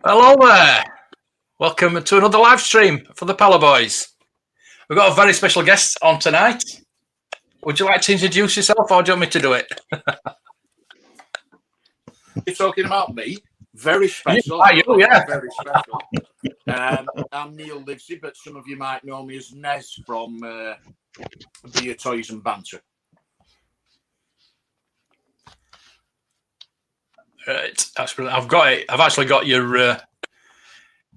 Hello there. Welcome to another live stream for the Paliboys. We've got a very special guest on tonight. Would you like to introduce yourself, or do you want me to do it? You're talking about me? Very special. Yeah. Very special. I'm Neil Livesey, but some of you might know me as Nez from Beer, Toys and Banter. Right, that's brilliant. I've got it. I've actually got your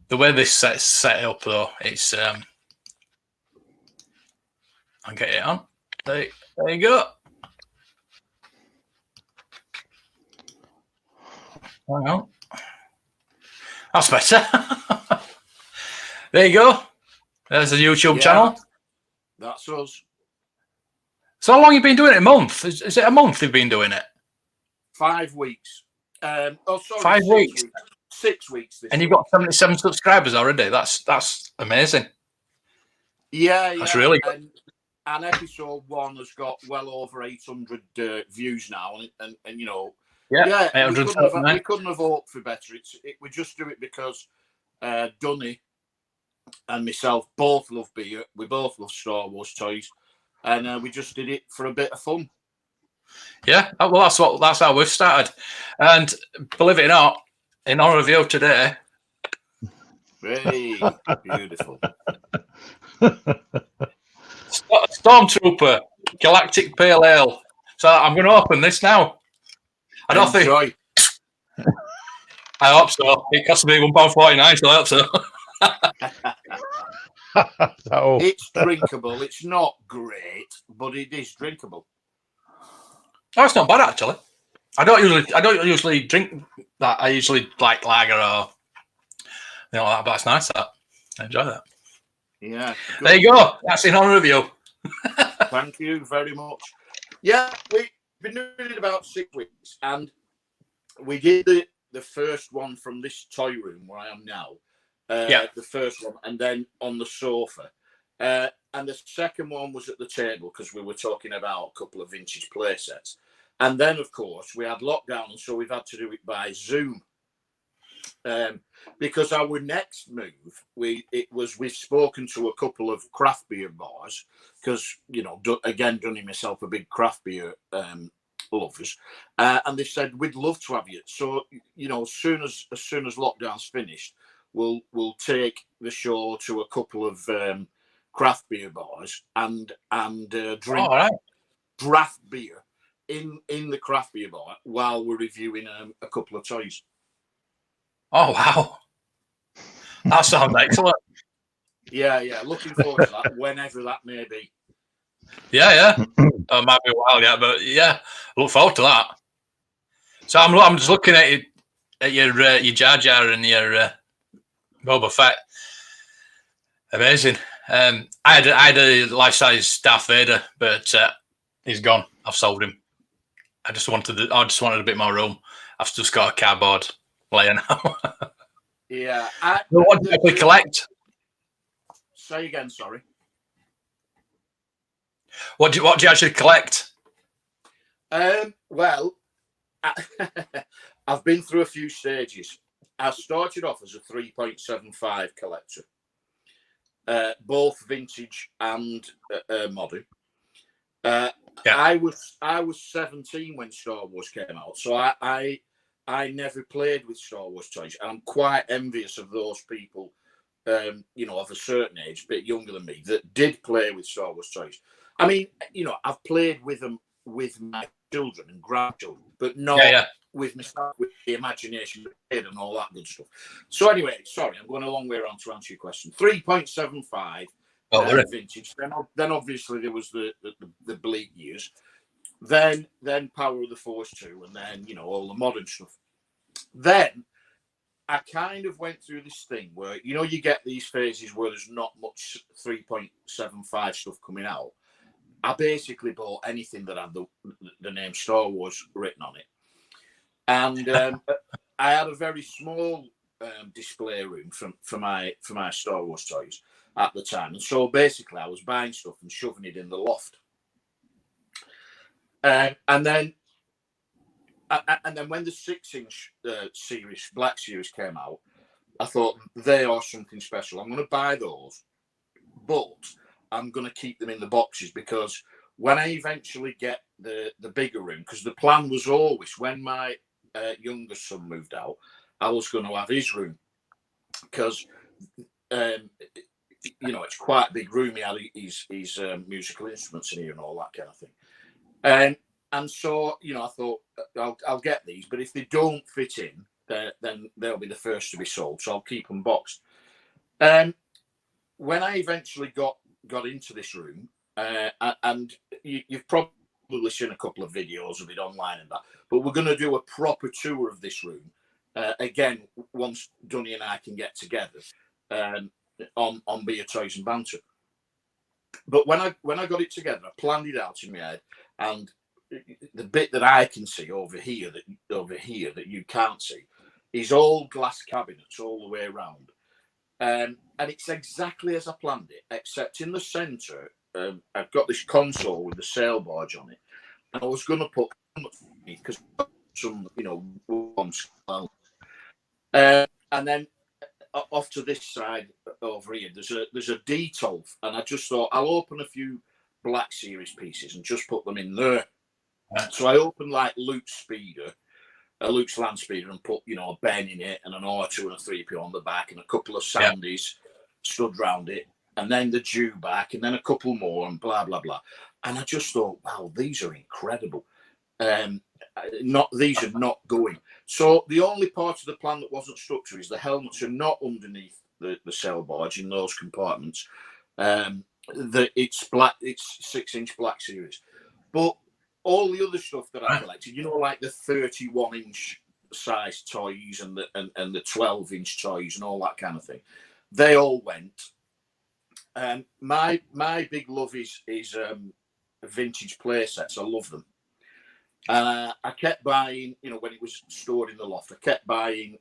the way this set's set up though. It's I'll get it on. There you go. Hang on. That's better. There you go. There's a YouTube channel. That's us. So how long have you been doing it? A month? Is it a month you've been doing it? 5 weeks. 5 weeks. 6 weeks. And you've got 77 subscribers already. That's amazing. Yeah. That's really good. And episode 1 has got well over 800 views now, and you know, we couldn't have hoped for better. We just do it because Dunny and myself both love beer. We both love Star Wars toys, and we just did it for a bit of fun. Yeah, well, that's how we've started. And believe it or not, in honour of you today, very beautiful. Stormtrooper Galactic Pale Ale. So I'm going to open this now. I don't think. I hope so. It cost me £1.49, so I hope so. It's drinkable. It's not great, but it is drinkable. Oh, it's not bad actually. I don't usually drink that. I usually like lager or that, but it's nice that. I enjoy that. Yeah. Good. There you go. That's in honour of you. Thank you very much. Yeah, we've been doing it about 6 weeks, and we did the first one from this toy room where I am now. The first one, and then on the sofa. And the second one was at the table because we were talking about a couple of vintage play sets. And then, of course, we had lockdown, and so we've had to do it by Zoom. Because our next move, we've spoken to a couple of craft beer bars because, you know, again, Dunny myself, a big craft beer lovers, and they said we'd love to have you. So, you know, as soon as lockdown's finished, we'll take the show to a couple of craft beer bars and drink draft beer in the craft beer bar while we're reviewing a couple of toys. Oh wow, that sounds excellent. Yeah, looking forward to that whenever that may be. Yeah. It might be a while yet, but yeah, I look forward to that. So I'm just looking at your Jar Jar and your Boba Fett. Amazing. I had a life-size Darth Vader, but he's gone. I've sold him. I just wanted a bit more room. I've just got a cardboard layer now. Yeah. What do you actually collect? Say again, sorry. What do you actually collect? Well, I've been through a few stages. I started off as a 3.75 collector, both vintage and modern. I was 17 when Star Wars came out, so I never played with Star Wars toys. I'm quite envious of those people, you know, of a certain age, a bit younger than me, that did play with Star Wars toys. I mean, you know, I've played with them with my children and grandchildren, but not with myself, with the imagination and all that good stuff. So anyway, sorry, I'm going a long way around to answer your question. 3.75 vintage. Then obviously there was the bleak years. Then Power of the Force 2, and then, you know, all the modern stuff. Then I kind of went through this thing where, you know, you get these phases where there's not much 3.75 stuff coming out. I basically bought anything that had the name Star Wars written on it. And I had a very small display room for my Star Wars toys at the time. And so basically I was buying stuff and shoving it in the loft. And then when the 6-inch series, Black Series, came out, I thought they are something special. I'm going to buy those, but I'm going to keep them in the boxes, because when I eventually get the bigger room, because the plan was always, when my youngest son moved out, I was going to have his room, because it's quite a big room. He had his musical instruments in here and all that kind of thing. And so, I thought I'll get these, but if they don't fit in, then they'll be the first to be sold. So I'll keep them boxed. When I eventually got into this room, and you've probably seen a couple of videos of it online and that, but we're going to do a proper tour of this room again once Dunny and I can get together on Beer, Toys and Banter. But when I got it together, I planned it out in my head, and the bit that I can see over here that you can't see is all glass cabinets all the way around. And it's exactly as I planned it, except in the centre, I've got this console with the sail barge on it, and I was going to put, because some, and then off to this side over here, there's a detail, and I just thought I'll open a few Black Series pieces and just put them in there. So I opened like Luke's Land Speeder, and put, a Ben in it, and an R2 and a 3P on the back, and a couple of Sandys stood round it, and then the Jew back, and then a couple more, and blah, blah, blah. And I just thought, wow, these are incredible. These are not going. So the only part of the plan that wasn't stuck to is the helmets are not underneath the sail barge in those compartments. It's black, it's 6-inch Black Series. But all the other stuff that I collected, like the 31-inch size toys and the 12-inch toys and all that kind of thing, they all went. My big love is vintage play sets. I love them. I kept buying, when it was stored in the loft, I kept buying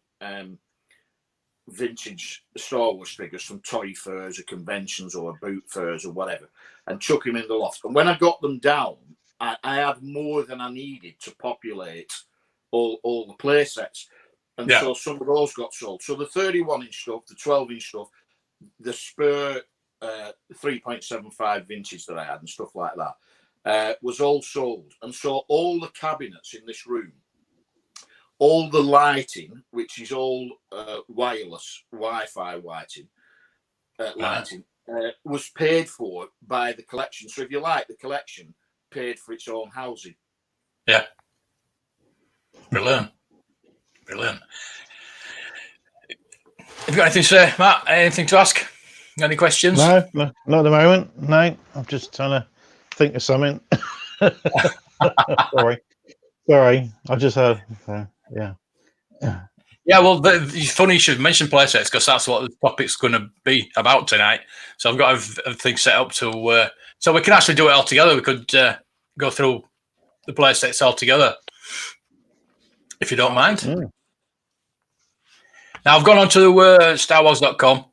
vintage Star Wars figures from toy fairs or conventions or boot fairs or whatever, and chuck them in the loft. And when I got them down, I had more than I needed to populate all the play sets. And so some of those got sold. So the 31-inch stuff, the 12-inch stuff, the spur 3.75 vintage that I had and stuff like that was all sold. And so all the cabinets in this room, all the lighting, which is all wireless Wi-Fi lighting, was paid for by the collection. So if you like, the collection paid for its own housing. Yeah. Brilliant. Brilliant. Have you got anything to say, Matt? Anything to ask? Any questions? No, not at the moment. No, I'm just trying to think of something. Sorry. I just heard. Yeah. Yeah, well, it's funny you should mention playsets, because that's what the topic's going to be about tonight. So I've got everything set up to so we can actually do it all together. We could go through the playsets all together, if you don't mind. Now, I've gone on to StarWars.com.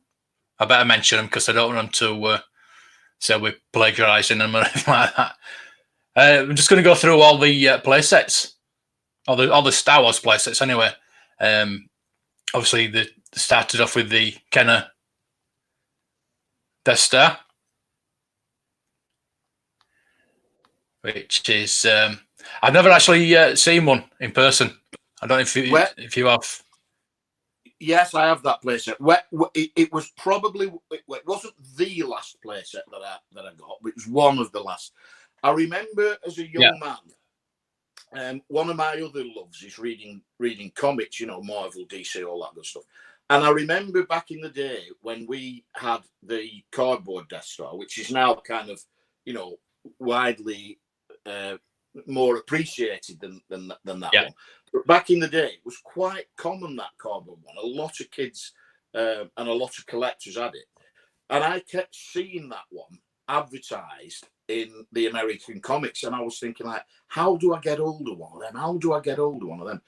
I better mention them because I don't want them to say we're plagiarising them or anything like that. I'm just going to go through all the playsets, all the Star Wars playsets anyway. Obviously, they started off with the Kenner Death Star, which is I've never actually seen one in person. I don't know if you have. Yes, I have that playset. It was probably, it wasn't the last playset that I got, but it was one of the last. I remember as a young man, one of my other loves is reading comics, Marvel, DC, all that good stuff. And I remember back in the day when we had the cardboard Death Star, which is now kind of, widely more appreciated than that one. But back in the day, it was quite common, that cardboard one. A lot of kids and a lot of collectors had it. And I kept seeing that one advertised in the American comics. And I was thinking, like, how do I get hold of one of them? How do I get hold of one of them?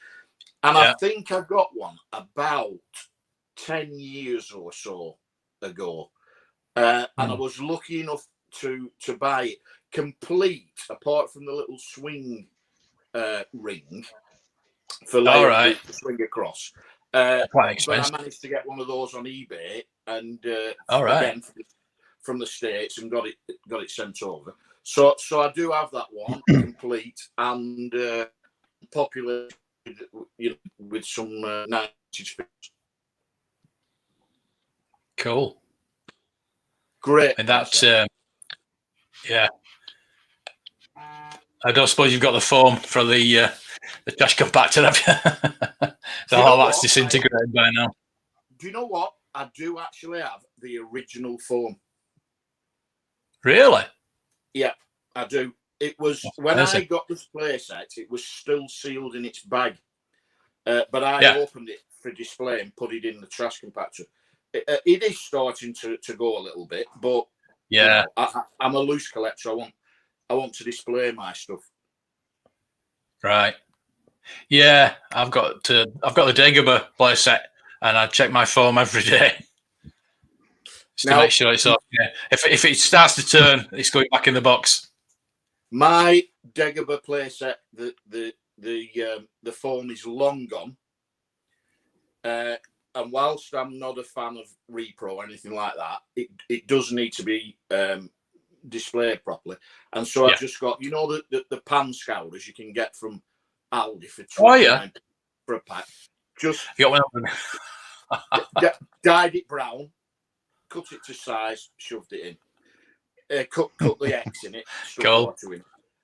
And I think I got one about 10 years or so ago. And I was lucky enough to buy it complete, apart from the little swing ring for laying the swing across. Quite But expensive. I managed to get one of those on eBay, and Again from the States, and got it sent over. So I do have that one complete and populated, with some 90s figures. Cool. Great. And that's yeah. I don't suppose you've got the foam for the trash compactor, have you? So all that's disintegrated by now. Do you know what? I do actually have the original foam. Really? Yeah, I do. It was when I got this playset, it was still sealed in its bag, but I opened it for display and put it in the trash compactor. It is starting to go a little bit, but yeah, I'm a loose collector. I want to display my stuff. Right. Yeah, I've got the Dagobah playset, and I check my foam every day just to make sure it's okay. If it starts to turn, it's going back in the box. My Dagobah playset, the foam is long gone, and whilst I'm not a fan of repro or anything like that, it does need to be displayed properly. And so I've just got, the pan scourers you can get from Aldi for $29 for a pack. Just got one of them. Dyed it brown, cut it to size, shoved it in. Cut the X in it, stuck water in.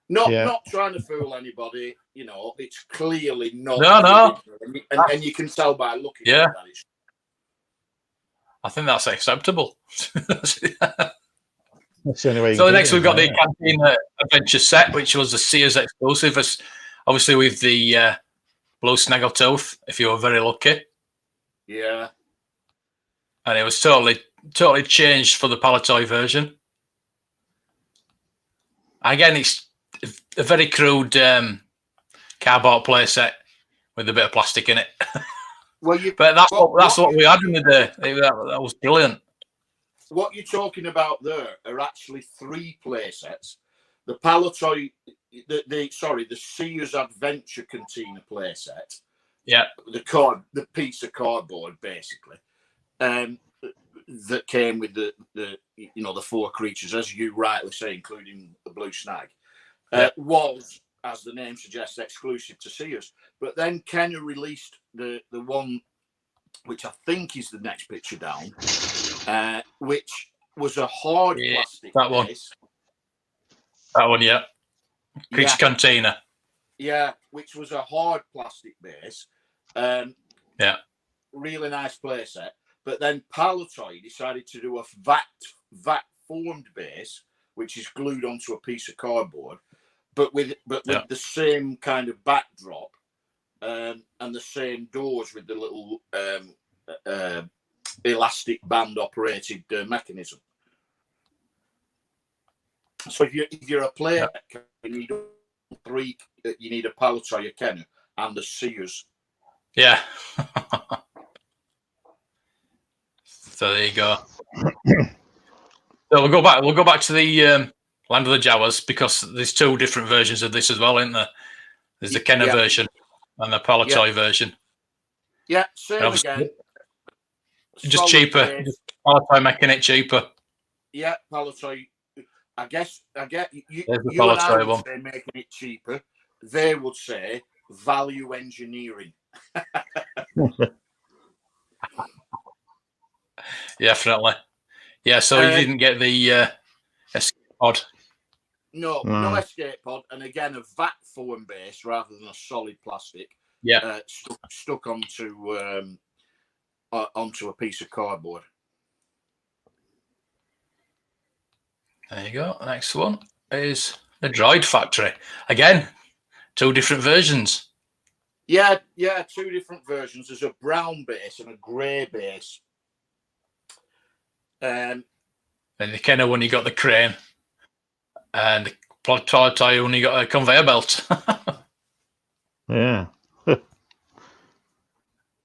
Not trying to fool anybody, it's clearly not. No. And you can tell by looking at that. I think that's acceptable. That's the only way. So next we've got the Cantina Adventure set, which was the Sears exclusive, obviously with the blue snaggletooth, if you were very lucky. Yeah. And it was totally changed for the Paliboys version. Again, it's a very crude cardboard playset with a bit of plastic in it. But that's what we had in the day. That was brilliant. What you're talking about there are actually 3 playsets. The Paliboys, the Sears Adventure Cantina playset. Yeah. The piece of cardboard, basically, that came with the 4 creatures, as you rightly say, including the blue snag, was, as the name suggests, exclusive to Sears. But then Kenner released the one, which I think is the next picture down, which was a hard plastic base. That one, yeah. Creature Cantina. Yeah, which was a hard plastic base. Really nice playset. But then Paliboys decided to do a vat formed base, which is glued onto a piece of cardboard, but with the same kind of backdrop, and the same doors with the little elastic band operated mechanism. So if you're a player, you need 3. You need a Paliboys, a Kenner, and the Sears. Yeah. So there you go. So we'll go back to the Land of the Jawas, because there's 2 different versions of this as well, isn't there? There's the Kenner version and the Paliboys version. Yeah, same again. Just cheaper. Paliboys making it cheaper. Yeah, Paliboys. I get you and I would say making it cheaper. They would say value engineering. Definitely. Yeah, so you didn't get the escape pod. No escape pod, and again a vat form base rather than a solid plastic. Yeah, stuck onto a piece of cardboard. There you go. The next one is the Droid Factory. Again, 2 different versions. Yeah, 2 different versions. There's a brown base and a grey base. And the Kenner one, you got the crane, and the Paliboys one, you got a conveyor belt. Yeah.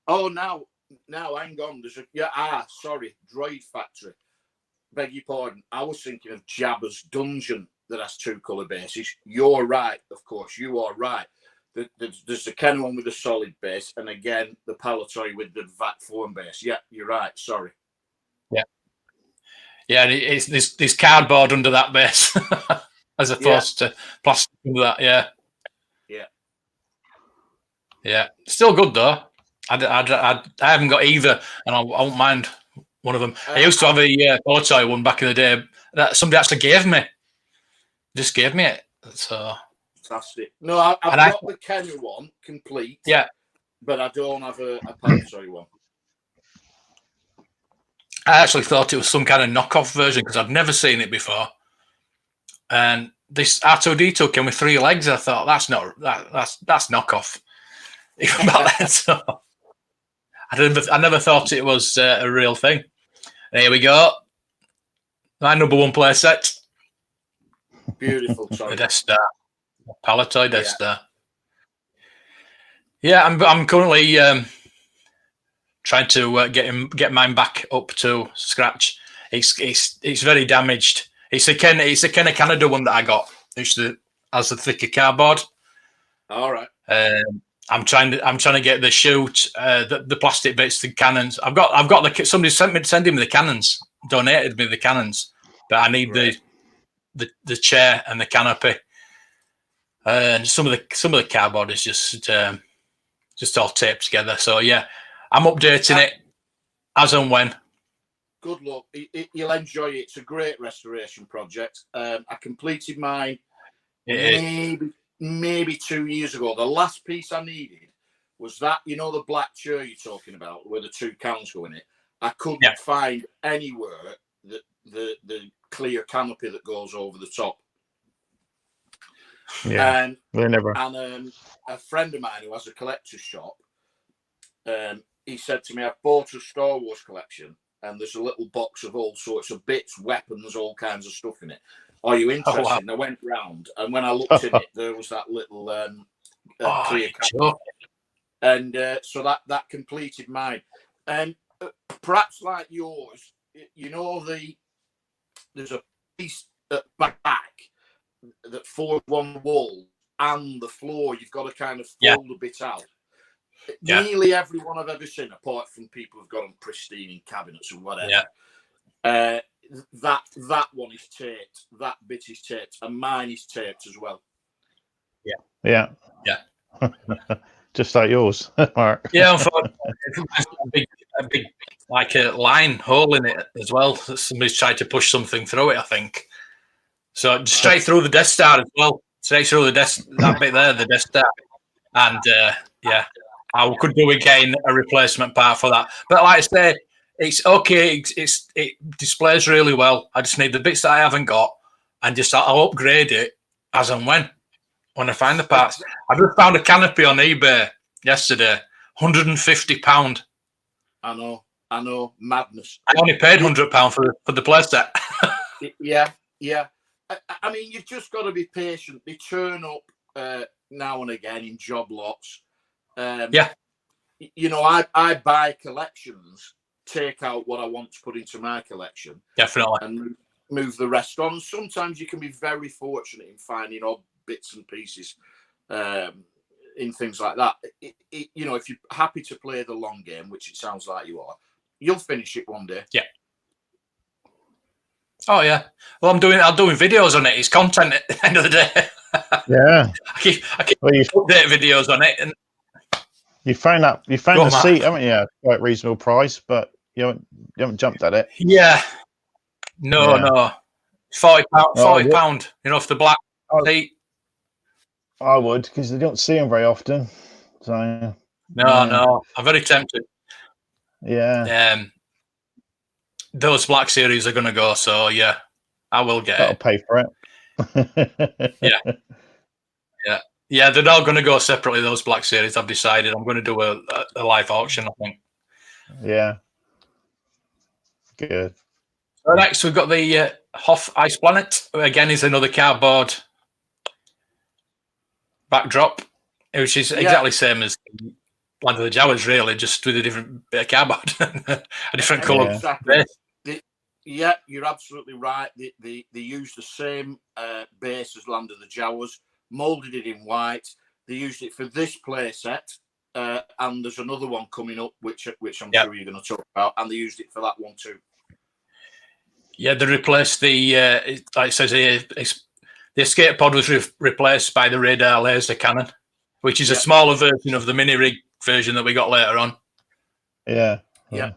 Oh, now hang on. There's Droid Factory. beg your pardon, I was thinking of Jabba's Dungeon that has 2 colour bases. You're right, of course, you are right. There's the Kenner one with the solid base, and again, the Paliboys with the VAT foam base. Yeah, you're right, sorry. Yeah. Yeah, and it's this cardboard under that base as opposed to plastic under that, yeah. Yeah. Yeah. Still good, though. I haven't got either, and I won't mind one of them. I used to have a Paliboy one back in the day that somebody actually gave me. Just gave me it. So fantastic. No, I've got the Kenner one complete. Yeah. But I don't have a Paliboy one. I actually thought it was some kind of knockoff version because I'd never seen it before. And this R2D2 came with 3 legs. I thought that's knockoff. Even back then, so I never thought it was a real thing. And here we go. My number 1 play set. Beautiful. Sorry. The Death Star. Paliboy Death Star. Yeah, I'm currently trying to get mine back up to scratch. It's very damaged. It's a Ken of Canada one that I got. It's has the thicker cardboard. All right. I'm trying to get the chute, the plastic bits, the cannons. I've got the somebody sending me the cannons, donated me the cannons, but I need the chair and the canopy. And some of the cardboard is just all taped together. So yeah, I'm updating it as and when. Good luck. You'll enjoy it. It's a great restoration project. I completed mine maybe 2 years ago. The last piece I needed was that, the black chair you're talking about, where the 2 cans go in it. I couldn't find anywhere the clear canopy that goes over the top. Yeah, and a friend of mine who has a collector's shop, he said to me, I've bought a Star Wars collection and there's a little box of all sorts of bits, weapons, all kinds of stuff in it. Are you interested? Oh, wow. And I went round, and when I looked in it, there was that little clear canopy. And so that completed mine. And perhaps like yours, there's a piece at the back that forms one wall and the floor. You've got to kind of fold a bit out. Nearly everyone I've ever seen, apart from people who've got them pristine in cabinets or whatever, that one is taped. That bit is taped, and mine is taped as well. Yeah. Just like yours, Mark. Yeah, unfortunately, a big like a line hole in it as well. Somebody's tried to push something through it, I think. So straight through the Death Star as well. Straight through that bit there, the Death Star. And I could do again a replacement part for that. But like I say, it's okay. It displays really well. I just need the bits that I haven't got, and I'll upgrade it as and when I find the parts. I just found a canopy on eBay yesterday, £150. I know, madness. I only paid £100 for the playset. Yeah. I mean, you've just got to be patient. They turn up now and again in job lots. I buy collections, take out what I want to put into my collection. Definitely. And move the rest on. Sometimes you can be very fortunate in finding odd bits and pieces in things like that. If you're happy to play the long game, which it sounds like you are, you'll finish it one day. Yeah. Oh yeah. Well, I'm doing videos on it. It's content at the end of the day. Yeah. I keep update videos on it, and you found the seat, haven't you? Quite reasonable price, but you haven't jumped at it. Yeah. No. £40. £40. For the black seat. I would, because they don't see them very often. So no, I'm very tempted. Yeah. Those black series are going to go, so yeah, I will get I'll pay for it. Yeah, they're all going to go separately, those black series. I've decided I'm going to do a live auction, I think. Yeah. Good. So next we've got the Hoth Ice Planet. Again, is another cardboard backdrop, which is exactly the same as Land of the Jawas, really, just with a different bit of cardboard, a different colour. Exactly. Yeah, you're absolutely right. They used the same base as Land of the Jawas, moulded it in white. They used it for this play set, and there's another one coming up, which I'm sure you're going to talk about, and they used it for that one too. Yeah, they replaced the, like it says here, the escape pod was replaced by the radar laser cannon, which is a smaller version of the mini rig version that we got later on. Yeah. Yeah.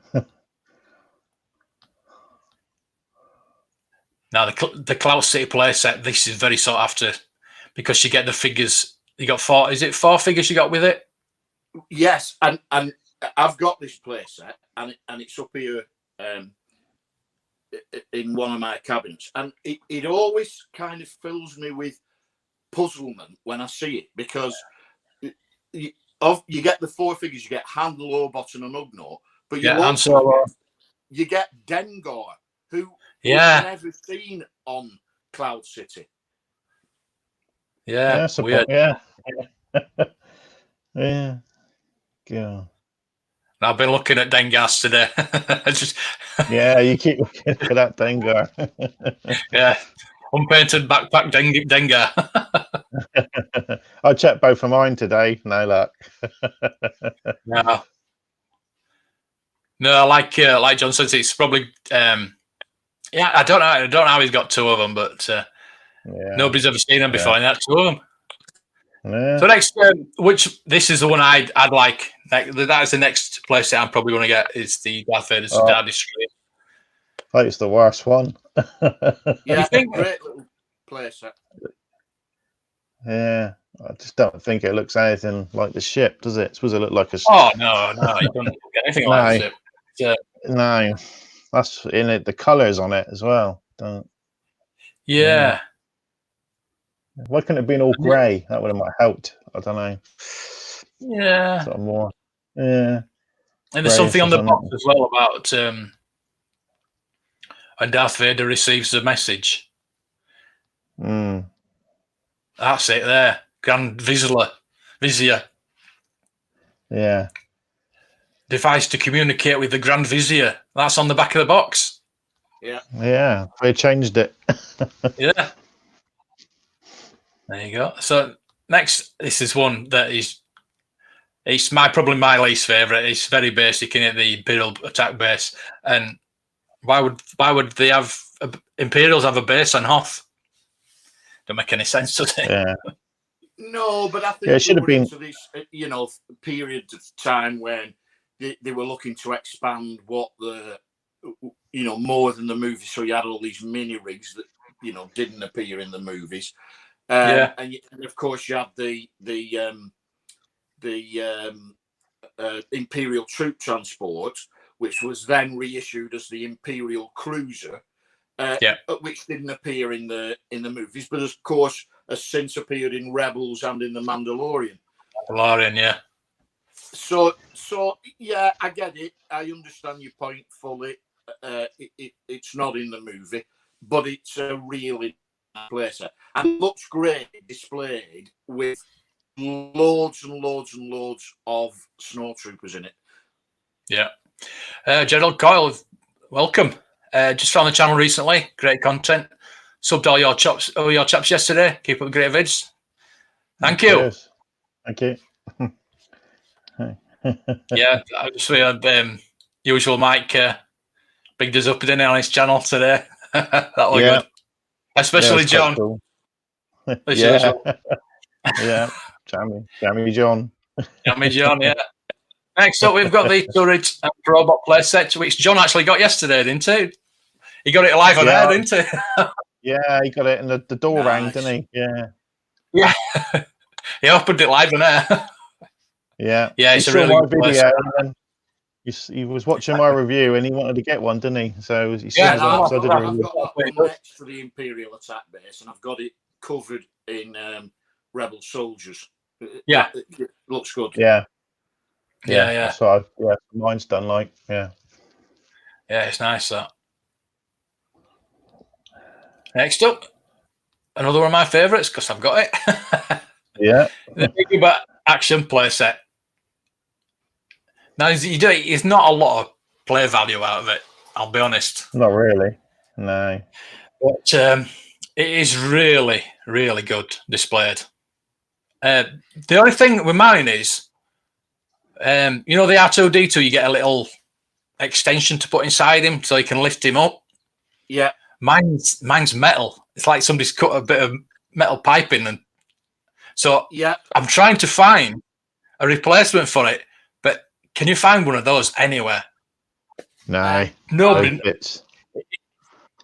Now the Cloud City play set, this is very sought after because you get the figures. You got 4. Is it 4 figures you got with it? Yes, and I've got this play set, and it's up here in one of my cabinets, and it always kind of fills me with puzzlement when I see it, because you get the 4 figures, you get Han, Lobot, and an Ugnaught, but you get Dengar, who was never seen on Cloud City. Yeah, weird. Yeah. Yeah. Yeah. I've been looking at Dengas today. You keep looking for that Dengar. Yeah, unpainted backpack Dengar. I checked both of mine today. No luck. No, like John says, it's probably. I don't know how he's got 2 of them, but nobody's ever seen them before. And that's 2 of them. Yeah. So next, this is the one I'd like. That is the next place that I'm probably going to get, is the Darth Vader's Star Destroyer. I think it's the worst one. Yeah, great little playset. Yeah, I just don't think it looks anything like the ship, does it? It's supposed to look like a. Oh no, it doesn't look anything like the ship. No, that's in it. The colours on it as well. Yeah. Why couldn't it have been all grey? That would have might helped. I don't know. Yeah. Sort of more. Yeah. And there's something on the box as well about when Darth Vader receives the message. That's it there. Grand Vizier. Yeah. Device to communicate with the Grand Vizier. That's on the back of the box. Yeah. Yeah. They changed it. Yeah. There you go. So next, this is one that it's probably my least favourite. It's very basic in it, the Imperial attack base. And why would they have Imperials have a base on Hoth? Don't make any sense, does it? Yeah. No, but I think it should have been into this, period of time when they were looking to expand what more than the movie. So you had all these mini rigs that didn't appear in the movies. And of course you had the Imperial troop transport, which was then reissued as the Imperial cruiser, which didn't appear in the movies, but of course has since appeared in Rebels and in the Mandalorian. Yeah. So yeah, I get it. I understand your point fully. It's not in the movie, but it's a really playset, and it looks great displayed with loads and loads and loads of snowtroopers in it. Yeah. Gerald Coyle, welcome. Just found the channel recently. Great content. Subbed all your chaps yesterday. Keep up the great vids. Thank you. Cheers. Thank you. Yeah, obviously had usual Mike bigged us up on his channel today. That was good. Especially John. Cool. Yeah. Jammy John. Jammy John, yeah. Next up, we've got the turret and robot playset, which John actually got yesterday, didn't he? He got it live on air, didn't he? Yeah, he got it, and the door rang, didn't he? Yeah. Yeah. He opened it live on air. Yeah. Yeah, it's a really good video. And he was watching my review, and he wanted to get one, didn't he? So I've got that one next to the Imperial attack base, and I've got it covered in Rebel soldiers. Yeah, it looks good. Yeah. Yeah. Mine's done like Yeah, it's nice that. Next up, another one of my favourites because I've got it. Yeah. The Big Action playset. Now, it's not a lot of play value out of it, I'll be honest. Not really. No. But it is really, really good displayed. The only thing with mine is, you know, the R2-D2, you get a little extension to put inside him so you can lift him up. Yeah. Mine's metal. It's like somebody's cut a bit of metal piping, and so yeah, I'm trying to find a replacement for it. But can you find one of those anywhere? No. Nobody.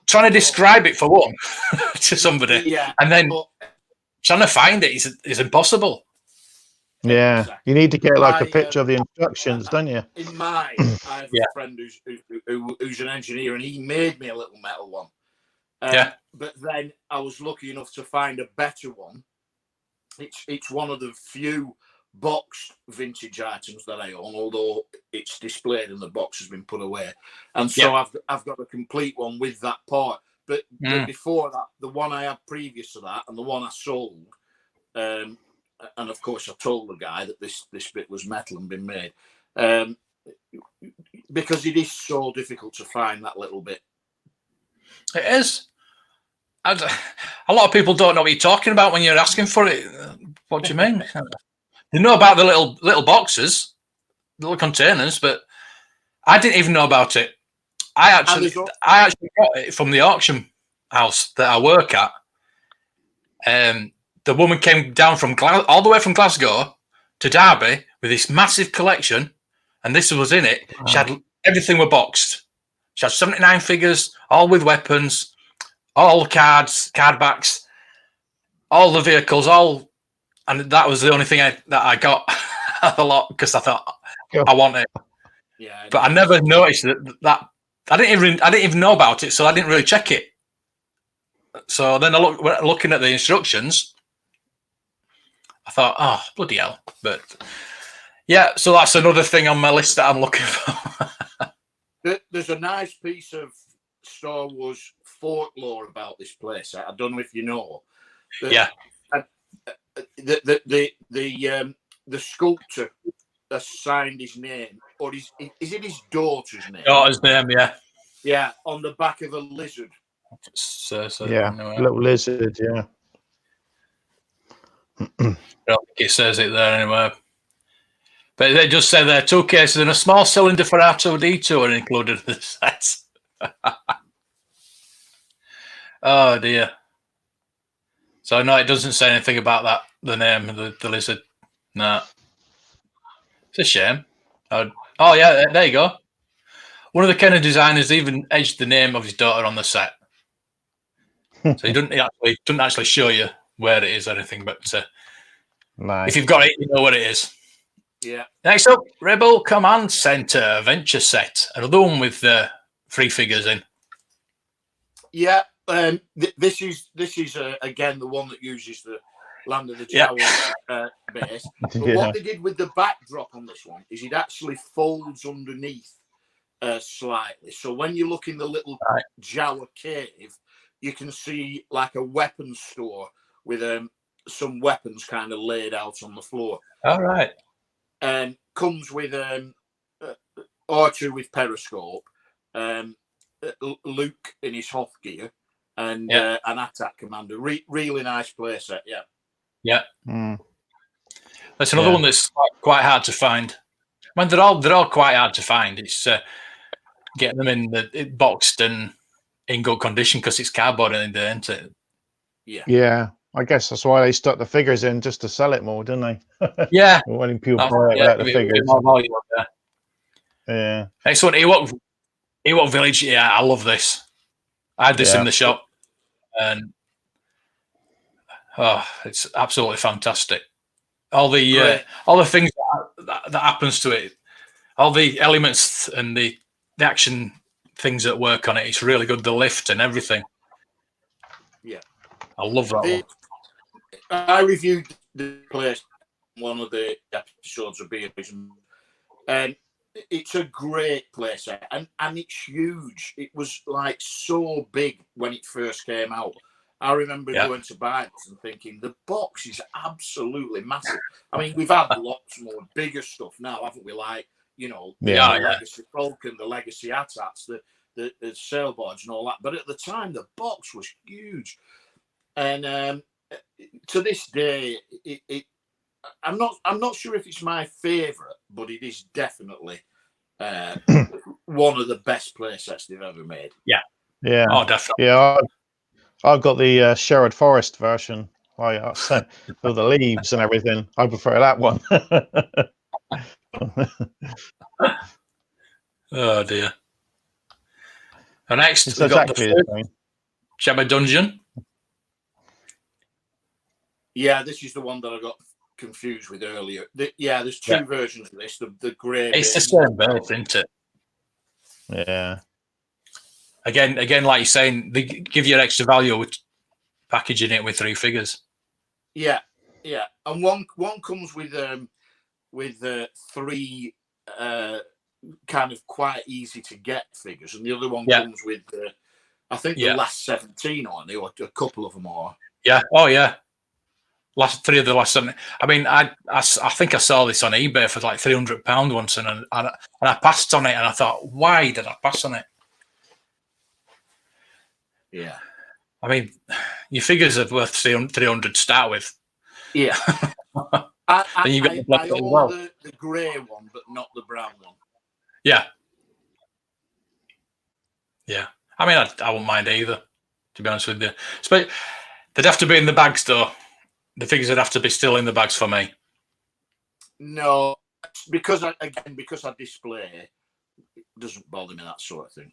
Trying to describe it for one to somebody, and then trying to find it is impossible. Yeah, you need to get like a picture of the instructions, don't you? In mine, I have a friend who's an engineer, and he made me a little metal one. But then I was lucky enough to find a better one. It's one of the few boxed vintage items that I own, although it's displayed and the box has been put away. And so I've got a complete one with that part. But before that, the one I had previous to that and the one I sold, and of course I told the guy that this bit was metal and been made, because it is so difficult to find that little bit. It is. A lot of people don't know what you're talking about when you're asking for it. What do you mean? They know about the little boxes, little containers, but I didn't even know about it. I actually got it from the auction house that I work at. The woman came down from all the way from Glasgow to Derby with this massive collection, and this was in it. Wow. She had everything were boxed. She had 79 figures, all with weapons, all the cards, card backs, all the vehicles, and that was the only thing that I got a lot because I thought I want it. Yeah, but I never noticed that I didn't even know about it, so I didn't really check it. So then looking at the instructions, I thought, oh bloody hell! But yeah, so that's another thing on my list that I'm looking for. There's a nice piece of Star Wars folklore about this place. I don't know if you know. The sculptor has signed his name, or is it his daughter's name? Daughter's name, yeah. Yeah, on the back of a lizard. Little lizard, yeah. I don't think it says it there anywhere. But they just say there 2 cases and a small cylinder for R2-D2 are included in the set. Oh dear. So no, it doesn't say anything about that. The name of the lizard. No. It's a shame. Oh yeah, there you go. One of the Kenner designers even edged the name of his daughter on the set. So he doesn't actually show you where it is or anything, but nice. If you've got it, you know what it is. Yeah. Next up, Rebel Command Center Adventure Set. Another one with 3 figures in. Yeah. This is again the one that uses the Land of the Jawa base. But what they did with the backdrop on this one is it actually folds underneath slightly. So when you look in the little Jawa cave, you can see like a weapons store with some weapons kind of laid out on the floor. All right. And comes with R2 with periscope, Luke in his Hoth gear, and an attack commander. Really nice playset, yeah. Yeah. That's another one that's quite hard to find. I mean, they're all quite hard to find. It's getting them in boxed and in good condition because it's cardboard in there, isn't it? Yeah. Yeah. I guess that's why they stuck the figures in, just to sell it more, didn't they? Yeah. Wanting people to buy it without the figures. More volume up there. Yeah. Next one, Ewok Village. Yeah, I love this. I had this in the shop, and it's absolutely fantastic. All the things that happens to it, all the elements and the action things that work on it. It's really good. The lift and everything. Yeah, I love that one. I reviewed the place one of the episodes of Beer Vision, and it's a great place, and it's huge. It was like so big when it first came out. I remember going to buy it and thinking the box is absolutely massive. I mean, we've had lots more bigger stuff now, haven't we? Like, you know, the Legacy Falcon, the Legacy ATATs, the sailboards and all that. But at the time, the box was huge, and to this day, I'm not sure if it's my favourite, but it is definitely one of the best play sets they've ever made. Yeah. Oh, definitely. Yeah, I've got the Sherwood Forest version. With the leaves and everything. I prefer that one. Oh dear. And next, It's we've got exactly the the same. Shabba Dungeon. Yeah, this is the one that I got confused with earlier. There's two versions of this. The grey. It's the same base, isn't it? Yeah. Again, like you're saying, they give you extra value with packaging it with 3 figures. Yeah, and one comes with 3 kind of quite easy to get figures, and the other one comes with I think the last 17 on it, or a couple of them are. Yeah. Oh yeah. Last 3 of the last 7. I mean, I think I saw this on eBay for like £300 once, and I passed on it, and I thought, why did I pass on it? Yeah. I mean, your figures are worth 300 to start with. Yeah. I own the grey one, but not the brown one. Yeah. Yeah. I mean, I wouldn't mind either, to be honest with you. But they'd have to be in the bags, though. The figures would have to be still in the bags for me. No, because I display, it doesn't bother me, that sort of thing.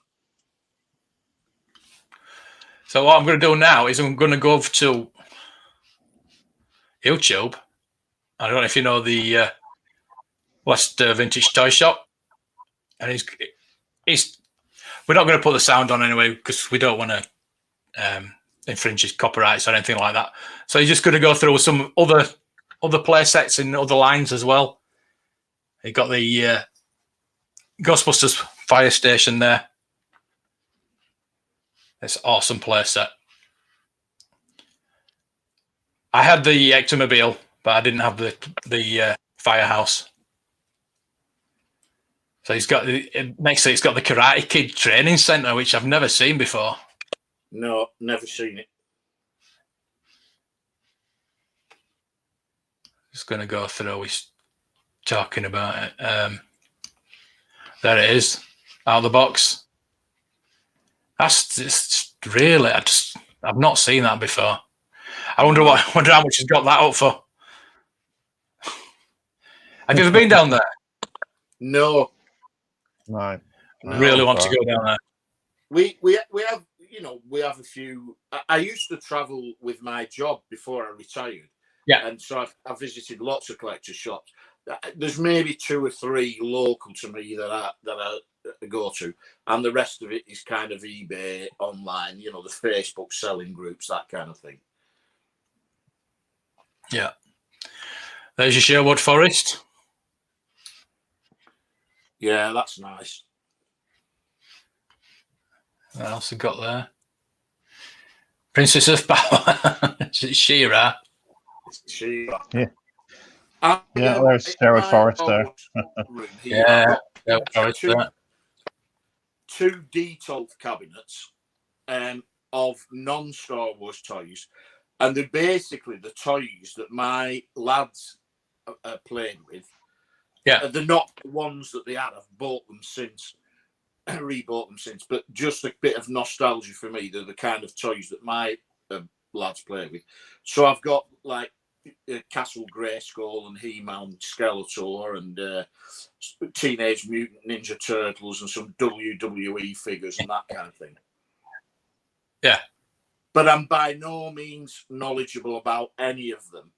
So what I'm going to do now is I'm going to go over to YouTube. I don't know if you know the West Vintage Toy Shop, and he's. We're not going to put the sound on anyway because we don't want to infringe his copyrights or anything like that. So he's just going to go through some other play sets in other lines as well. He got the Ghostbusters fire station there. It's an awesome play set. I had the Ectomobile, but I didn't have the firehouse. So he's got next to it's got the Karate Kid training center, which I've never seen before. No, never seen it. Just going to go through. He's talking about it. There it is, out of the box. That's just really. I've not seen that before. I wonder how much he's got that up for. Have you ever been down there? No. No. Really want to go down there. We have we have a few. I used to travel with my job before I retired. Yeah, and so I visited lots of collector shops. There's maybe 2 or 3 local to me that I go to, and the rest of it is kind of eBay, online. The Facebook selling groups, that kind of thing. Yeah. There's your Sherwood Forest. Yeah, that's nice. What else have got there? Princess of Power. She-Ra. She-Ra. Yeah. There's Sherwood Forest there. Two detailed cabinets of non-Star Wars toys, and they're basically the toys that my lads played with. Yeah, they're not the ones that they had. I've bought them since, rebought them since, but just a bit of nostalgia for me. They're the kind of toys that my lads play with. So I've got like Castle Grayskull and He-Man, Skeletor, and Teenage Mutant Ninja Turtles, and some WWE figures and that kind of thing. Yeah. But I'm by no means knowledgeable about any of them.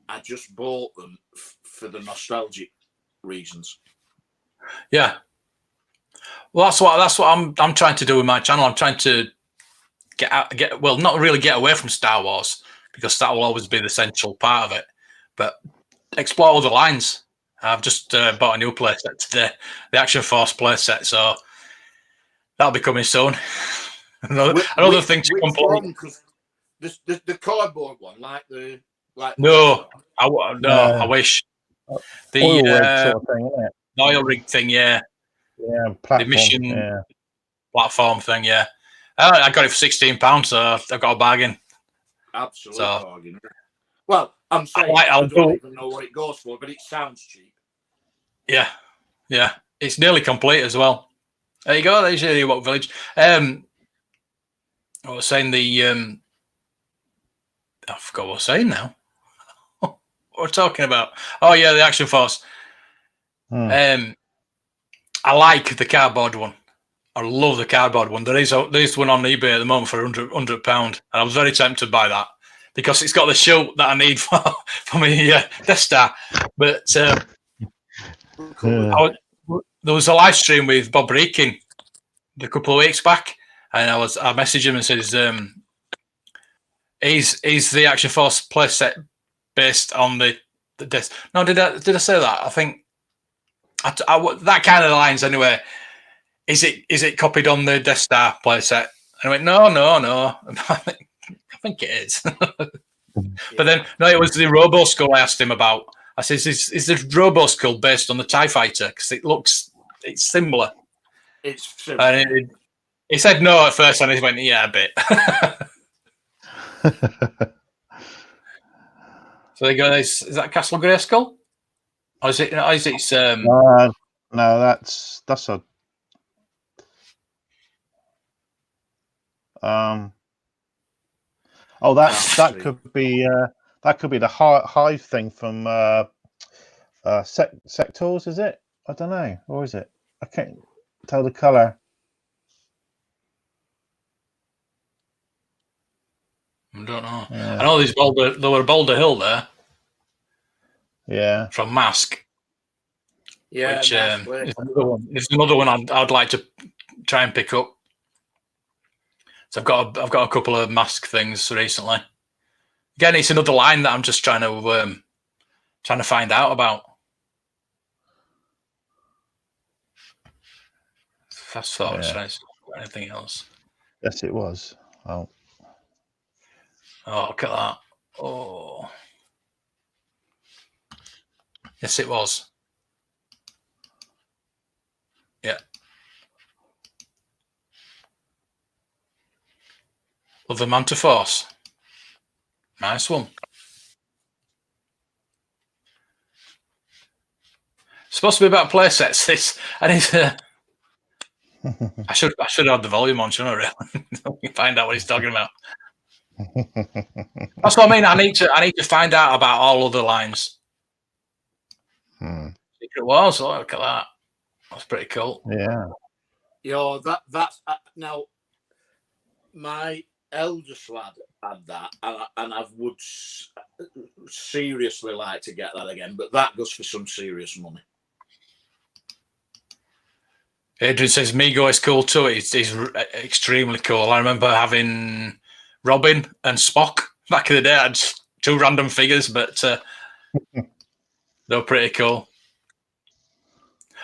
I just bought them for the nostalgic reasons. Yeah. Well, that's what I'm trying to do with my channel. I'm trying to not really get away from Star Wars, because that will always be the central part of it, but explore other lines. I've just bought a new playset today, the Action Force playset, so that'll be coming soon. Another thing to complete. The cardboard one, I wish the oil rig sort of thing, isn't it? oil rig thing, yeah. Yeah, platform. The mission. Yeah. platform thing. Yeah, I got it for £16, so I got a bargain. Absolute bargain. Well, I'm saying I don't even know what it goes for, but it sounds cheap. Yeah, yeah, it's nearly complete as well. There you go. There's your Ewok village. I was saying I forgot what I was saying now. What we're talking about? Oh yeah, the Action Force. I like the cardboard one. I love the cardboard one. There's one on eBay at the moment for £100, and I was very tempted to buy that because it's got the shield that I need for my Death Star. But there was a live stream with Bob Reekin a couple of weeks back, and I messaged him and says he's the Action Force playset based on the Death. No, did I say that? I think that kind of lines anyway. Is it copied on the Death Star playset? And I went, no. I think it is. But then, no, it was the Robo Skull I asked him about. I said, is the Robo Skull based on the TIE Fighter? Because it's similar. It's similar. And he said no at first, and he went, yeah, a bit. So they go, is that Castle Grayskull? Or is it? No, that's a. That could be the hive thing from Sectors, is it? I don't know, or is it? I can't tell the color. I don't know. Yeah. I know there were Boulder Hill there. Yeah. From Mask. Yeah. Which is another one I'd like to try and pick up. So I've got a couple of Mask things recently. Again, it's another line that I'm just trying to find out about. Fast forward, anything else? Yes, it was. Oh, look at that. Oh. Yes, it was. Yeah. Love the Manta Force. Nice one. It's supposed to be about play sets. I should have the volume on, shouldn't I? Really? Find out what he's talking about. That's what I mean. I need to find out about all other lines. Secret Wars. Oh, look at that. That's pretty cool. Yeah. That's now. My eldest lad had that, and I would seriously like to get that again, but that goes for some serious money. Adrian says Mego is cool too. He's extremely cool. I remember having Robin and Spock back in the day. I had two random figures, but they were pretty cool.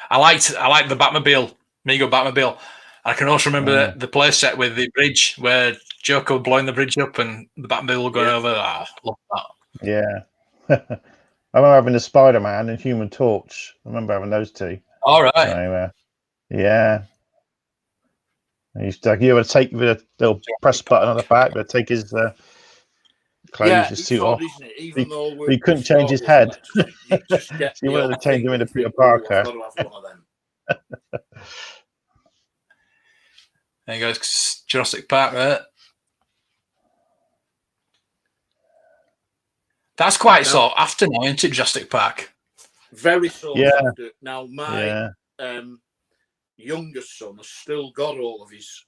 I liked the Batmobile, Mego Batmobile. I can also remember the play set with the bridge where Joko blowing the bridge up and the Batmobile going over. I love that. Yeah. I remember having the Spider-Man and Human Torch. I remember having those two. All right. So, yeah. You used to take the little press button on the back, but take his clothes, his suit off. Even though he couldn't change his head. You just get you wanted to change him into Peter Parker. I've got to have one of them. There you go, Jurassic Park there. That's quite sought after now, isn't it, Jurassic Park? Very sought after. Now, my youngest son has still got all of his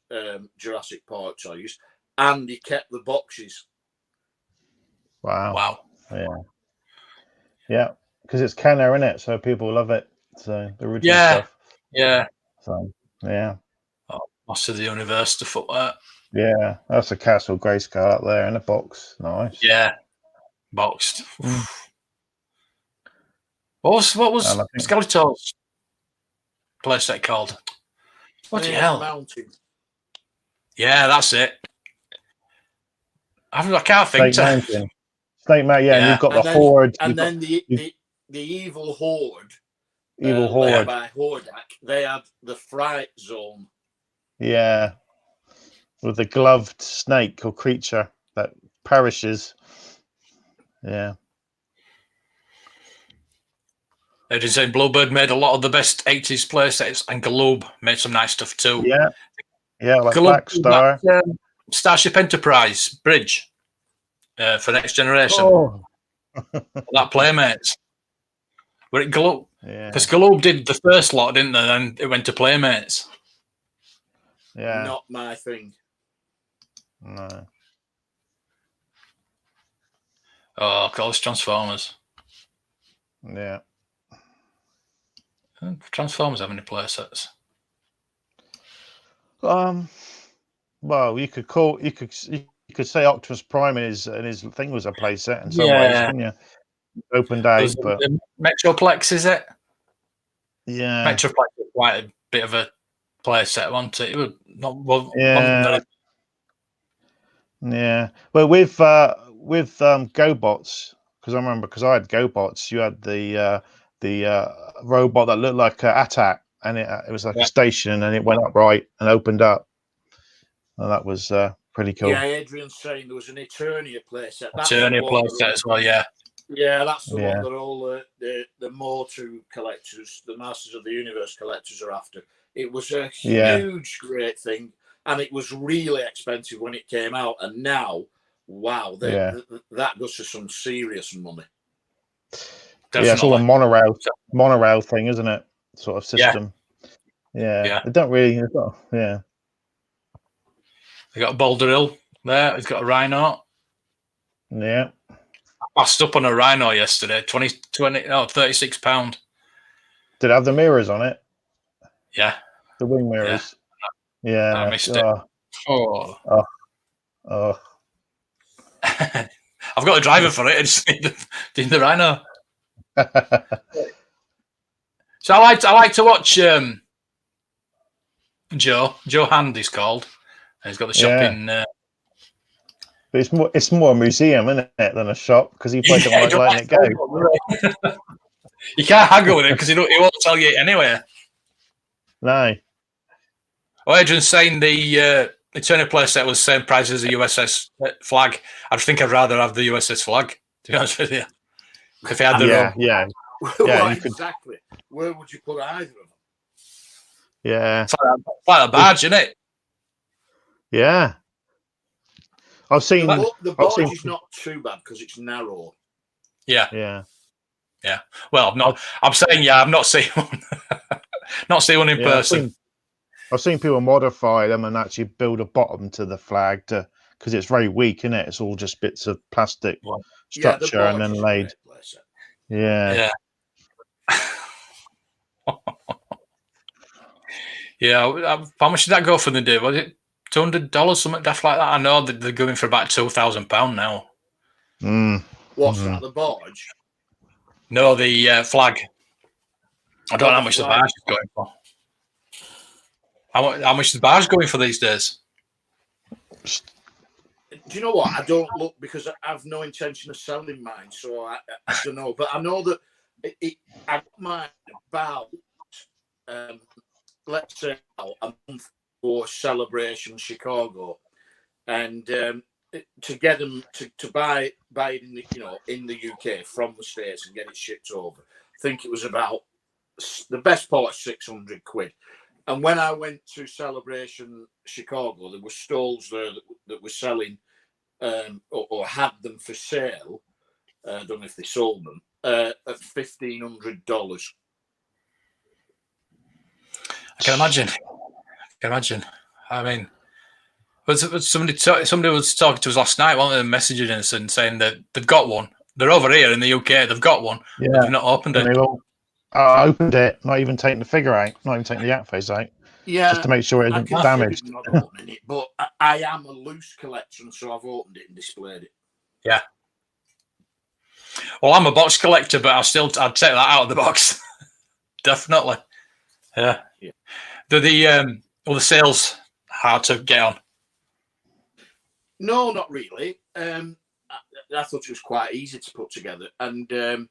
Jurassic Park toys, and he kept the boxes. Wow. Yeah, because it's Kenner, isn't it? So people love it. So the original stuff. Yeah. So yeah. Master of the Universe to foot that. Yeah, that's a Castle Grayskull up there in a box. Nice. Yeah, boxed. What was Skeletor's playset called? What the hell? Mountain. Yeah, that's it. I can't think. Snake Mountain. Yeah, and you've got the Horde, and then the evil Horde. Evil Horde by Hordak. They had the Fright Zone. Yeah, with the gloved snake or creature that perishes. Yeah. They're saying Bluebird made a lot of the best 80s playsets, and Galoob made some nice stuff too. Yeah, yeah, like Galoob, Black Star. that, Starship Enterprise bridge for Next Generation. Oh. That Playmates. Where it Galoob. Yeah. Because Galoob did the first lot, didn't they? Then it went to Playmates. Yeah. Not my thing. No. Oh, call us Transformers. Yeah. Transformers have any playsets? Well, you could say Optimus Prime and his thing was a playset in some ways, couldn't you? Opened out, but Metroplex, is it? yeah, Metroplex was quite a bit of a playset, wasn't it? It was not. Well, yeah, yeah. Well, with GoBots, because I remember, because I had GoBots, you had the robot that looked like Attack, and it was like a station, and it went upright and opened up. And that was pretty cool. Yeah, Adrian's saying there was an Eternia playset. Eternia playset as well, yeah. Yeah, that's the one that all the Motu collectors, the Masters of the Universe collectors are after. It was a huge, great thing, and it was really expensive when it came out. And now, wow, that goes for some serious money. Definitely. Yeah, it's all a monorail thing, isn't it? Sort of system. Yeah. They don't really. Yeah. They got Boulder Hill there. He's got a Rhino. Yeah. I passed up on a Rhino yesterday. 36 £. Did it have the mirrors on it? Yeah. The wing mirrors. Yeah. I missed it. Oh. I've got a driver for it. I just need the Rhino. So I like to watch Joe Hand, he's called. And he's got the shopping. But it's more a museum, isn't it, than a shop? Because he played them like letting it go. You can't haggle with him because he won't tell you anyway. No. Well, Adrian's saying the Eternia playset was the same price as the USS flag. I think I'd rather have the USS flag, to be honest with you. If they had the room. Yeah. Well, exactly. Where would you put either of them? Yeah. It's like a badge, isn't it? Yeah. I've seen the barge is not too bad because it's narrow. Yeah. Well, I'm saying I've not seen one. Not seen one in person. I've seen people modify them and actually build a bottom to the flag because it's very weak, isn't it? It's all just bits of plastic structure and then laid. Yeah. Yeah. How much did that go for the day? Was it $200, something daft like that? I know that they're going for about £2,000 now. What's that? The barge? No, the flag. I don't know how much the barge is going for. How much the barge going for these days? Do you know what? I don't look because I have no intention of selling mine, so I don't know. But I know that I got mine about let's say a month for Celebration Chicago, and to get them to buy it in the UK from the States and get it shipped over, I think it was about the best part £600. And when I went to Celebration Chicago, there were stalls there that were selling or had them for sale. I don't know if they sold them at $1,500. I can imagine. I mean, somebody was talking to us last night, weren't they, messaging us and saying that they've got one. They're over here in the UK. They've got one. Yeah. They've not opened it. I opened it, not even taking the figure out, not even taking the out face out. Yeah, just to make sure it isn't damaged. Not opening it, but I am a loose collection, so I've opened it and displayed it. Yeah. Well, I'm a box collector, but I'd take that out of the box. Definitely. Yeah. Do the sales hard to get on? No, not really. I thought it was quite easy to put together, and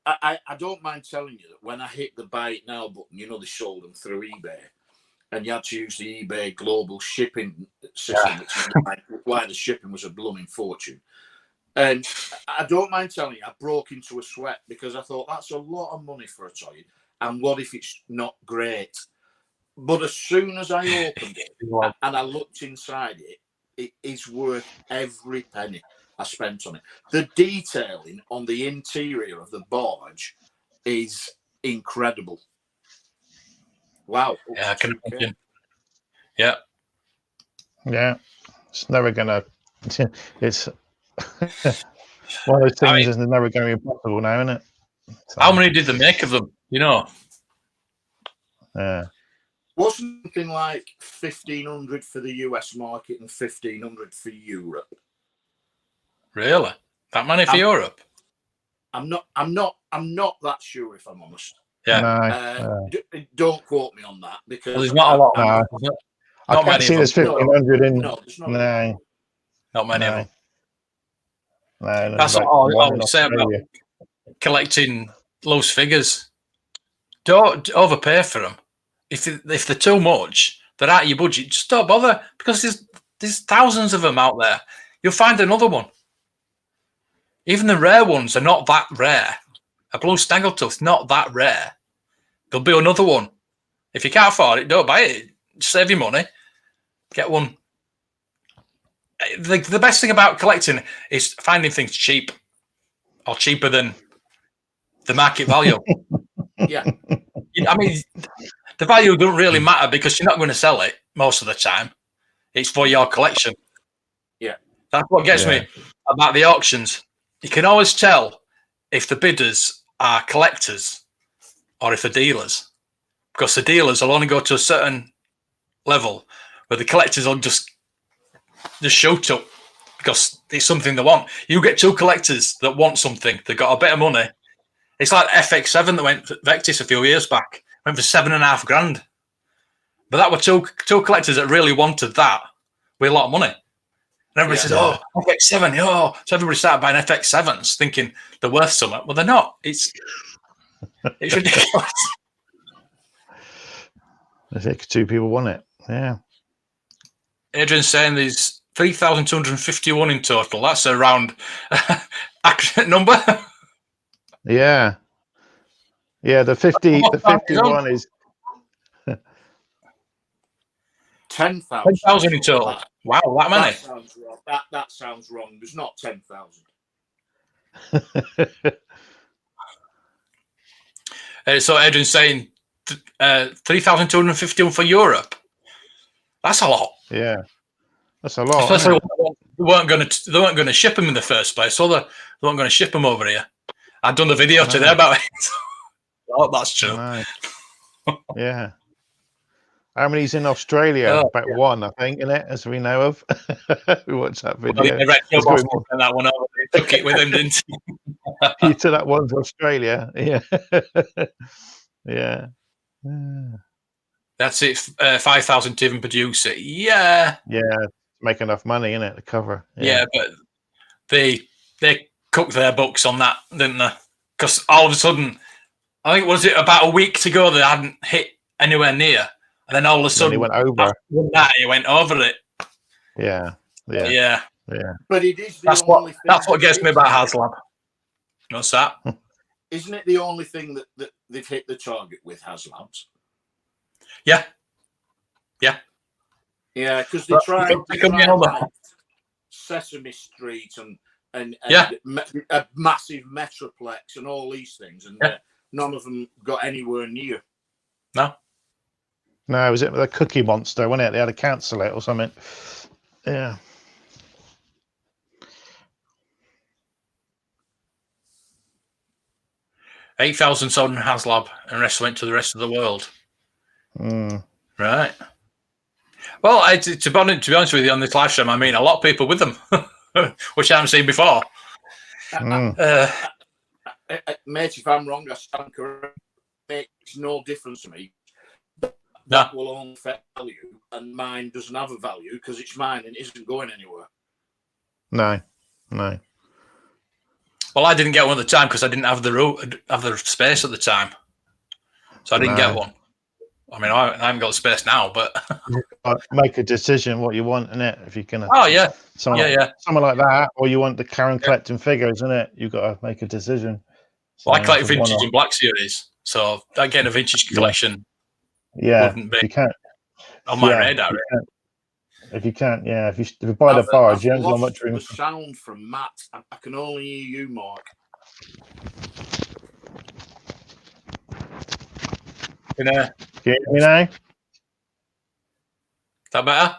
I don't mind telling you that when I hit the buy it now button, they sold them through eBay. and you had to use the eBay global shipping system, which is why the shipping was a blooming fortune. And I don't mind telling you, I broke into a sweat because I thought that's a lot of money for a toy. And what if it's not great? But as soon as I opened it and I looked inside it, it is worth every penny I spent on it. The detailing on the interior of the barge is incredible. Wow. Yeah, I can imagine. Yeah. Yeah. It's never gonna. It's one of those things is never going to be possible now, isn't it? So, how many did they make of them? You know. Yeah. Wasn't something like 1,500 for the US market and 1,500 for Europe? Really? That many for Europe? I'm not that sure, if I'm honest. Yeah. No. Don't quote me on that because there's not a lot. No. I can't see there's 1,500 in. No, there's not. Not many of them. No, that's what I would say about collecting loose figures. Don't overpay for them. If they're too much, they're out of your budget. Just don't bother because there's thousands of them out there. You'll find another one. Even the rare ones are not that rare. A blue snaggletooth, not that rare. There'll be another one. If you can't afford it, don't buy it. Save your money. Get one. The best thing about collecting is finding things cheap or cheaper than the market value. Yeah. I mean, the value doesn't really matter because you're not going to sell it most of the time. It's for your collection. Yeah. That's what gets me about the auctions. You can always tell if the bidders are collectors or if they're dealers, because the dealers will only go to a certain level where the collectors will just shoot up because it's something they want. You get two collectors that want something, they got a bit of money. It's like FX7 that went for Vectis a few years back, went for $7,500 grand. But that were two collectors that really wanted that with a lot of money. And everybody says, "Oh, FX7, oh!" So everybody started buying FX7s, thinking they're worth something. Well, they're not. It's ridiculous. I think two people want it. Yeah. Adrian's saying there's 3,251 in total. That's a round accurate number. Yeah. Yeah, the 51 is 10,000. 10,000 in total. Wow, that many. That sounds wrong. That sounds wrong. There's not 10,000. So Adrian's saying 3,251 for Europe. That's a lot. Yeah, that's a lot. Especially they weren't going to ship them in the first place, so they weren't going to ship them over here. I've done the video today about it. Oh, that's true. Right. Yeah. How many's in Australia? About one, I think, isn't it? As we know of. We watched that video. Well, that one over. He took it with him, didn't he? You took that one to Australia. Yeah. Yeah. That's it. 5,000 to even produce it. Yeah. Yeah. Make enough money, innit, to cover. Yeah, but they cooked their books on that, didn't they? Because all of a sudden, I think was it about a week to go, they hadn't hit anywhere near. And then all of a sudden, he went over. He went over it. Yeah. But it is. That's what gets me about HasLab. What's that? Isn't it the only thing that they've hit the target with HasLabs? Yeah. Yeah, because they tried like Sesame Street and a massive Metroplex and all these things, and none of them got anywhere near. No, was it the Cookie Monster, wasn't it? They had to cancel it or something. Yeah. $8,000 sold in HasLab, and the rest went to the rest of the world. Right. Well, to be honest with you, on this live stream, I mean, a lot of people with them, which I haven't seen before. Mate, if I'm wrong, I stand correct. It makes no difference to me. That will only affect value, and mine doesn't have a value because it's mine and it isn't going anywhere. No. Well, I didn't get one at the time because I didn't have the space at the time, so I didn't get one. I mean, I haven't got the space now, but make a decision what you want, innit? If you're gonna, someone like that, or you want the Karen collecting figures, innit? You've got to make a decision. So, well, I collect vintage and Black Series, so getting a vintage collection wouldn't be on my radar. If you can't, if you buy the barge, you haven't got much room. The sound from Matt, I can only hear you, Mark. Can you hear me now? Is that better?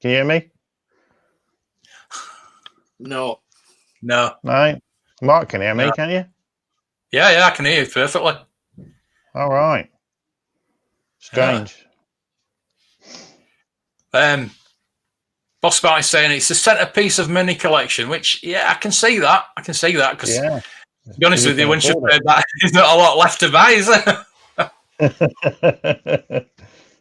Can you hear me? No. Mark can hear me, can you? Yeah, I can hear you perfectly. All right. Strange. Boss Spy saying it's the centerpiece of mini collection, which I can see that. Because to be honest with you, once you've paid that, there's not a lot left to buy, is there?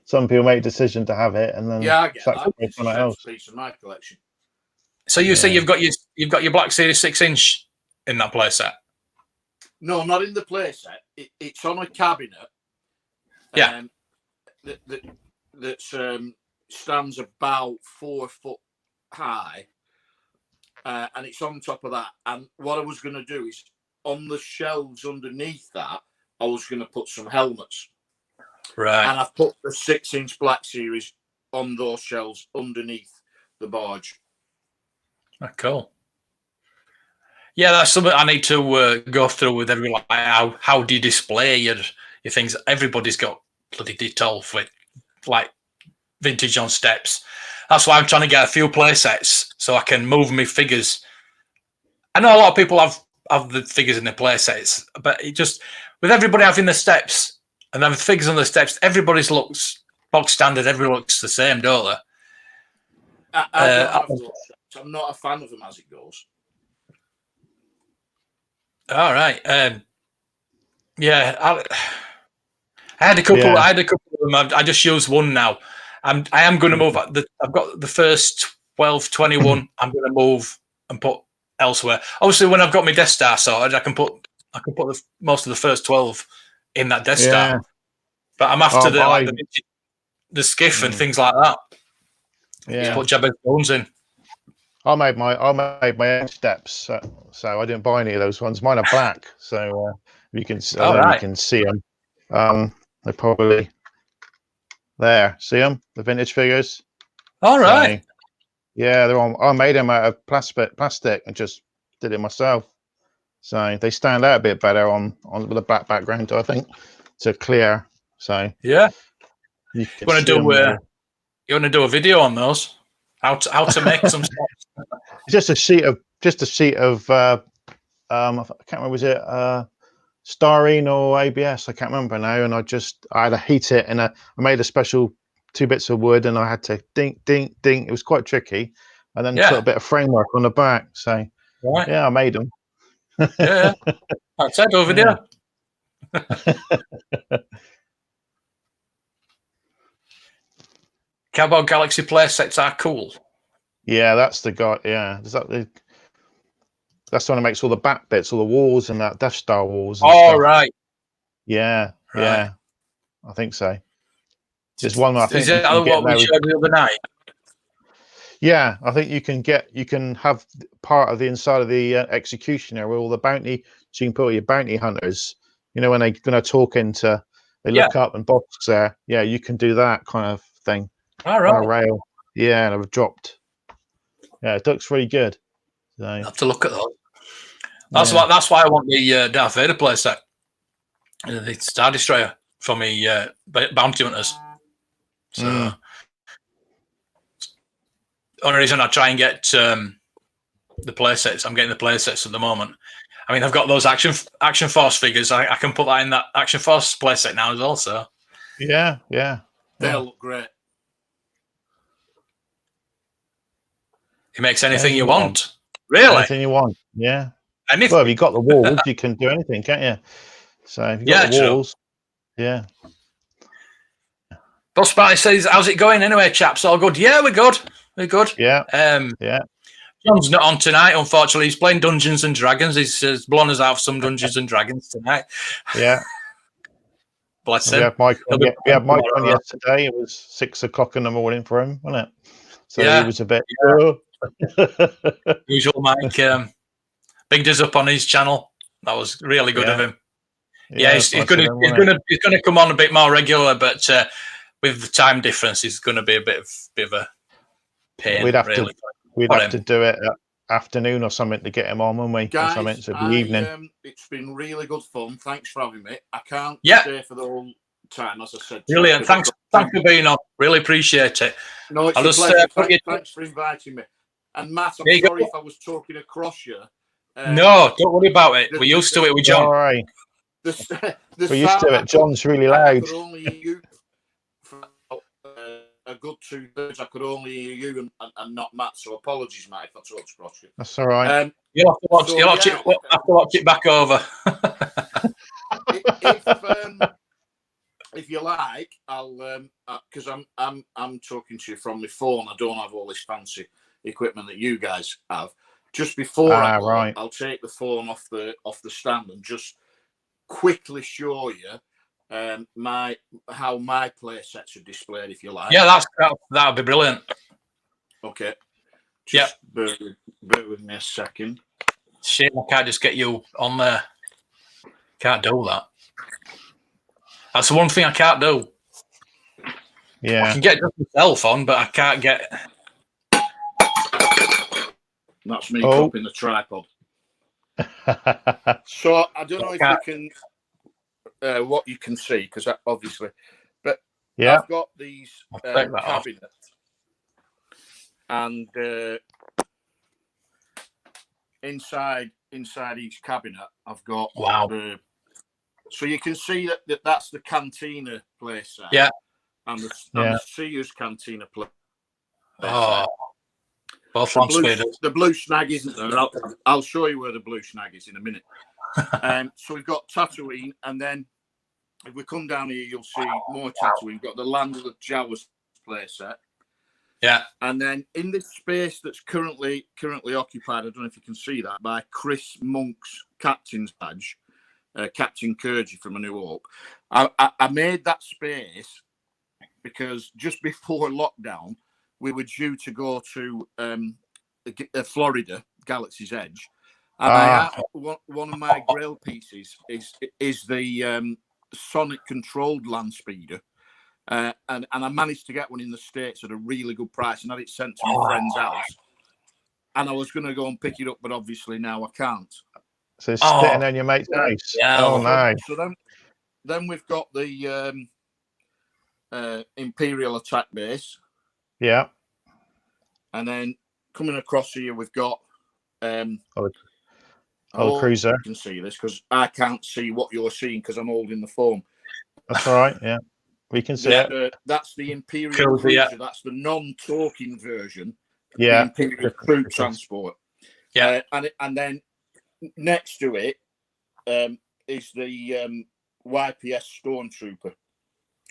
Some people make a decision to have it, and then I get that. It's a centerpiece of my collection. So you say you've got your Black Series 6-inch in that playset? No, not in the playset. It's on a cabinet. Yeah. That stands about 4 foot high, and it's on top of that. And what I was going to do is, on the shelves underneath that, I was going to put some helmets. Right. And I've put the 6-inch Black Series on those shelves underneath the barge. Oh, cool. Yeah, that's something I need to go through with everyone. Like how do you display your things? Everybody's got bloody detail for it, like vintage on steps. That's why I'm trying to get a few play sets so I can move my figures. I know a lot of people have the figures in the play sets, but it just, with everybody having the steps and then the figures on the steps, everybody's looks box standard. Everybody looks the same, don't they? I'm not a fan of them as it goes. All right. I had a couple. I had a couple of them. I just used one now. I am going to move. I've got the first 12, 21. I'm going to move and put elsewhere. Obviously, when I've got my Death Star sorted, I can put most of the first 12 in that Death Star. But I'm after the skiff and things like that. Yeah. Put Jabez Jones in. I made my own steps, so I didn't buy any of those ones. Mine are black, so you can you can see them. They're probably there. See them? The vintage figures. All right. Yeah, they're on. I made them out of plastic and just did it myself. So they stand out a bit better on with a black background, I think, to clear. So yeah, you want to do a video on those? How to make some stuff? Just a sheet of I can't remember, was it Starine or ABS? I can't remember now. And I had to heat it, and I made a special 2 bits of wood, and I had to ding. It was quite tricky, and then put a bit of framework on the back. So yeah, I made them. Yeah, I said over there. Cowboy Galaxy playsets are cool. Yeah, that's the guy. Yeah, that's the one that makes all the back bits, all the walls and that Death Star walls. And stuff. Right. Yeah, yeah, I think so. There's one I think. Is that what we showed the other night? Yeah, I think you can have part of the inside of the executioner with all the bounty. So you can put all your bounty hunters. You know, when they're going to talk into, they look up and box there. Yeah, you can do that kind of thing. All right. On a rail. Yeah, and I've dropped. Yeah, it looks really good. So, I'll have to look at those. That's why I want the Darth Vader playset, the Star Destroyer for me bounty hunters. So only reason I try and get the playsets, I'm getting the playsets at the moment. I mean, I've got those Action Force figures. I can put that in that Action Force playset now as well. So yeah, they'll look great. It makes anything you want. Really? Anything you want, yeah. Anything. Well, if you've got the walls, you can do anything, can't you? So if you've got the walls, yeah. Boss Spy says, how's it going anyway, chaps? All good? Yeah, we're good. We're good. Yeah. Yeah. John's not on tonight, unfortunately. He's playing Dungeons and Dragons. He's blown us out some Dungeons and Dragons tonight. Yeah. Bless We him. had Mike on, He'll be we had Mike on tomorrow. yesterday. It was 6 o'clock in the morning for him, wasn't it? So Yeah. he was a bit. Usual Mike bigged us up on his channel. That was really good of him. Yeah, he's going to come on a bit more regular, but with the time difference, it's going to be a bit of a pain. We'd have really. to do it at afternoon or something to get him on, wouldn't we? Guys, or something, so it'd be evening. It's been really good fun. Thanks for having me. I can't stay for the whole time, as I said. Brilliant. Thanks for being on. Really appreciate it. No, it's a pleasure. Thanks for inviting me. And Matt, I'm sorry if I was talking across you. No, don't worry about it. We're used to it with John. All right. We're used to it. John's really loud. I could only hear you for a good 2/3. I could only hear you and not Matt. So apologies, Matt, if I talked across you. That's all right. You'll have to watch it back over. If you like, I'll because I'm talking to you from my phone. I don't have all this fancy equipment that you guys have. Just before I'll take the phone off the stand and just quickly show you how my play sets are displayed, if you like. Yeah, that'll be brilliant. Okay. Just bear with me a second. Shit, I can't just get you on there. Can't do that. That's the one thing I can't do. Yeah. I can get myself on, but I can't get. That's me dropping the tripod. So I don't know if you can, what you can see, because obviously, but I've got these cabinets, and inside each cabinet, I've got so you can see that's the Cantina place. And the Sears Cantina place. Both the blue snag isn't there. I'll show you where the blue snag is in a minute. So we've got Tatooine, and then if we come down here, you'll see more Tatooine. We've got the Land of the Jawas playset. Yeah. And then in this space that's currently occupied, I don't know if you can see that, by Chris Monk's captain's badge, Captain Kurgi from A New Hope. I made that space because just before lockdown, we were due to go to Florida, Galaxy's Edge. And one of my grail pieces is the Sonic controlled land speeder. And I managed to get one in the States at a really good price and had it sent to my friend's house. And I was going to go and pick it up, but obviously now I can't. So it's sitting on your mate's house. Yeah. Oh, nice. So then we've got the Imperial attack base. Yeah. And then coming across here, we've got cruiser. You can see this because I can't see what you're seeing because I'm holding the phone. That's all right. Yeah, we can see it. That's the Imperial cruiser. Yeah. That's the non-talking version. Yeah, the Imperial crew transport. Yeah, and then next to it is the YPS Stormtrooper,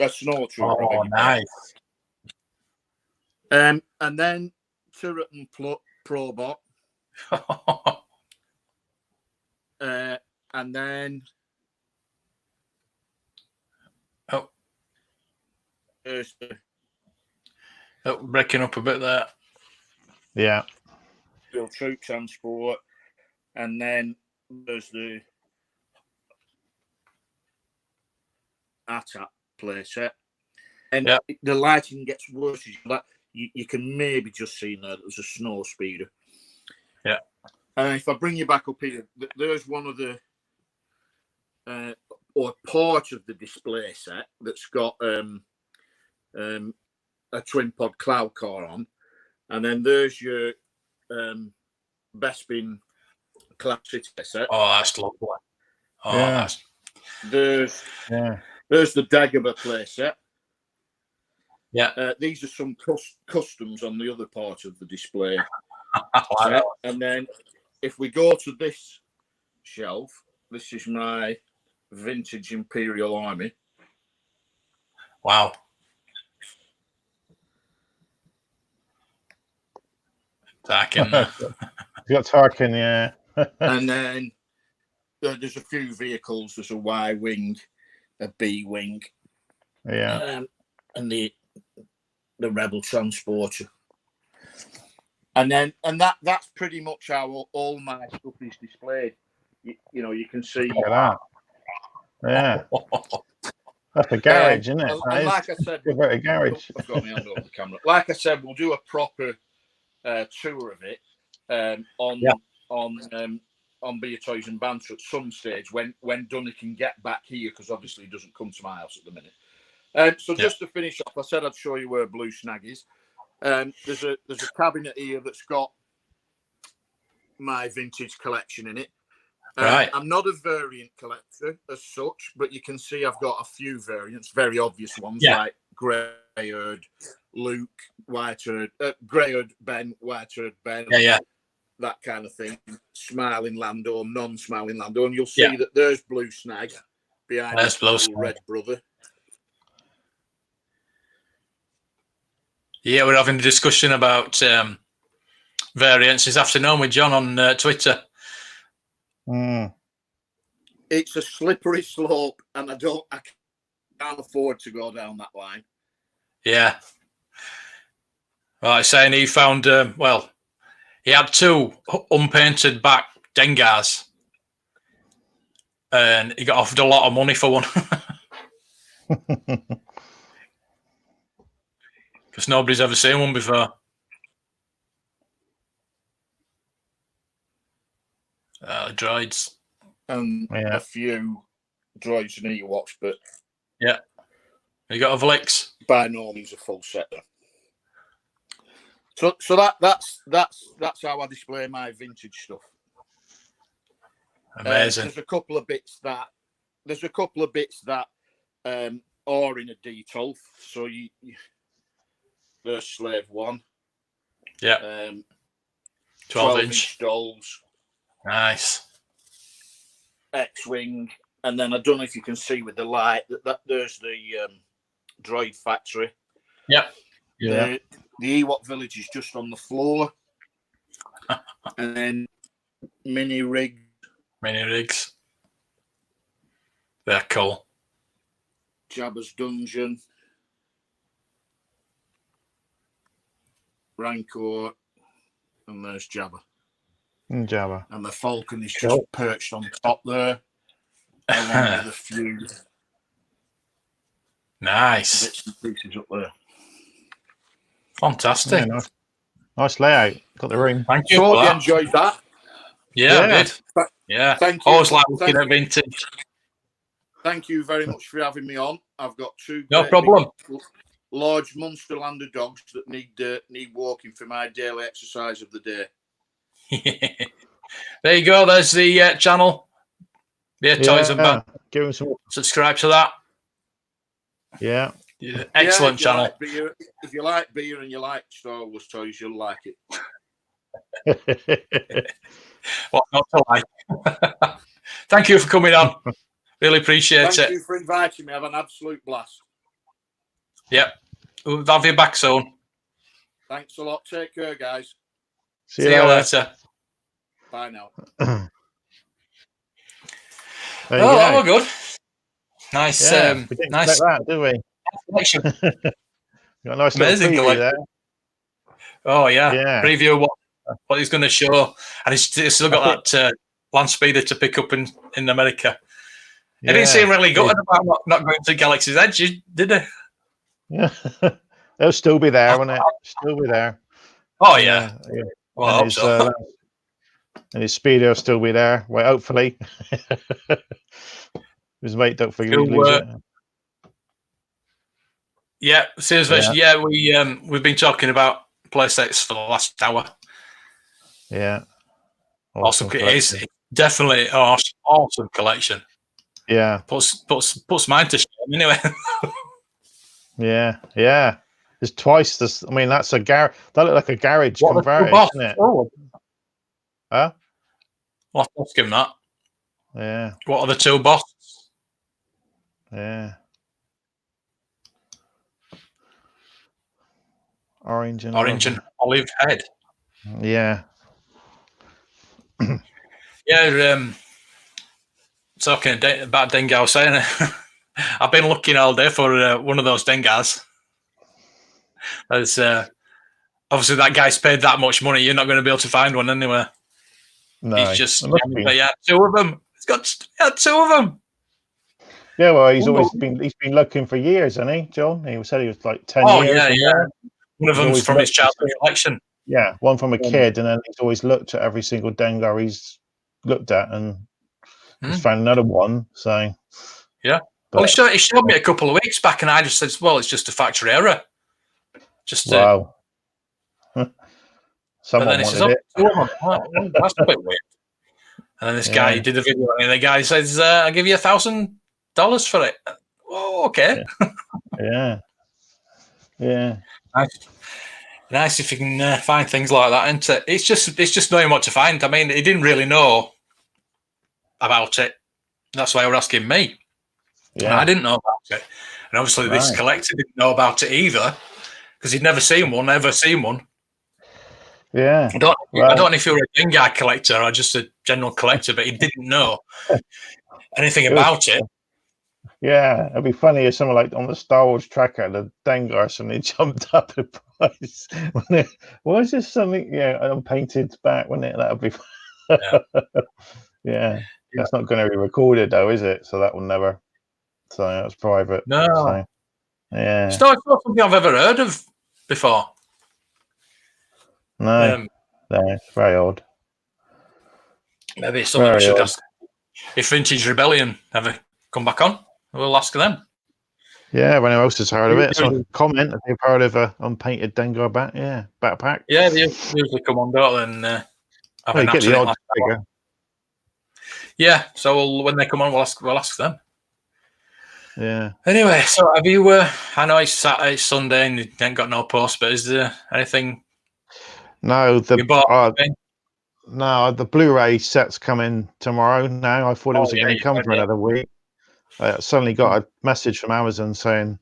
Snow Trooper. Oh, nice. And then turret and Probot. And then breaking up a bit there. Yeah. Troop transport, and then there's the attack playset. And the lighting gets worse. You can maybe just see there there's a snow speeder. Yeah. And if I bring you back up here, there's one of the or part of the display set that's got a twin pod cloud car on, and then there's your Bespin Classic set. Oh, that's lovely. Oh, yeah. There's the Dagobah playset. Yeah. These are some customs on the other part of the display. And then if we go to this shelf, this is my vintage Imperial Army. Wow. Tarkin. You got Tarkin, yeah. And then there's a few vehicles. There's a Y-Wing. a B wing, Yeah. And the Rebel transporter, and that's pretty much how all my stuff is displayed. You know, you can see. Look at that. Yeah. That's a garage, isn't it? And like I said, a garage. I've got my hand over the camera. Like I said, we'll do a proper tour of it on Beer Toys and Banter at some stage when Dunny can get back here, because obviously he doesn't come to my house at the minute. So just to finish off, I said I'd show you where Blue Snag is. There's a cabinet here that's got my vintage collection in it. Right. I'm not a variant collector as such, but you can see I've got a few variants, very obvious ones like grey-haired Luke, white-haired, grey-haired Ben, white-haired Ben, that kind of thing. Smiling Lando, non-smiling Lando, and you'll see that there's Blue Snag behind his little red brother. Yeah, we're having a discussion about variants this afternoon with John on Twitter. It's a slippery slope, and I can't afford to go down that line. Yeah. Right, saying he found he had 2 unpainted back Dengars, and he got offered a lot of money for one because nobody's ever seen one before. Droids. A few droids and Ewoks, but you got a Vlix. By no means a full set. So that's how I display my vintage stuff. Amazing. There's a couple of bits that are in a D12. So there's Slave 1. Yeah. 12-inch dolls. Nice. X-wing, and then I don't know if you can see with the light that there's the droid factory. Yep. The Ewok village is just on the floor, and then mini rigs. They're cool. Jabba's dungeon, Rancor, and there's Jabba. Jabba. And the Falcon is just perched on top there, along with a few bits and pieces up there. Fantastic. Yeah, nice layout. Got the room. Thank you. So hope you enjoyed that. Yeah, I did. Yeah. Thank you. Always like looking at vintage. Thank you very much for having me on. I've got 2 No problem. large Munsterlander dogs that need walking for my daily exercise of the day. There you go. There's the channel. Beer Toys and Banter. Give him some. Subscribe to that. Yeah. Excellent channel. If you like beer and you like Star Wars toys, you'll like it. What not to like? Thank you for coming on. Really appreciate it. Thank you for inviting me. Have an absolute blast. Yep. We'll have you back soon. Thanks a lot. Take care, guys. See you later. Bye now. Oh, good. Nice. We didn't nice. that, did we? Collection. Got a nice Amazing little preview there. Oh yeah. Preview what he's going to show, and he's still got that land speeder to pick up in America. He didn't seem really gutted about not going to Galaxy's Edge, did he? Yeah, they'll still be there, won't it? Still be there. Oh yeah. Well, I hope his, so. And his speeder will still be there. Well, hopefully. His mate don't forget lose it. Yeah, series version. Yeah, we've been talking about PlayStation for the last hour. Yeah. Awesome. It is definitely awesome collection. Yeah. Puts mine to shame anyway. Yeah. There's twice this. I mean, that's a garage. That looked like a garage converted, isn't it? Oh. Huh? I'll have to ask him that. Yeah. What are the 2 bosses? Yeah. Orange and olive head. Yeah. Yeah. Talking about Dengar, saying I've been looking all day for one of those Dengars. As obviously that guy's paid that much money, you're not going to be able to find one anywhere. No, He's just it two of them. He's got two of them. yeah, well, he's been looking for years, hasn't he, John? He said he was like 10 Oh, years. yeah. One of them's from his childhood collection. Yeah, one from a kid, and then he's always looked at every single Dengar he's looked at, and he's found another one. So yeah, well, he showed me a couple of weeks back, and I just said, "Well, it's just a factory error." Just wow. Someone then he wanted says, it. Oh, that's a bit weird. And then this guy did a video, and the guy says, "I'll give you $1,000 for it." Oh, okay. Yeah. Nice if you can find things like that, isn't it? It's just knowing what to find. I mean, he didn't really know about it. That's why they were asking me. Yeah, I didn't know about it, and obviously this collector didn't know about it either because he'd never seen one. Yeah, I don't know if you were a Dengar collector or just a general collector, but he didn't know anything about it. Yeah, it'd be funny if someone like on the Star Wars tracker, the Dengar suddenly jumped up in price. Why is this something? Yeah, unpainted back, wouldn't it? That would be. Yeah, that's not going to be recorded though, is it? So that will never. So that's private. No. So, yeah. It's not something I've ever heard of before. No, it's very odd. Maybe it's something we should ask. If Vintage Rebellion ever come back on, we'll ask them. Yeah, if anyone else has heard of it, so comment if they've heard of a unpainted Dengar backpack. Yeah, they usually come on, don't they? And you get the odd figure. Yeah, so when they come on, we'll ask them. Yeah. Anyway, so have you? I know it's Sunday and you ain't got no post, but is there anything? No, you bought no, the Blu-ray set's coming tomorrow. Now I thought it was going to come for another week. I suddenly got a message from Amazon saying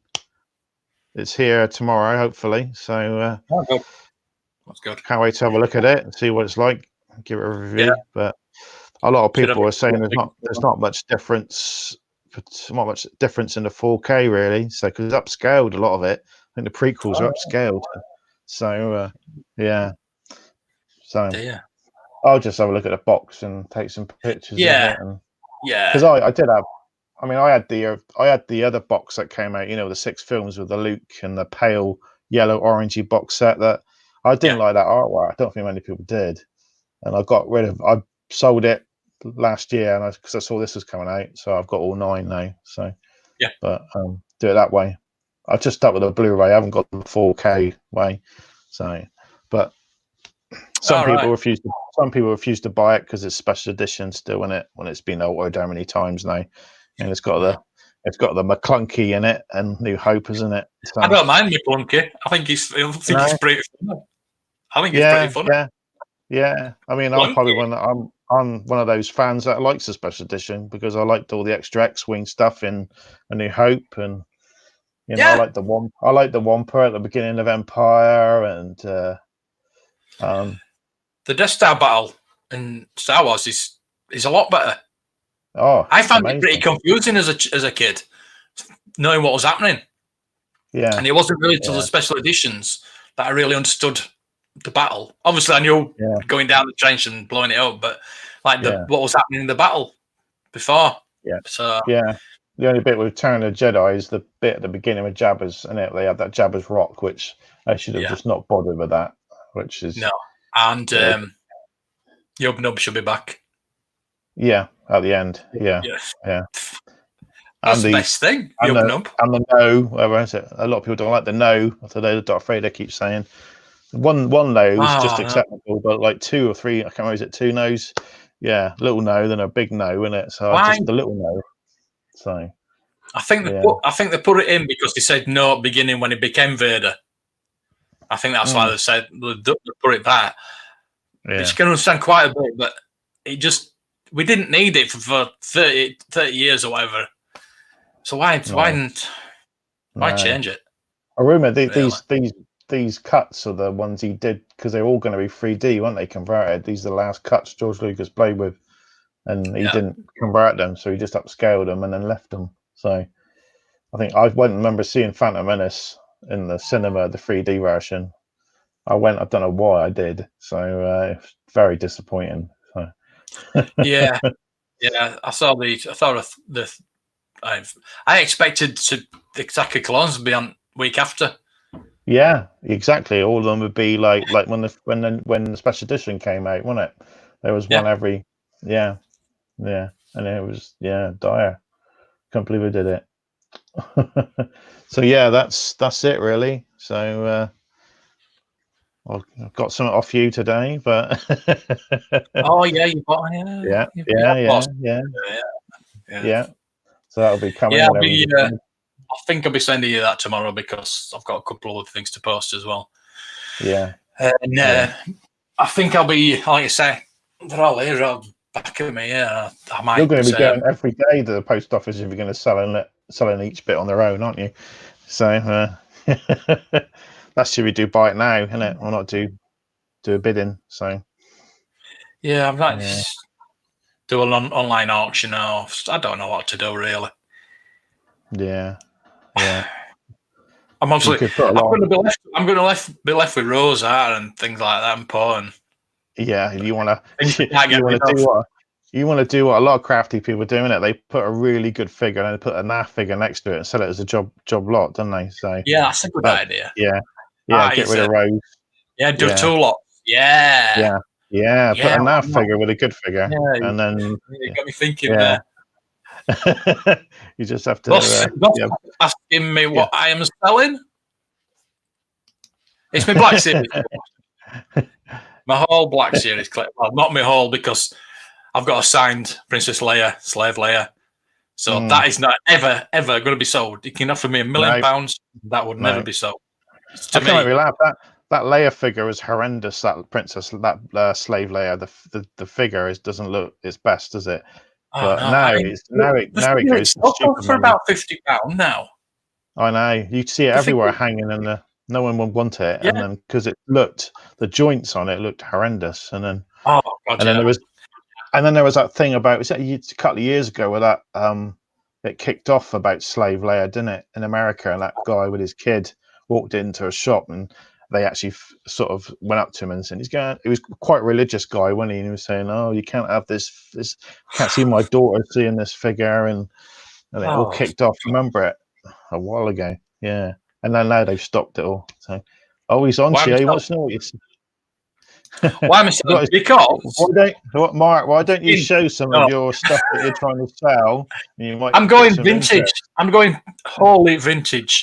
it's here tomorrow, hopefully. So that's good. Can't wait to have a look at it and see what it's like. Give it a review. Yeah. But a lot of people are saying there's not much difference. Not much difference in the 4K really. So because it's upscaled a lot of it. I think the prequels are upscaled. So yeah. So I'll just have a look at the box and take some pictures of it. And, because I did have. I mean, I had the other box that came out. You know, the 6 films with the Luke and the pale yellow orangey box set. That I didn't like that artwork. I don't think many people did, and I got rid of. I sold it last year, and because I saw this was coming out, so I've got all 9 now. So but do it that way. I just stuck with the Blu-ray. I haven't got the 4K way. So, but some people refuse to. Some people refuse to buy it because it's special edition still in it when it's been altered how many times now. And it's got the McClunky in it and New Hope, isn't it? So, I don't mind McClunky. I think he's pretty fun. I think he's pretty fun. Yeah. I mean, I'm probably I'm one of those fans that likes the special edition because I liked all the extra X-wing stuff in A New Hope, and I like the Wampa at the beginning of Empire, and the Death Star battle in Star Wars is a lot better. Oh, I found it pretty confusing as a kid, knowing what was happening. Yeah, and it wasn't really till the special editions that I really understood the battle. Obviously, I knew going down the trench and blowing it up, but like what was happening in the battle before. Yeah. So the only bit with Return of the Jedi is the bit at the beginning with Jabba's, and they had that Jabba's rock, which I should have just not bothered with that. Which is and Yub Nub should be back. Yeah, at the end. Yeah. That's the best thing. And the no, whatever is it? A lot of people don't like the no. So they're afraid they keep saying one no is just acceptable, but like 2 or 3, I can't remember, is it 2 no's? Yeah, little no, then a big no, isn't it? So just the little no. So I think they put it in because they said no at the beginning when it became Vader. I think that's why they said they put it back. Which you can understand quite a bit, but it just we didn't need it for 30 years or whatever. So why change it? I remember these cuts are the ones he did because they're all going to be 3D, weren't they? Converted. These are the last cuts George Lucas played with, and he didn't convert them, so he just upscaled them and then left them. So I think I went and remember seeing Phantom Menace in the cinema, the 3D version. I don't know why I did. So it's very disappointing. So. Yeah. I thought I expected the Attack of Clones to be on week after. Yeah, exactly. All of them would be like when the special edition came out, wasn't it? There was one every. Yeah, and it was dire. Can't believe we did it. So yeah, that's it really. So I've got something off you today, but oh yeah, you got yeah. So that'll be coming. Yeah, whenever I think I'll be sending you that tomorrow because I've got a couple of things to post as well. Yeah, and I think I'll be, like you say, they're all here back at me. Yeah, I might. You're going to be going every day to the post office if you're going to selling each bit on their own, aren't you? So that's should we do buy it now, isn't it? Or not do a bidding. So yeah, I'm not do an online auction now. I don't know what to do really. Yeah. I'm obviously. I'm going to be left with Rosa and things like that and Poe and. Yeah, you want to do what a lot of crafty people are doing. It they put a really good figure and they put a NAF figure next to it and sell it as a job lot, don't they? So yeah, that's a good idea. Yeah, get rid of Rose. Yeah, do 2 lots. Yeah. Put a NAF figure with a good figure, and then you got me thinking there. You just have to. Asking me what I am selling. It's my Black Series. My whole Black Series clip. Well, not my whole because I've got a signed Princess Leia, Slave Leia. So that is not ever going to be sold. You can offer me £1 million, that would never be sold. I can't really laugh. That Leia figure is horrendous. That princess, that Slave Leia, the figure doesn't look its best, does it? But now it goes for about £50 now. I know. You see it everywhere hanging, and no one would want it. Yeah. And then because the joints on it looked horrendous, and then there was that thing about was that a couple of years ago where that it kicked off about Slave Leia, didn't it, in America? And that guy with his kid walked into a shop and they actually sort of went up to him and said, he was quite a religious guy, wasn't he? And he was saying, "Oh, you can't have this can't see my daughter seeing this figure," and it all kicked off. Remember it a while ago? Yeah. And then now they've stopped it all. So, he's on to you. He wants to know what you say. Why am I because Mark? Why don't you show some of your stuff that you're trying to sell? I'm going vintage. Interest. I'm going wholly vintage.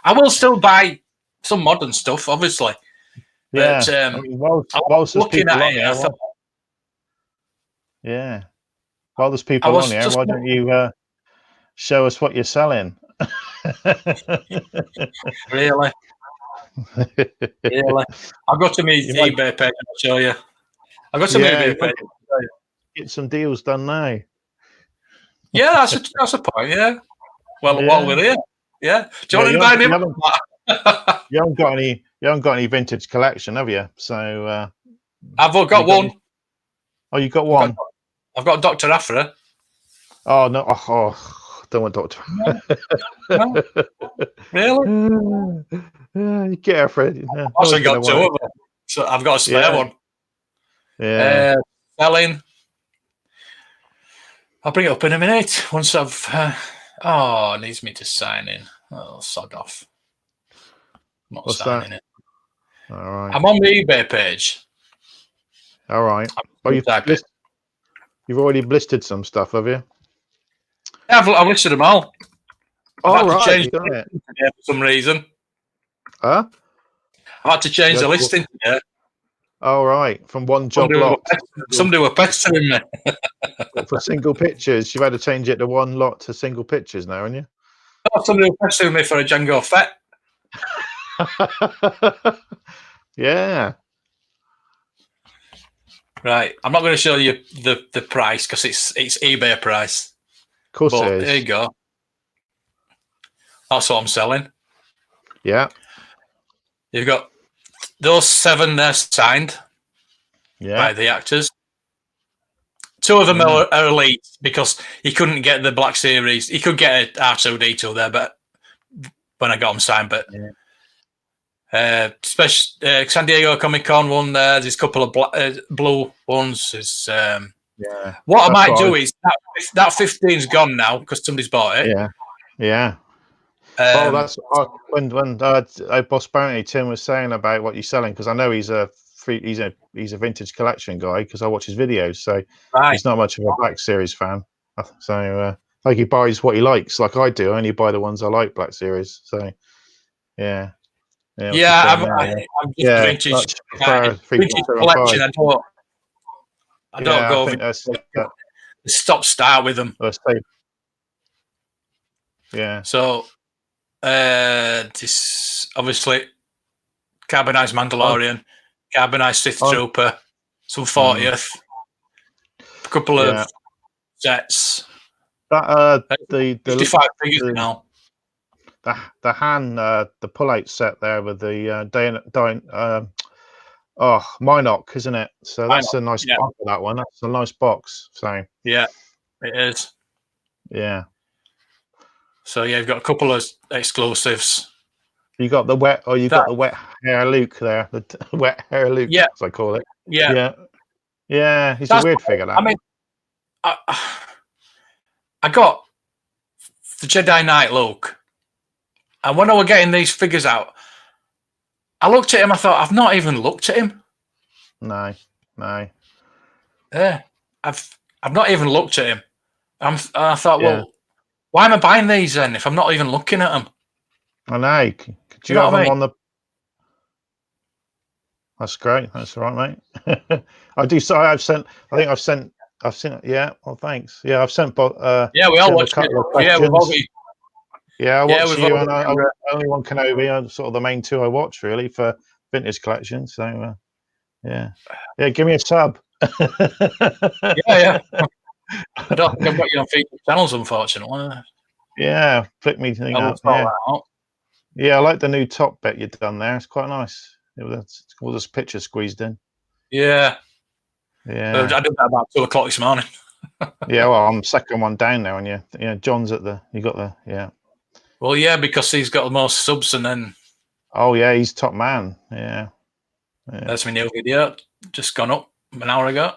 I will still buy some modern stuff, obviously. Yeah. But, whilst there's people on here, while there's people on here, why don't you show us what you're selling? Really? Really? I'll go to my eBay page and I'll show you. I'll go to my eBay page. Get some deals done now. Yeah, that's a point, yeah. Well, while we're here. Yeah. Do you want to buy me? You haven't got any vintage collection, have you? So I've got one. You got one? I've got Dr. Aphra. Oh no! Don't want Dr. No. Really? You get her, Fred. I've also got 2 of them. So I've got a spare one. Yeah. Selling. I'll bring it up in a minute once I've. It needs me to sign in. Oh, sod off. I'm not signing it. All right. I'm on the eBay page. All right. You've already listed some stuff, have you? Yeah, I've listed them all. I've had to change it for some reason. Huh? I've had to change the listing today. All right. From one job lot. Somebody were pestering me. For single pictures, you've had to change it to one lot to single pictures now, haven't you? Oh, somebody were pestering me for a Django Fett. Yeah. Right. I'm not going to show you the price because it's eBay price. Of course it is. There you go. That's what I'm selling. Yeah. You've got those 7 there signed by the actors. 2 of them are elite because he couldn't get the Black Series. He could get a R2D2 there, but when I got them signed. But especially San Diego Comic Con one. There's a couple of blue ones. Is what I might do is that 15's gone now because somebody's bought it. Yeah. That's when Boss Bounty Tim was saying about what you're selling, because I know he's a vintage collection guy because I watch his videos. So he's not much of a Black Series fan. So like he buys what he likes, like I do. I only buy the ones I like, Black Series. So yeah. I'm just vintage collection. I don't go. Stop start with them. Yeah. So this obviously carbonized Mandalorian, carbonized Sith Trooper, some 40th, a couple of sets. That the 55 figures now. The Han the pull-out set there with the Minoc, isn't it? So that's a nice box for that one. That's a nice box. So yeah, it is. Yeah. So you've got a couple of exclusives. You got the wet hair Luke there, the wet hair Luke, as I call it. Yeah. He's a weird figure. That. I mean, I got the Jedi Knight Luke, and when I was getting these figures out, I looked at him. I thought, I've not even looked at him. No. Yeah, I've not even looked at him. I thought, well, why am I buying these then if I'm not even looking at them? I know. Could you have them on the? That's great. That's all right, mate. I do. So I've sent. I've sent. Yeah. Well, thanks. Yeah, I've sent. We all watched it. We've all been. Yeah, I watch you, and I only one Kenobi are sort of the main two I watch really for vintage collection. So, give me a sub. Yeah. I don't think I've got you on featured channels, unfortunately. Yeah, flick me thing up. Yeah, I like the new top bit you've done there. It's quite nice. It's all this picture squeezed in. Yeah. I did that about 2 o'clock this morning. Yeah, well, I'm second one down now, and John's at you got the. Well, yeah, because he's got the most subs, and then. Oh yeah, he's top man. Yeah. That's my new video. Just gone up an hour ago.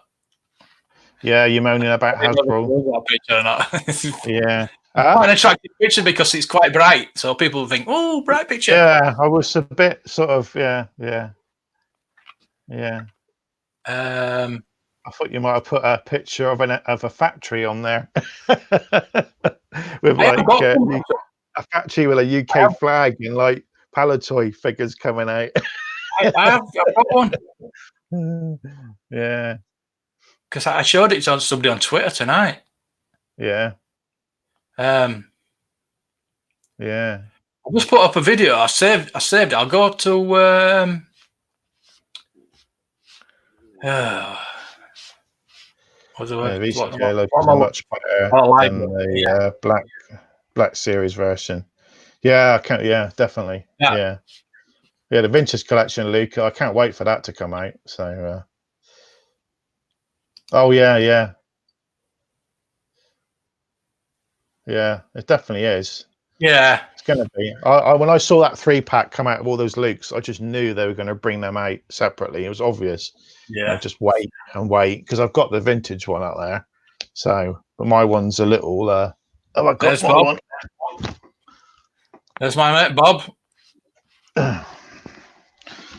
Yeah, you're moaning about Hasbro. That picture or not. Yeah. Quite an attractive picture because it's quite bright, so people think, "Oh, bright picture." Yeah, I was a bit sort of, yeah. I thought you might have put a picture of a factory on there with like a factory with a UK flag and like Paliboys figures coming out. I've got one. Yeah. Because I showed it to somebody on Twitter tonight. Yeah. Yeah. I just put up a video. I saved it. I'll go to what's the word? Much better than the Black Series version. Yeah, I can't. Yeah, definitely. Yeah. The vintage collection, Luke. I can't wait for that to come out. So. Oh yeah. Yeah, it definitely is. Yeah, it's going to be. When I saw that 3-pack come out of all those Lukes, I just knew they were going to bring them out separately. It was obvious. Yeah, just wait because I've got the vintage one out there. So, but my one's a little. Oh, I got my one. There's my mate Bob.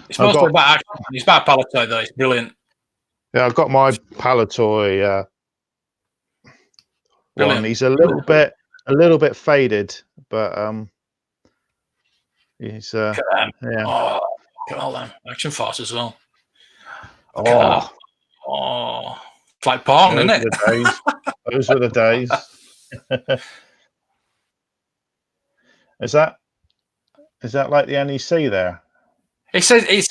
It's mostly about action. It's about Paliboys though. It's brilliant. Yeah, I've got my Paliboy one. He's a little bit faded, but he's yeah. Oh, look at all them Action Force as well. It's like porn, isn't it? Those were the days. Is that like the NEC there? He said it's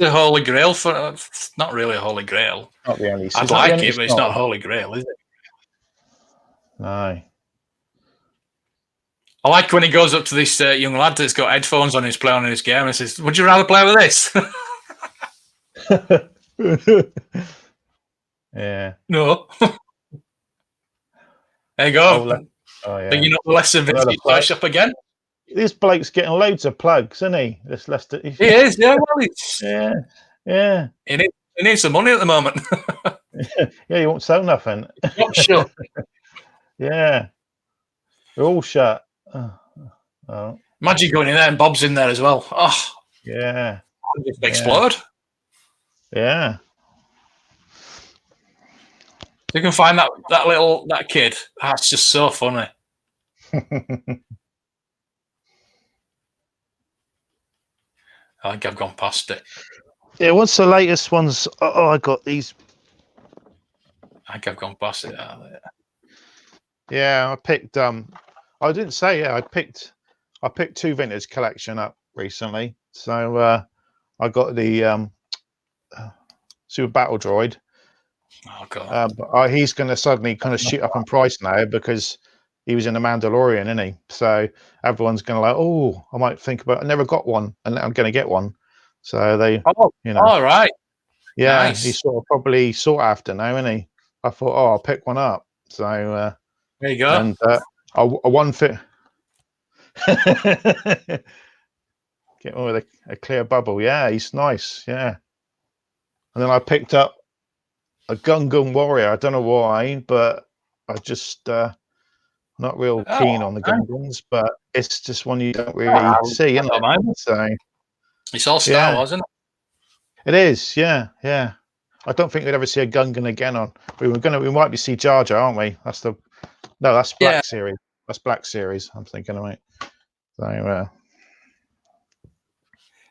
a holy grail for. It's not really a holy grail. Not the NEC. I'd like it, but it's not a holy grail, is it? No. I like when he goes up to this young lad that's got headphones on, he's playing on his game, and says, "Would you rather play with this?" Yeah. No. There you go. Oh yeah. But you're not the lesser vintage toy shop again. this bloke's getting loads of plugs, isn't he? This Leicester. He is, yeah. Well, it's yeah. He needs the money at the moment. Yeah, he won't sell nothing. Not sure. Yeah, they're all shut. Oh. Imagine going in there and Bob's in there as well. Oh, yeah, I'd just explode. Yeah. You can find that kid. That's just so funny. I think I've gone past it. Yeah, what's the latest ones? Oh, I got these. I think I've gone past it. Yeah, I picked. I didn't say. Yeah, I picked 2 vintage collection up recently. So I got the Super Battle Droid. Oh god! But he's going to suddenly kind of shoot up in price now because he was in the Mandalorian, isn't he? So everyone's going to like, oh, I might think about. I never got one, and I'm going to get one. So they, all right, yeah, nice. he's sort of probably sought after now, isn't he? I thought, oh, I'll pick one up. So there you go. And I one fit. Get one with a clear bubble. Yeah, he's nice. Yeah. And then I picked up a Gungan Warrior. I don't know why, but I just not real keen on the Gungans, but it's just one you don't really see, isn't it? So it's all Star Wars, isn't it? It is, yeah. I don't think we'd ever see a Gungan again on. We might be see Jar Jar, aren't we? That's Black Series. That's Black Series. I'm thinking of it. So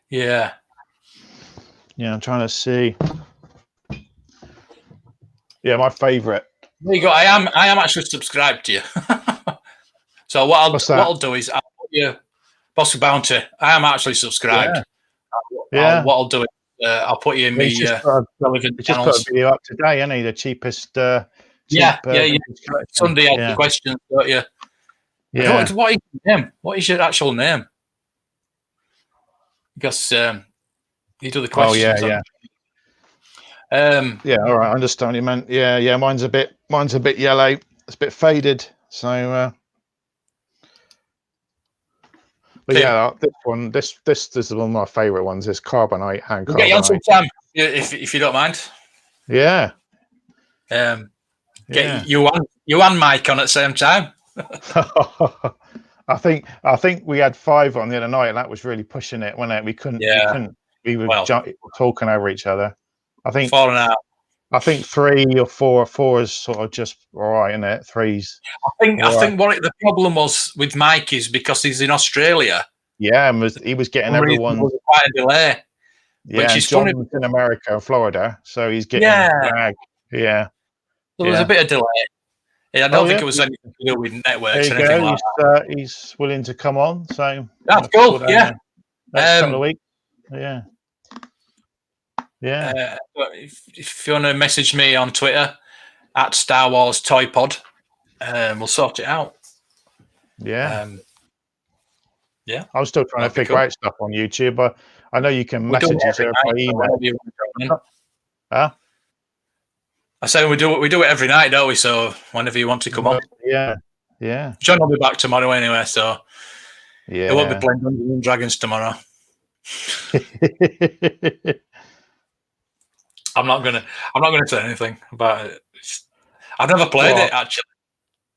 yeah. I'm trying to see. Yeah, my favourite. There you go. I am actually subscribed to you. So what I'll do is I'll put you Boss of Bounty. I am actually subscribed. Yeah. What I'll do is I'll put you in the relevant just channels. put a video up today, ain't he? The cheapest. Yeah. Sunday answer questions, don't you? Yeah. What is your name? What is your actual name? Because you do the questions. Oh yeah. Yeah, all right, I understand you, man. Yeah, mine's a bit yellow. It's a bit faded. So but yeah, this is one of my favourite ones. This carbonite, hand carbonite. We'll get you on sometime if you don't mind. Yeah. Get you and Mike on at the same time. I think we had 5 on the other night, and that was really pushing it, wasn't it? We couldn't. We were talking over each other. I think 4.5. I think 3 or 4 is sort of just all right, isn't it? 3's. I think what the problem was with Mike is because he's in Australia. Yeah, and he was getting everyone. There was quite a delay. Yeah, which is John's funny. In America, Florida, so he's getting dragged. Yeah. So there was a bit of delay. I don't think it was anything to do with networks or anything like that. He's willing to come on, so that's cool. Yeah. Next couple of weeks. Yeah. If you want to message me on Twitter at Star Wars Toy Pod, we'll sort it out. Yeah. Yeah. I'm still trying to figure out stuff on YouTube, but I know you can message us by email. Huh? I say we do it every night, don't we? So whenever you want to come on. Yeah. John will be back tomorrow anyway, so yeah, he won't be playing Dungeons and Dragons tomorrow. I'm not gonna say anything about it. I've never played it actually.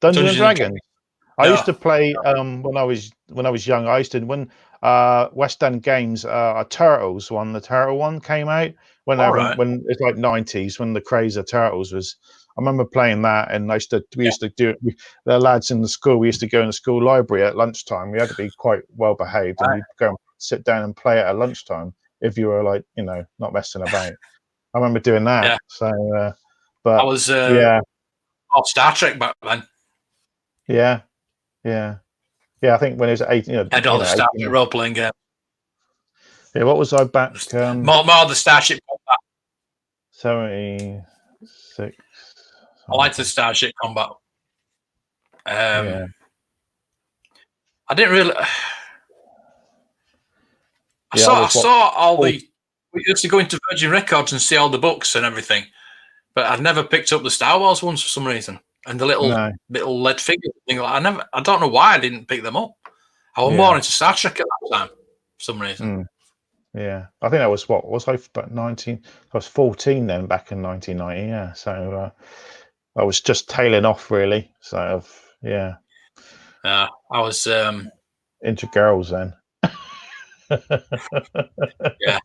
Dungeons and Dragons. I used to play when I was young. I used to when West End Games a Turtles one. The Turtle one came out when it's like 90s when the craze of Turtles was. I remember playing that, and we used to do it. The lads in the school. We used to go in the school library at lunchtime. We had to be quite well behaved, and we'd go and sit down and play it at lunchtime if you were like not messing about. I remember doing that. Yeah. So, but I was off Star Trek back then. Yeah. I think when it was 18, had all the Star Trek role playing game. Yeah, what was I back? More the Starship Combat. 76. I liked the Starship Combat. I didn't really. I saw all the. We used to go into Virgin Records and see all the books and everything, but I'd never picked up the Star Wars ones for some reason. And the little lead figures thing. I don't know why I didn't pick them up. I was more into Star Trek at that time for some reason. Yeah, I think that was what was I about 19? I was 14 then, back in 1990. Yeah, so I was just tailing off really. So yeah, I was into girls then. Yeah.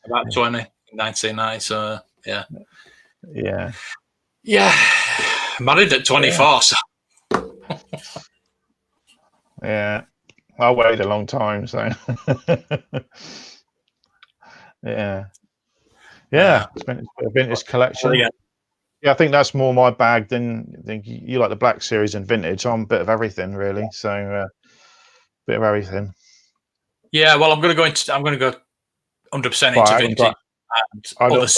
About 20, 1990. So yeah. Married at 24. Yeah. So. Yeah, I waited a long time. So yeah. It's been a vintage collection. Yeah, I think that's more my bag than you like the Black Series and vintage. I'm a bit of everything really. So bit of everything. Yeah, well, I'm going to go 100% into vintage. I don't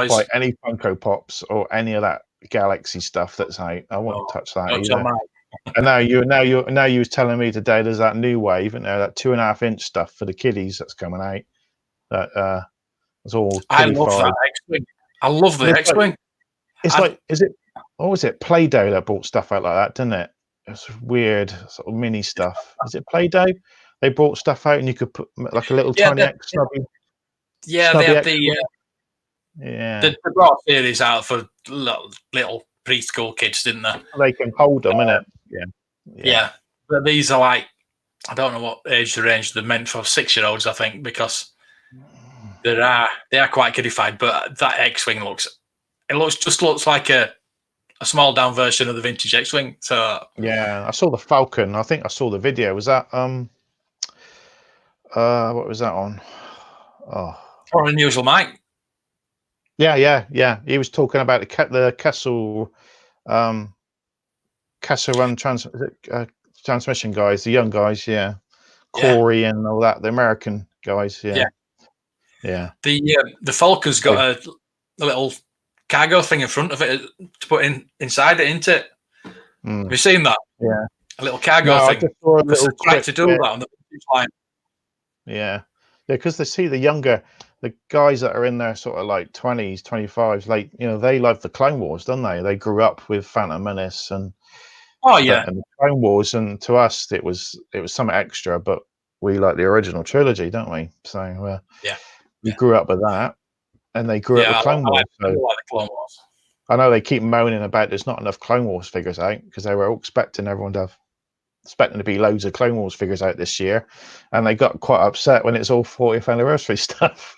buy any Funko Pops or any of that Galaxy stuff that's out. I won't touch that either. And now you was telling me today there's that new wave, and that 2.5-inch stuff for the kiddies that's coming out. That it's all. I love that X-wing. I love the X-wing. It's like, is it Play-Doh that bought stuff out like that, didn't it? It's weird sort of mini stuff. Is it Play-Doh? They brought stuff out and you could put like a little tiny X snubby. Yeah, they have they brought a series out for little preschool kids, didn't they? They can hold them, innit? Yeah. But these are like, I don't know what age range they're meant for, 6-year-olds, I think, because they are quite kiddified. But that X-wing looks like a small down version of the vintage X-wing. So yeah, I saw the Falcon. I think I saw the video. Was that what was that on? Or Unusual Mike. Yeah. He was talking about the Kessel Run transmission guys, the young guys, Corey and all that, the American guys, yeah. The Falcon's got a little cargo thing in front of it to put inside it, isn't it? Have you seen that? Yeah, a little cargo thing. I just saw a little clip, to do that on the line. Yeah, because they see the guys that are in their sort of like 20s, 25s, like they love the Clone Wars, don't they? They grew up with Phantom Menace and and the Clone Wars, and to us it was something extra, but we like the original trilogy, don't we? So we grew up with that, and they grew up with Clone Wars. I like the Clone Wars. I know they keep moaning about there's not enough Clone Wars figures out, because they were all expecting to be loads of Clone Wars figures out this year, and they got quite upset when it's all 40th anniversary stuff.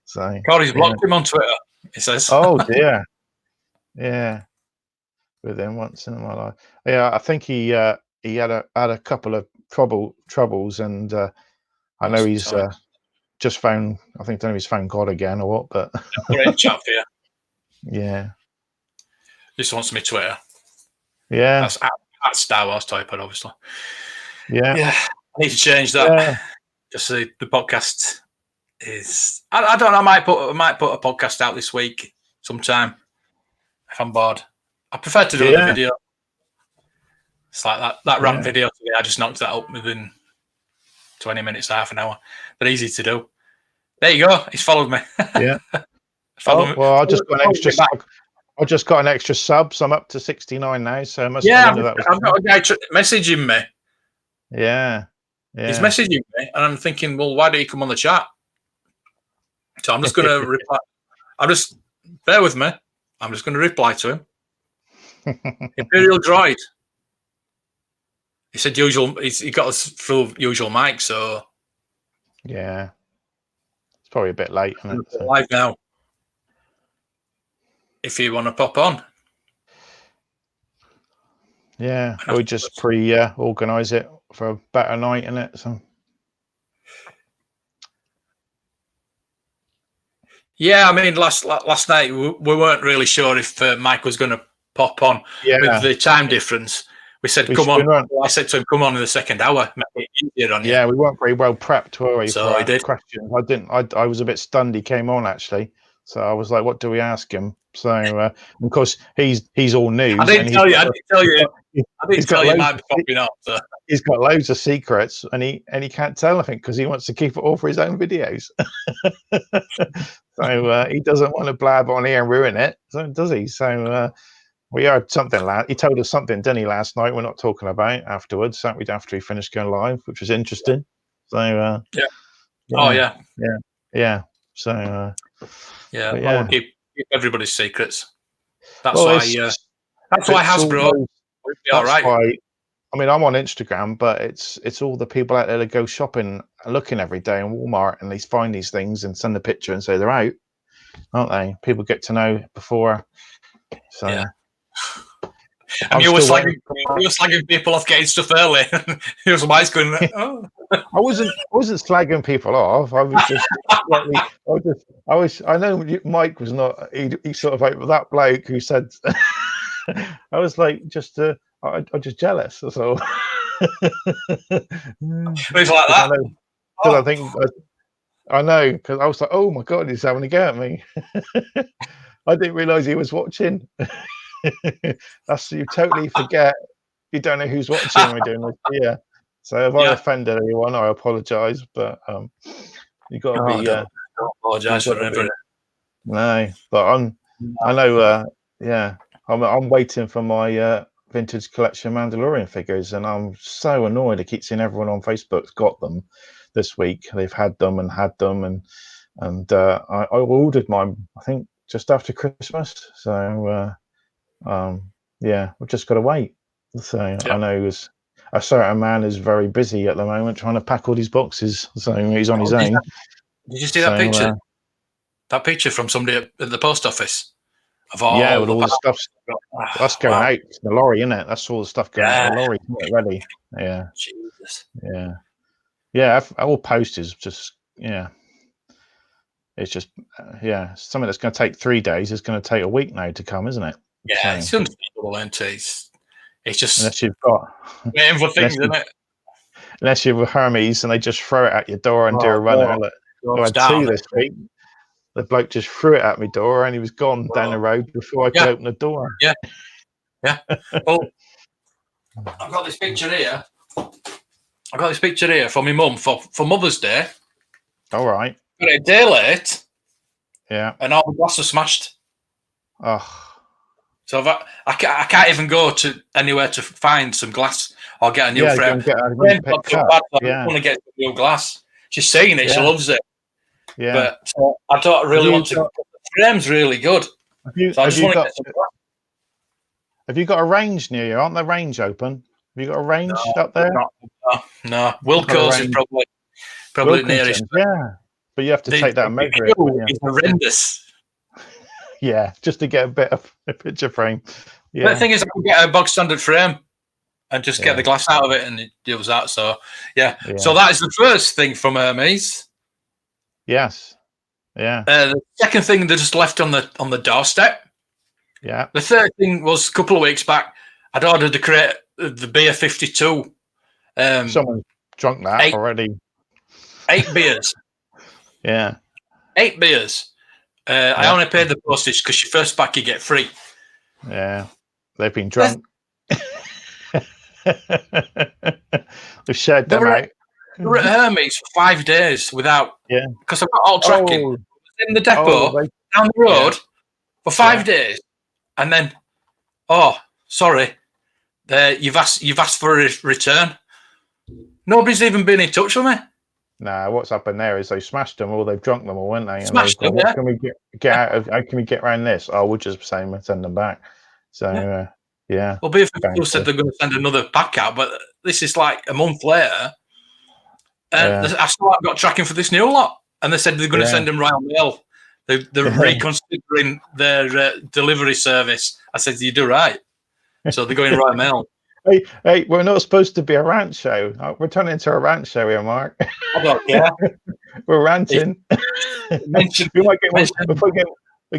So Cody's blocked him on Twitter, he says. Oh dear. Yeah, with him once in my life. Yeah, I think he had a couple of troubles, and I know he's just found. I don't know if he's found God again or what, but great chat for you. Yeah, just wants me Twitter. Yeah, that's at Star Wars Toypod, obviously. Yeah. I need to change that. Just the podcast is. I don't know. I might put a podcast out this week sometime if I'm bored. I prefer to do the video. It's like that rant video today. I just knocked that up within 20 minutes, half an hour. They're easy to do. There you go. He's followed me. Yeah. Well, I just got an extra. I just got an extra sub, so I'm up to 69 now. So I've got a guy messaging me. Yeah. He's messaging me, and I'm thinking, well, why don't you come on the chat? So I'm just going to reply. Bear with me. I'm just going to reply to him. Imperial Droid. He said usual. He got us through usual mic, so yeah, it's probably a bit late. Isn't it? Live now. If you want to pop on. Yeah, we just pre-organise it for a better night, innit? So. Yeah, I mean, last night we weren't really sure if Mike was going to pop on with the time difference. We said, "Come on." I said to him, "Come on in the second hour, make it easier on you." Yeah, we weren't very well prepped, were we? So he did. Questions. I was a bit stunned. He came on actually, so I was like, "What do we ask him?" So, of course, he's all news. I didn't tell you. I didn't tell you. He might be popping up. So. He's got loads of secrets, and he can't tell anything because he wants to keep it all for his own videos. So he doesn't want to blab on here and ruin it, so does he? So We heard something. He told us something, didn't he, last night? We're not talking about afterwards. After he finished going live, which was interesting. So yeah. So I yeah. will keep everybody's secrets. That's Well, why. That's why Hasbro would be all right. Why, I mean, I'm on Instagram, but it's all the people out there that go shopping, looking every day in Walmart, and they find these things and send a picture and say they're out, aren't they? People get to know before. So. Yeah. And you were slagging people off getting stuff early. He was always going, oh. I wasn't slagging people off. I was just I know Mike was not. He sort of like that bloke who said. I was like I'm just jealous. That's all. It's like that. I think I know because I was like, oh my god, he's having a go at me. I didn't realise he was watching. That's you totally forget. You don't know who's watching when we're doing this. Yeah. So if I offended anyone, I apologise. But you got to be. Don't apologise for everything. No, but I know. I'm waiting for my vintage collection Mandalorian figures, and I'm so annoyed. I keep seeing everyone on Facebook's got them this week. They've had them, and I ordered mine. I think just after Christmas. So we've just got to wait. So I know a certain man is very busy at the moment trying to pack all these boxes. So he's on his own. Did you see that picture? That picture from somebody at the post office of all with all the stuff. That's going out the lorry, isn't it? That's all the stuff going out the lorry. Ready? Yeah. Jesus. Yeah. All posters just It's just something that's going to take 3 days is going to take a week now to come, isn't it? Yeah, it's unbelievable, isn't it? It's just unless you've got waiting for things, isn't it? Unless you're with Hermes and they just throw it at your door and do a runner. I had two this week. The bloke just threw it at my door and he was gone down the road before I could open the door. Yeah. Well, I've got this picture here. For my mum for Mother's Day. All right. But a day late. Yeah. And all the glass was smashed. Oh. So I can't even go to anywhere to find some glass or get a new frame. I want to get some new glass. She's saying it. She loves it. Yeah. But I don't really want to. The frame's really good. Have you got a range near you? Aren't the range open? Have you got a range up there? No. Wilco's is probably nearest. Yeah. But you have to take that and measure it. It's horrendous. Yeah, just to get a bit of a picture frame. Yeah. But the thing is, I can get a bog standard frame and just get the glass out of it, and it deals that. So so that is the first thing from Hermes. Yes. Yeah. The second thing they just left on the doorstep. Yeah. The third thing was a couple of weeks back. I'd ordered a crate of the beer 52. Someone drunk that already. 8 beers. Yeah. 8 beers. I only paid the postage because your first pack you get free. Yeah. They've been drunk. We've shared them out. We were at Hermes for 5 days without. Yeah. Because I've got all tracking. In the depot, down the road for 5 days. And then, sorry. You've asked for a return. Nobody's even been in touch with me. Nah, what's happened there is they smashed them or they've drunk them all, weren't they? Smashed them, what can we get out of? How can we get around this? Oh, we'll just send them back. So, Well, people said they're going to send another pack out, but this is like a month later. I still haven't got tracking for this new lot. And they said they're going to send them Royal Mail. They're reconsidering their delivery service. I said, you do right. So they're going Royal Mail. Hey, we're not supposed to be a rant show. We're turning into a rant show here, Mark. I don't care. We're ranting. We might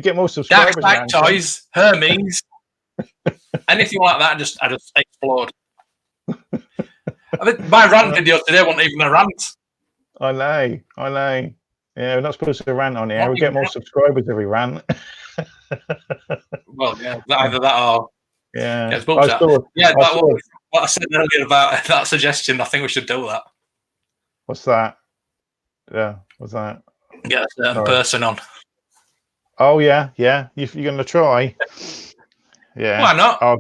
get more subscribers. Dark Toys, Hermes, anything like that, I just explode. I think my rant video today wasn't even a rant. I know. Yeah, we're not supposed to rant on here. We get more subscribers if we rant. Well, yeah, either that or what I said earlier about that suggestion. I think we should do that. What's that? Yeah, what's that? Get a certain person on. Oh yeah. You're going to try. Yeah. Why not? Oh,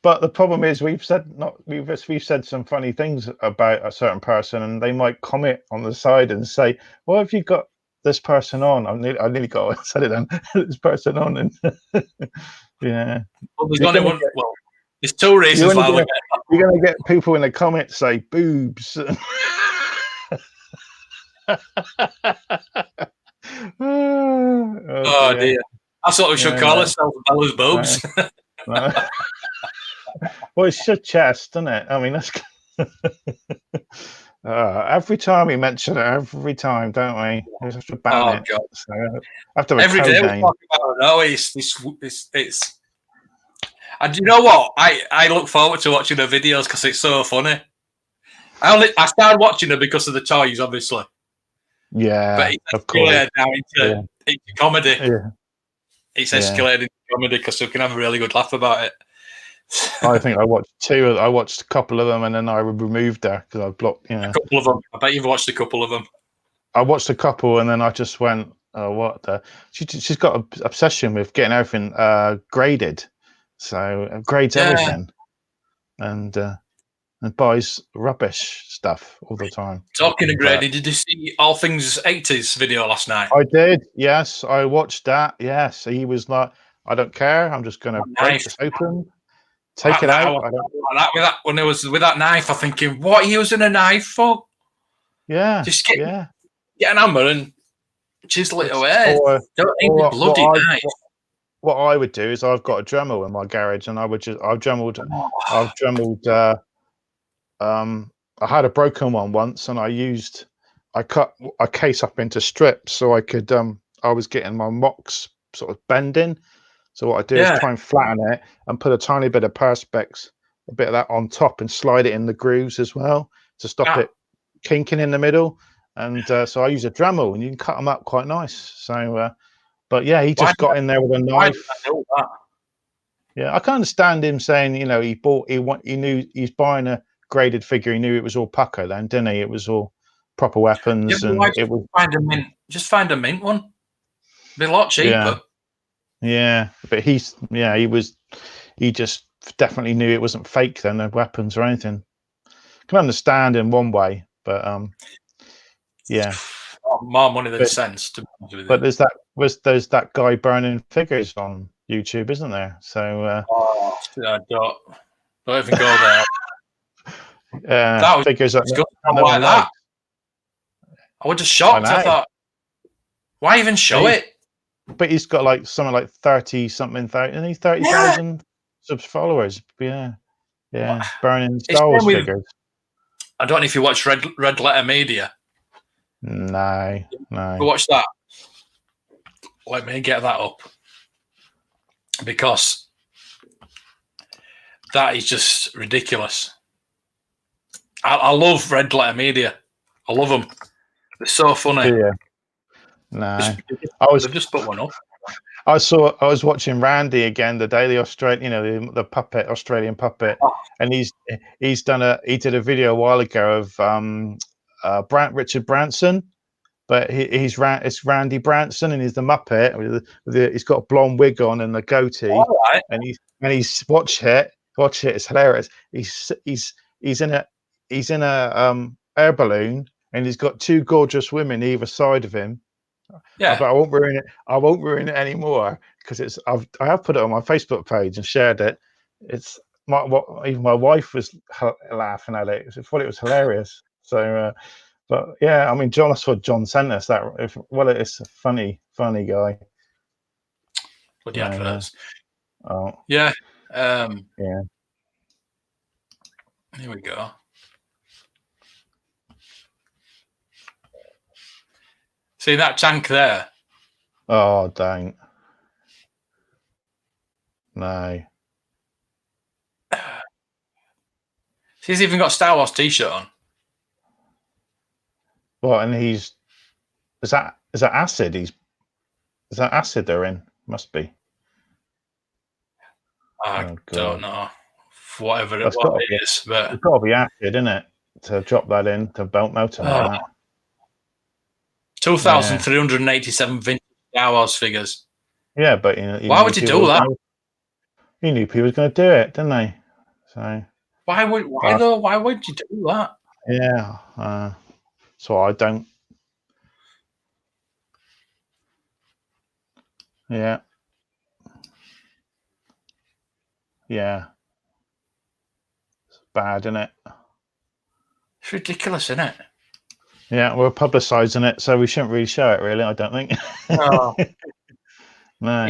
but the problem is we've said some funny things about a certain person, and they might comment on the side and say, "Well, have you got this person on?" I nearly got said it then. This person on, and yeah. Well, there's only one. Well, there's two reasons why you're going to get people in the comments say boobs. Oh dear. That's what we should call ourselves, Bella's boobs. Well, it's your chest, isn't it? I mean, that's every time we mention it, every time, don't we? We have to ban it. God. So I have to have every day we talk about it. No, it's. And you know what? I look forward to watching the videos because it's so funny. I started watching them because of the toys, obviously. Yeah, but it's of course. Now into comedy. Yeah. It's escalated into comedy because we can have a really good laugh about it. I think I watched two. I watched a couple of them, and then I removed her because I blocked. A couple of them. I bet you've watched a couple of them. I watched a couple, and then I just went, "Oh, what the?" She's got an obsession with getting everything graded, so grades everything, and buys rubbish stuff all the time. Talking of grading, did you see All Things 80s video last night? I did. Yes, I watched that. Yes, he was like, "I don't care. I'm just going to break this open." Take it out. When it was with that knife, I'm thinking, what are you using a knife for? Yeah. Just get an hammer and chisel it away. Don't need the bloody knife. What I would do is I've got a Dremel in my garage, and I've dremeled. I had a broken one once, and I cut a case up into strips so I could. I was getting my mocks sort of bending. So what I do is try and flatten it and put a tiny bit of Perspex, a bit of that on top, and slide it in the grooves as well to stop it kinking in the middle. And so I use a Dremel, and you can cut them up quite nice. So, but yeah, he just got in there with a knife. Yeah, I can understand him saying, he knew he's buying a graded figure. He knew it was all pucker then, didn't he? It was all proper weapons, and it was find a mint one. It'd be a lot cheaper. Yeah, but he just definitely knew it wasn't fake then, no weapons or anything. Can understand in one way, but more money than sense. But there's that guy burning figures on YouTube, isn't there? So don't even go there. That was figures like that. I was just shocked. I thought, why even show it? But he's got like something like 30,000 followers. Yeah. Burning Star Wars figures. I don't know if you watch Red Letter Media. No. Watch that. Let me get that up because that is just ridiculous. I love Red Letter Media. I love them. They're so funny. Yeah. No, they've just put one up. I was watching Randy again, the Daily Australian, the puppet, Australian puppet, and he did a video a while ago of Richard Branson, but it's Randy Branson, and he's the Muppet. He's got a blonde wig on and a goatee, and he's watch it. It's hilarious. He's in a air balloon, and he's got two gorgeous women either side of him. Yeah, but I won't ruin it. I won't ruin it anymore because I have put it on my Facebook page and shared it. It's even my wife was laughing at it. She thought it was hilarious. So, but yeah, I mean, that's what John sent us. It's a funny guy. With the adverts. Yeah. Here we go. See that tank there? Oh, dang. No. He's even got a Star Wars t-shirt on. Well, and is that acid? Is that acid they're in? Must be. I don't know. Whatever it is, but it's got to be acid, isn't it? To drop that in to belt motor like that. 2,387 vintage Star Wars figures. Yeah, but why would you do that? he knew people was going to do it, didn't they? So why though? Why would you do that? yeah, so I don't. Yeah, yeah, it's bad, isn't it? It's ridiculous, isn't it? Yeah, we're publicising it, so we shouldn't really show it. Really, I don't think. No, No.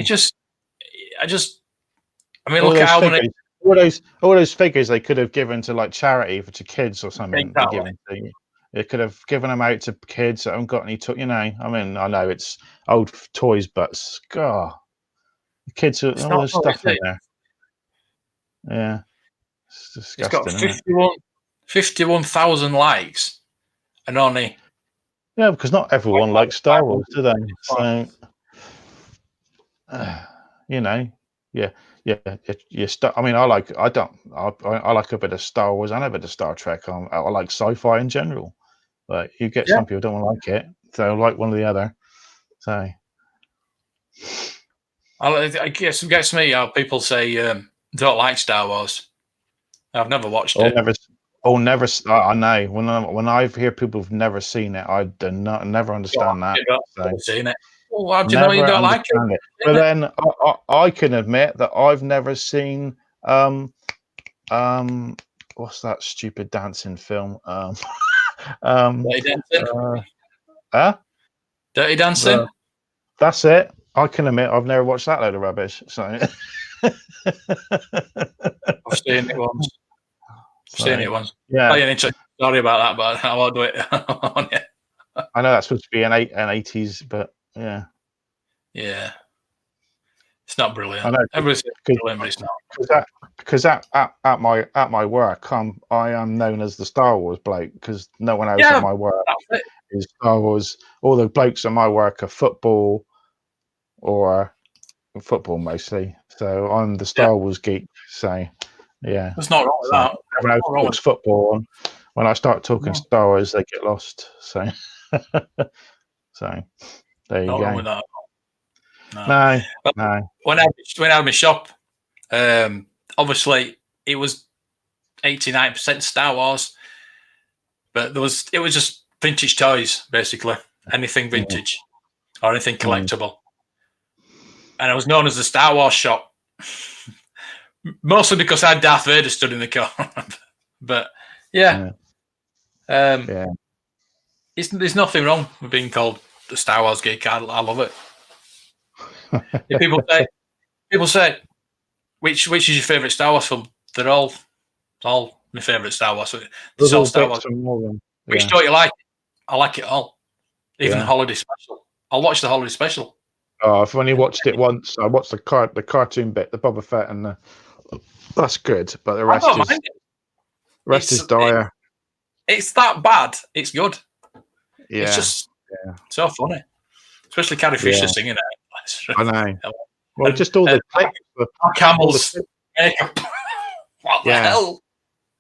I mean, All look at those how many. figures, all those figures they could have given to like charity to kids or something. They Exactly. they could have given them out to kids that haven't got any. You know, I mean, I know it's old toys, but God, the kids are It's all not this funny, stuff is in it? there. Yeah, it's It's got disgusting, isn't it? 51,000 likes, and only. Yeah, because not everyone likes Star Wars, do they? So, you know, yeah, yeah, you I mean, I like a bit of Star Wars and a bit of Star Trek. I like sci-fi in general, but you get Yeah. some people don't like it. They'll like one or the other. So, I guess it gets me how people say don't like Star Wars. I've never watched it. never. I know when I hear people who've never seen it, I do not never understand that. I've never seen it. Well, how do you know Never you don't like understand it? it. But then I can admit that I've never seen what's that stupid dancing film? Dirty Dancing. Huh? Dirty Dancing. That's it. I can admit I've never watched that load of rubbish. So I've seen it once. Yeah. Tell you an interesting story about that, but I won't do it on it. I know that's supposed to be an 80s, but yeah. Yeah. It's not brilliant. I know, Everybody's brilliant, but it's not. Because at my work, I am known as the Star Wars bloke because no one else at my work is Star Wars. All the blokes at my work are football or football mostly. So I'm the Star Wars geek. So yeah, there's not wrong with that. Everyone else talks football, and when I start talking Star Wars, they get lost. So so there you go. Wrong with that. No. When I had my shop, obviously it was 89% Star Wars, but it was just vintage toys, basically. Anything vintage or anything collectible. And I was known as the Star Wars shop, mostly because I had Darth Vader stood in the corner. But there's nothing wrong with being called the Star Wars geek. I love it. If people say, which is your favourite Star Wars film? They're all my favourite Star Wars. It's all Star Wars. Which don't you like? I like it all. Even the holiday special. I'll watch the holiday special. Oh, I've only watched it once. I watched the cartoon bit, the Boba Fett, and that's good. But the rest is dire. It's that bad. It's good. Yeah, it's just so funny, especially Carrie Fisher singing it. I know. Well, just all the clips, camels makeup. What the hell?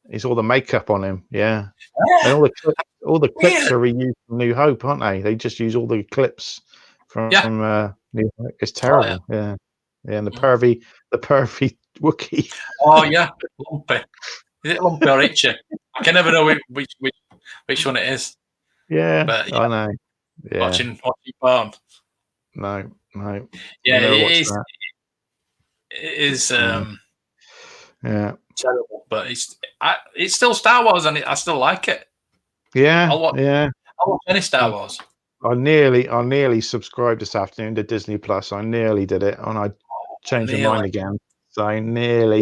It's all the makeup on him. Yeah, and all the clips are reused from New Hope, aren't they? They just use all the clips from New Hope. It's terrible. Yeah, and the pervy Wookiee. Oh yeah, Lumpy. Is it Lumpy or Itchy? I can never know which one it is. Yeah, but I know. Yeah. Watching porn. No. Yeah, it is. Terrible, but it's still Star Wars, and I still like it. Yeah, I'll watch any Star Wars. I nearly subscribed this afternoon to Disney Plus. I nearly did it, and I changed my mind again. So I nearly,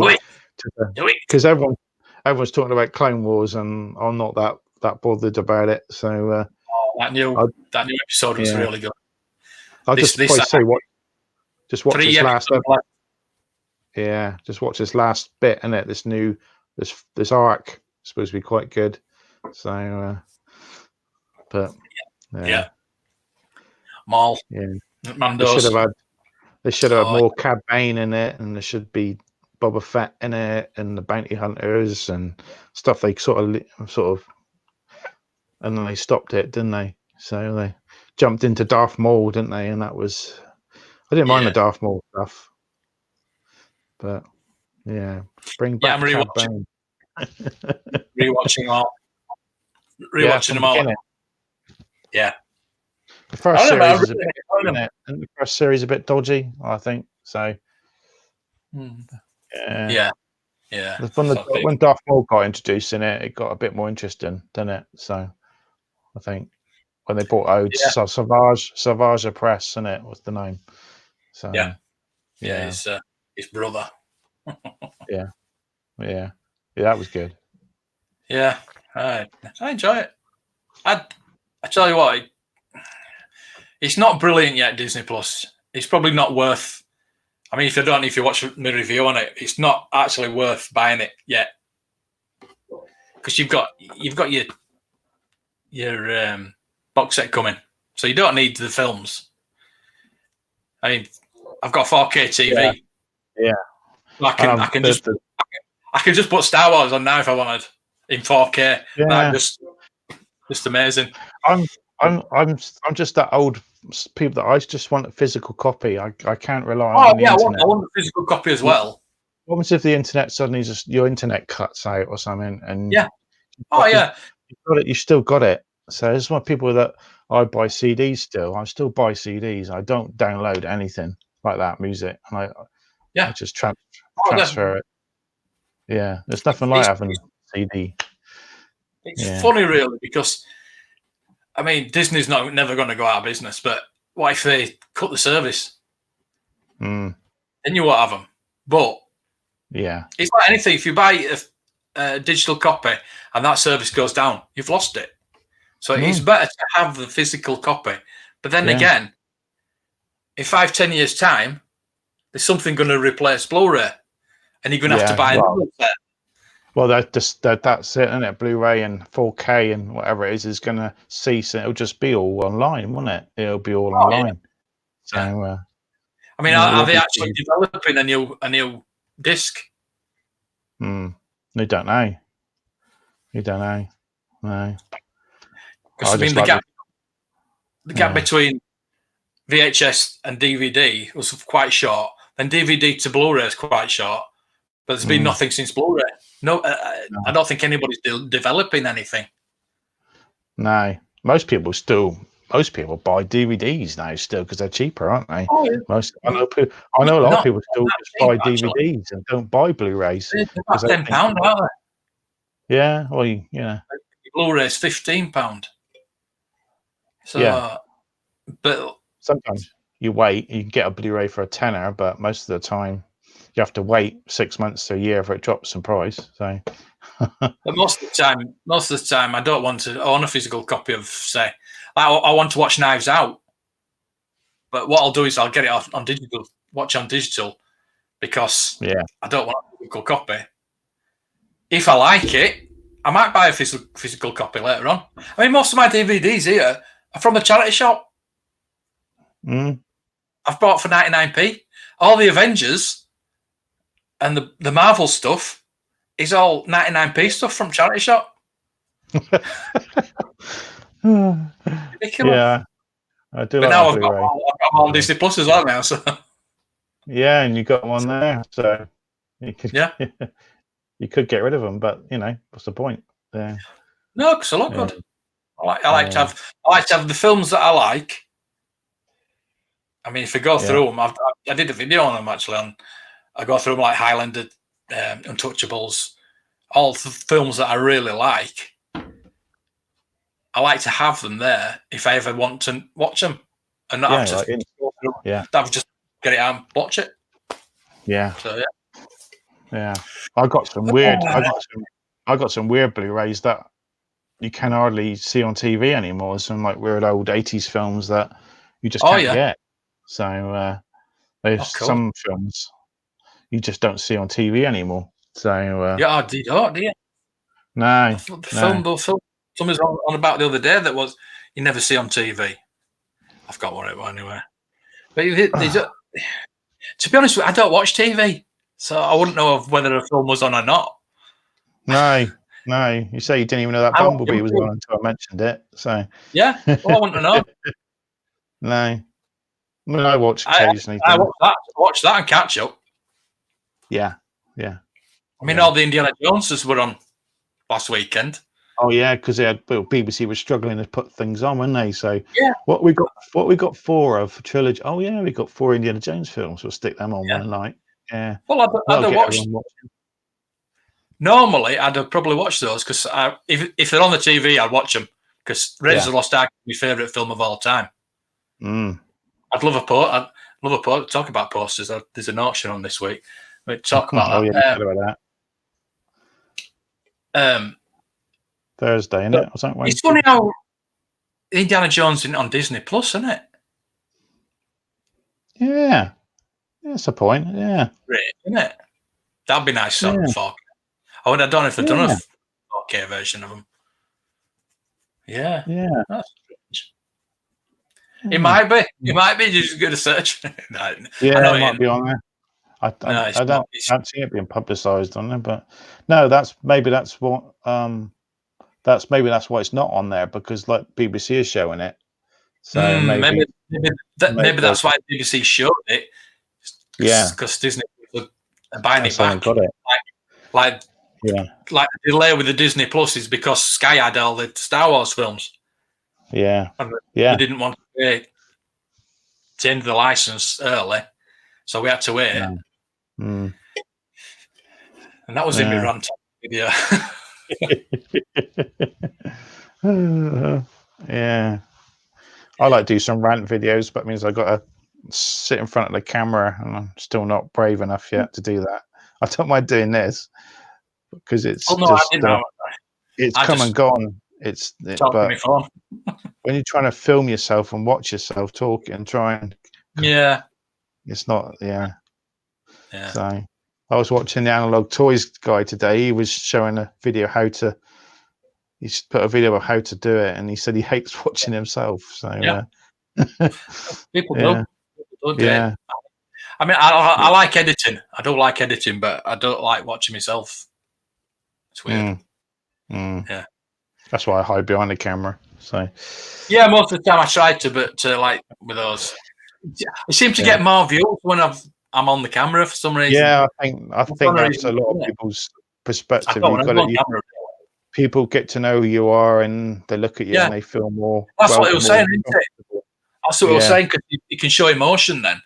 because everyone's talking about Clone Wars, and I'm not that bothered about it. So that new episode was really good. I'll just say watch this last episode. Yeah, just watch this last bit, and this arc is supposed to be quite good. So, but Maul. Yeah, Mandos. They should have had more Cad Bane in it, and there should be Boba Fett in it, and the bounty hunters and stuff. They sort of, and then they stopped it, didn't they? So they jumped into Darth Maul, didn't they? And that was, I didn't mind the Darth Maul stuff, but Yeah. Bring back I'm Cad rewatching, Bane. rewatching them all. Beginning. Yeah. The first I don't know, series I is a really bit, enjoy them. and the first series a bit dodgy, I think. So Yeah. When Darth Maul got introduced in it, it got a bit more interesting, didn't it? So I think when they brought out Savage Press, in it was the name. So yeah, yeah, his brother. yeah, that was good. Yeah, I enjoy it. I tell you what, it's not brilliant yet. Disney Plus. It's probably not worth. I mean, if you watch my review on it, it's not actually worth buying it yet because you've got your box set coming, so you don't need the films. I mean, I've got 4K TV. Yeah. I can just put Star Wars on now if I wanted in 4K. Yeah. That's just amazing. I'm just that old people that I just want a physical copy. I can't rely on the internet. I want a physical copy as well. What happens if the internet suddenly your internet cuts out or something? And yeah. You've got it. You still got it. So there's my people that I buy CDs still. I still buy CDs. I don't download anything like that music, and I just transfer it. Yeah, there's nothing like having a CD. It's funny, really, because I mean, Disney's never going to go out of business. But what if they cut the service? Then you won't have them. But yeah, it's like anything. If you buy a digital copy and that service goes down, you've lost it. So it's better to have the physical copy. But then again, in 5-10 years' time, there's something going to replace Blu-ray, and you're going to have to buy another set. Well, that's it, isn't it? Blu-ray and 4K and whatever it is going to cease, and it'll just be all online, won't it? It'll be all online. Yeah. So, I mean, are they actually developing a new disc? You don't know. No. Because I mean, the gap between VHS and DVD was quite short. Then DVD to Blu-ray is quite short. But there's been nothing since Blu-ray. No, I don't think anybody's developing anything. No, most people buy DVDs now still because they're cheaper, aren't they? Oh, yeah. I know a lot of people still just buy DVDs and don't buy Blu-rays. They're about £10, aren't they? Yeah, well, yeah. Blu-ray's £15. So, yeah. But sometimes you can get a Blu-ray for a tenner, but most of the time you have to wait 6 months to a year for it drops in price. So, but most of the time, I don't want to own a physical copy of, say, I want to watch Knives Out. But what I'll do is I'll get it on digital, watch on digital, because I don't want a physical copy. If I like it, I might buy a physical copy later on. I mean, most of my DVDs here are from the charity shop. I've bought for 99p. All the Avengers and the Marvel stuff is all 99p stuff from charity shop. Ridiculous. Yeah, I do. But now I've got on Disney Plus as well now. So yeah, and you got one there, so you could you could get rid of them, but what's the point? Yeah. No, because they look good. I like to have the films that I like. I mean, if I go through them, I did a video on them actually. I go through them like Highlander, Untouchables, all the films that I really like. I like to have them there if I ever want to watch them, and not have to go through. I've just get it out and watch it. Yeah. So yeah. I got some weird Blu-rays that you can hardly see on TV anymore. Some like weird old 80s films that you just can't get. So there's some films you just don't see on TV anymore. So do you? No. The film somebody's on about the other day that was you never see on TV. I forgot what it was anyway. But to be honest with you, I don't watch TV, so I wouldn't know whether a film was on or not. No. You say you didn't even know that Bumblebee was on until I mentioned it. So yeah, well, I want to know. No, I mean, I watch occasionally. I watch that and catch up. Yeah, Yeah. I mean, all the Indiana Joneses were on last weekend. Oh yeah, because BBC was struggling to put things on, weren't they? So Yeah. What we got 4 of trilogy. Oh yeah, we got 4 Indiana Jones films. We'll stick them on one night. Yeah. Well, I'd have watched. Normally, I'd have probably watched those because if they're on the TV, I'd watch them because Raiders of the Lost Ark is my favourite film of all time. I'd love a talk about posters. There's an auction on this week. We'd talk about that. Thursday, isn't it? Was that Wednesday? It's funny how Indiana Jones isn't on Disney Plus, isn't it? Yeah, that's a point. Yeah, Great, isn't it? That'd be nice on 4K. I don't know if they've done a 4K version of them. Yeah, that's strange. It might be. It might be. You just go to search. No, it might be on there. I don't see it being publicised on there, but no, that's why it's not on there, because like BBC is showing it. So maybe that's why BBC showed it. Because Disney are buying it back. Got it. Like the delay with the Disney Plus is because Sky had all the Star Wars films. Yeah. And they didn't want to change the license early, so we had to wait. Yeah. And that was in my rant video. Yeah. I like to do some rant videos, but it means I got to sit in front of the camera, and I'm still not brave enough yet to do that. I don't mind doing this because it's it's come and gone. But when you're trying to film yourself and watch yourself talking and trying, it's not. So I was watching the Analog Toys guy today. He was showing a video he's put a video of how to do it, and he said he hates watching himself. So people do. Yeah. I mean, I like editing. I don't like editing, but I don't like watching myself. It's weird. Yeah. That's why I hide behind the camera. So yeah, most of the time I try to, but like with those, I seem to get more views when I'm on the camera for some reason. Yeah, I think that's a lot of people's perspective. People get to know who you are, and they look at you and they feel more. That's what he was saying, isn't it? That's what he was saying, because you can show emotion then.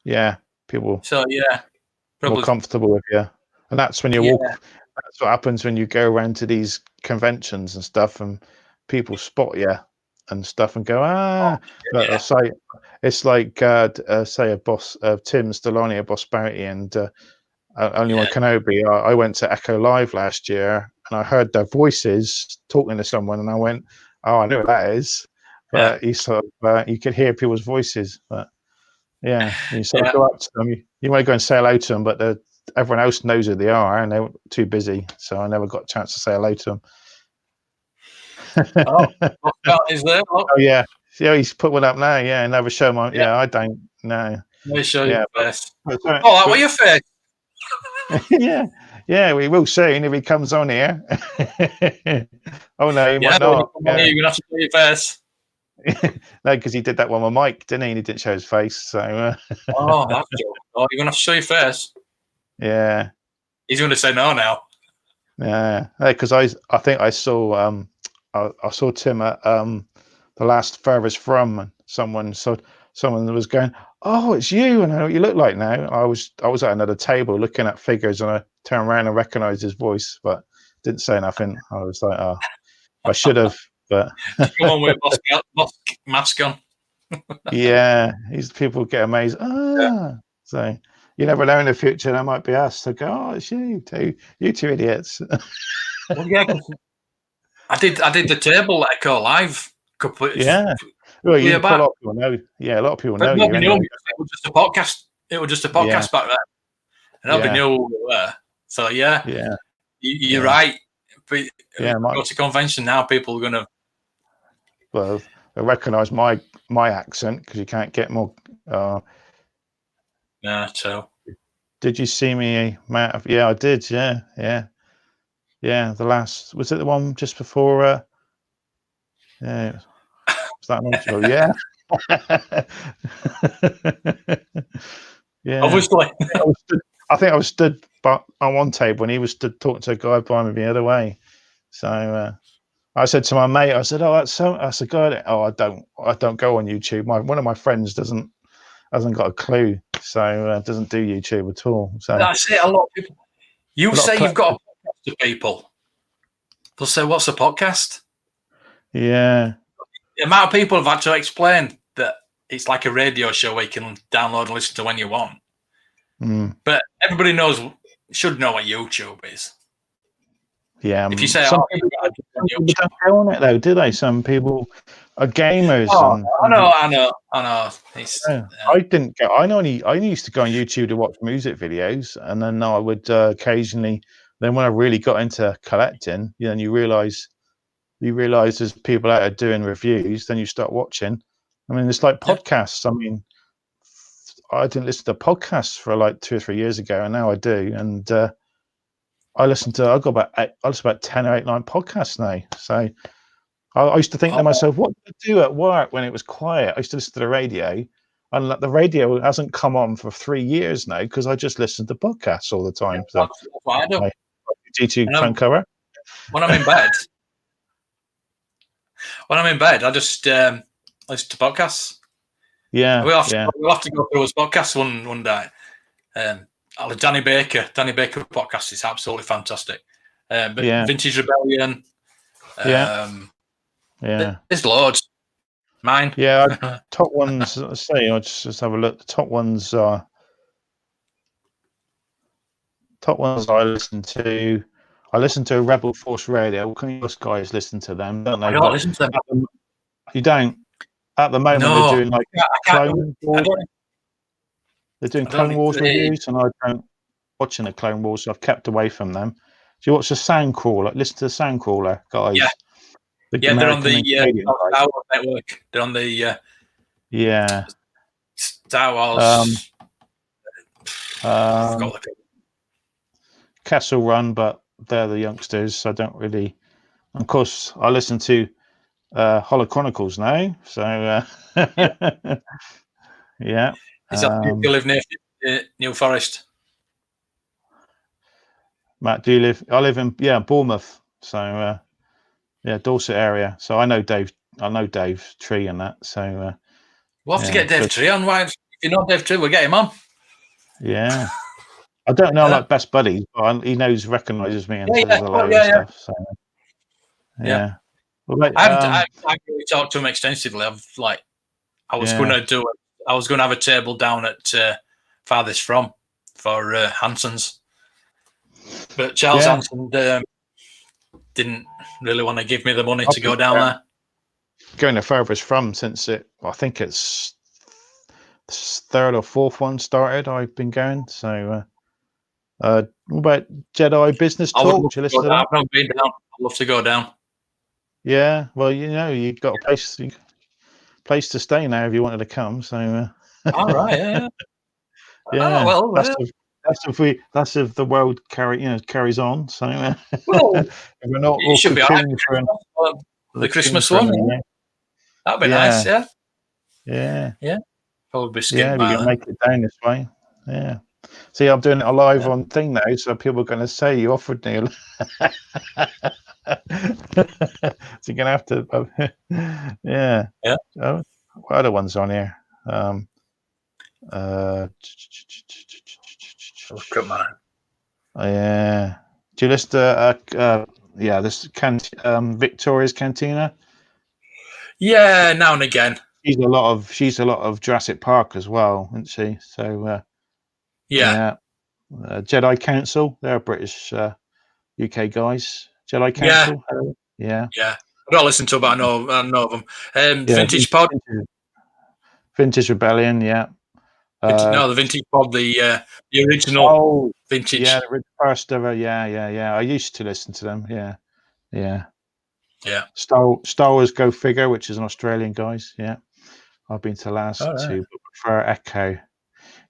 Yeah, people. So probably more comfortable with you, and that's when you walk. That's what happens when you go around to these conventions and stuff, and people spot you and stuff, and go, it's like say a boss, Tim Stellani, a Boss Bounty, and Only One Kenobi. I went to Echo Live last year, and I heard their voices talking to someone, and I went, "Oh, I know who that is." But you sort of you could hear people's voices, but you sort of go up to them. You want to go and say hello to them, but everyone else knows who they are, and they're too busy, so I never got a chance to say hello to them. Is there? Oh yeah, he's put one up now. Yeah, never show my. Yeah, I don't know. Let me show you first. That was your face. Yeah, we will soon if he comes on here. Oh no, he might not. You're gonna have to show your face. No, because he did that one with Mike, didn't he? And he didn't show his face. So. That's true. Oh, you're gonna have to show your face. Yeah. He's going to say no now. Yeah, because I think I saw I saw Tim at the last Furthest From, and someone was going, "Oh, it's you," and I know what you look like now. I was at another table looking at figures, and I turned around and recognised his voice, but didn't say nothing. I was like, "Oh, I should have." But come on with boss mask on. Yeah, people get amazed. So you never know in the future that might be us. To go, "Oh, it's you two idiots." Well, I did the table at Echo Live. Well, a lot of people know. Yeah, a lot of people know you. Anyway. It was just a podcast. It was just a podcast back then, and nobody knew who we were. So you're right. But go to convention now, people are gonna. Well, they recognise my accent because you can't get more. So. Did you see me, Matt? Yeah, I did. Yeah. The last, was it the one just before? Yeah. Was that one? Yeah. Yeah. Obviously. I think I was stood but on one table, and he was talking to a guy behind me the other way. So I said to my mate, I said, "Oh, that's so." I said, "God, oh, I don't go on YouTube. One of my friends hasn't got a clue, so doesn't do YouTube at all." So that's it. A lot of people. You say you've got a podcast to people. They'll say, "What's a podcast?" Yeah. The amount of people have had to explain that it's like a radio show where you can download and listen to when you want. But everybody should know what YouTube is. Yeah. If you say, some people don't go on it though, do they? Some people are gamers. I know. I didn't go. I only used to go on YouTube to watch music videos, and then I would occasionally. Then when I really got into collecting, you realise there's people out there doing reviews. Then you start watching. I mean, it's like podcasts. I mean, I didn't listen to podcasts for like 2 or 3 years ago, and now I do. And I listen to 10 or 8, 9 podcasts now. So I used to think to myself, what did I do at work when it was quiet? I used to listen to the radio, and the radio hasn't come on for 3 years now because I just listen to podcasts all the time. So that's what I do. G2 phone cover. When I'm in bed, I just listen to podcasts. Yeah, we'll have to go through his podcast one day. Danny Baker podcast is absolutely fantastic. But Vintage Rebellion. There's loads. Mine. Yeah, top ones. Let's say I'll just have a look. The top ones are I listen to. I listen to Rebel Force Radio. Most guys listen to them, don't they? I don't listen to them. You don't. At the moment, they're doing like Clone Wars. They're doing Clone Wars reviews, and I don't watching the Clone Wars, so I've kept away from them. Do you watch the Soundcrawler? Listen to the Soundcrawler, guys. Yeah. They're on the Star Wars network. They're on the Star Wars. Castle Run, but they're the youngsters, so I don't really. Of course, I listen to Hollow Chronicles now, so yeah. Is that you live near New Forest? Matt, do you live? I live in Bournemouth, so Dorset area. So I know Dave Tree and that. So we'll have to get Dave Tree on. Why? If you know Dave Tree, we'll get him on. Yeah. I don't know like best buddies, but he recognises me and says hello and stuff. So yeah. Well, I really talked to him extensively. I was going to have a table down at Farthest From for Hanson's, but Charles Hanson didn't really want to give me the money to go down there. Going to Farthest From since I think it's third or fourth one started. I've been going. So, what about Jedi Business Talk? I've not been down. I'd love to go down. Yeah, well, you've got a place to stay now if you wanted to come. So, all right, yeah. Yeah, well, that's if the world carries on. So, well, we're not all should be right. The Christmas one. That'd be nice. Yeah. Probably skip we can make it down this way. Yeah. See, I'm doing it live on thing now, so people are going to say you offered me. So you're gonna have to, yeah. Oh, what other ones on here? Come on. Yeah. Do you listen to this Victoria's Cantina? Yeah, now and again. She's a lot of Jurassic Park as well, isn't she? So Jedi Council, they're British UK guys. Jedi Council, yeah. I don't listen to them, but I know of them. Vintage Pod, Vintage Rebellion, yeah. The Vintage Pod, the original Vintage. Yeah, the first ever. Yeah. I used to listen to them. Yeah. Star Wars Go Figure, which is an Australian guys. Yeah, I've been to the last two, but prefer Echo.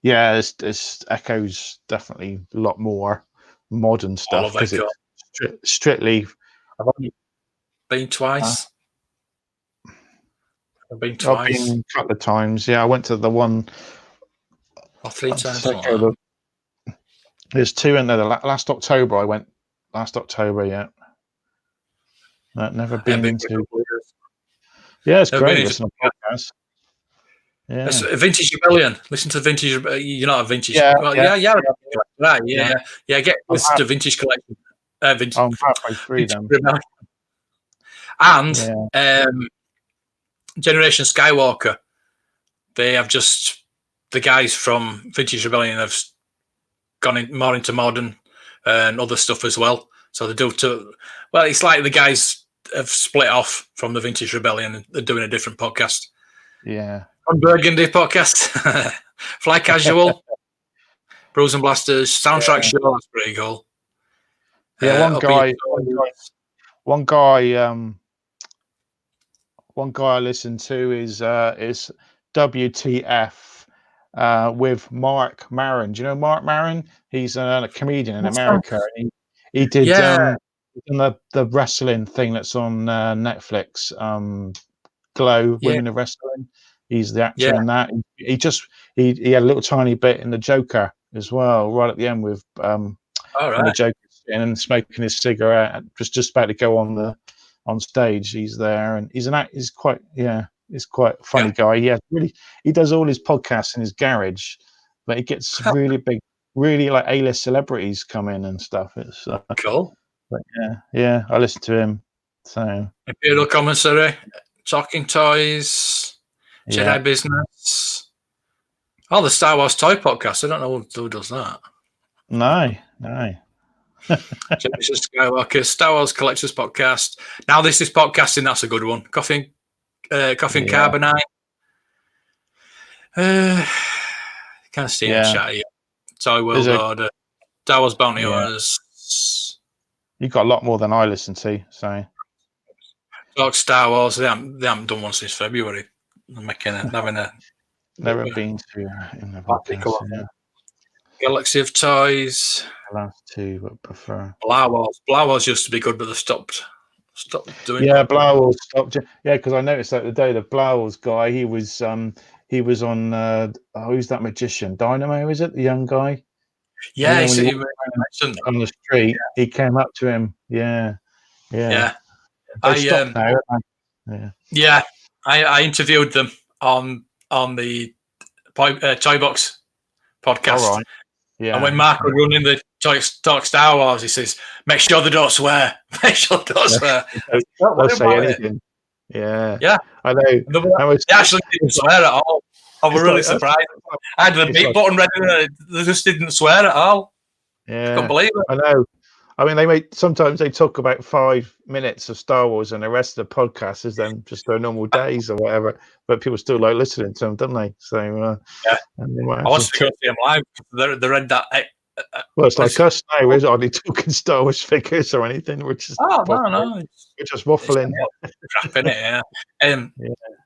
Yeah, it's Echo's definitely a lot more modern stuff because it's strictly. I've only been twice. I've been a couple of times. Yeah, I went to the one. Or 3 times. There's two in there. Last October I went. Last October, yeah. Never been into. Yeah, it's great. Listen to podcasts. Yeah. It's a Vintage Rebellion. Listen to Vintage. You're not a Vintage. Yeah, well, yeah. Right. Yeah. Listen to Vintage Collection. Vintage. I'm halfway through them. And Generation Skywalker. They have just the guys from Vintage Rebellion have gone more into modern and other stuff as well. So they do too. Well, it's like the guys have split off from the Vintage Rebellion and they're doing a different podcast. Yeah. On Burgundy podcast, Fly Casual, Brews and Blasters, Soundtrack Show. That's pretty cool. Yeah, one guy I listen to is WTF with Mark Maron. Do you know Mark Maron? He's a comedian in America. He did the wrestling thing that's on Netflix. Glow, Women of Wrestling. He's the actor in that. He had a little tiny bit in the Joker as well, right at the end with when the Joker sitting and smoking his cigarette, just about to go on stage. He's there, and he's quite a funny guy. He does all his podcasts in his garage, but he gets really big, really like A-list celebrities come in and stuff. It's cool. But yeah, I listen to him. So Imperial Commissary, Talking Toys, Jedi Business. Oh, the Star Wars Toy Podcast. I don't know who does that. No. Generation Skywalker, Star Wars Collectors Podcast. Now this is podcasting. That's a good one. Coffee and Carbonite. Can't see in the chat yet. Toy World Order. Star Wars Bounty Hunters. You've got a lot more than I listen to. So Talk Star Wars. They haven't done one since February. Never been to in the podcast, Galaxy of Toys. The last two would prefer. Blah Wars used to be good, but they stopped doing. Yeah, Blah Wars stopped. Yeah, because I noticed that the day the Blah Wars guy, he was on. Who's that magician? Dynamo, is it the young guy? Yeah, on the street. He came up to him. Yeah. They stopped now. I interviewed them on the Toy Box podcast. All right. Yeah. And when Mark was running the Talk Star Wars, he says, "Make sure they don't swear. Make sure they don't swear." Don't say anything. Yeah. I know. They actually didn't swear at all. I was really surprised. I had the beep button ready, and they just didn't swear at all. Yeah. I couldn't believe it. I know. I mean, sometimes they talk about 5 minutes of Star Wars, and the rest of the podcast is them just their normal days or whatever. But people still like listening to them, don't they? So I want to go see them live. They read that. Well, it's like us now. We're hardly talking Star Wars figures or anything. We're just no. We're just waffling. Crap in it,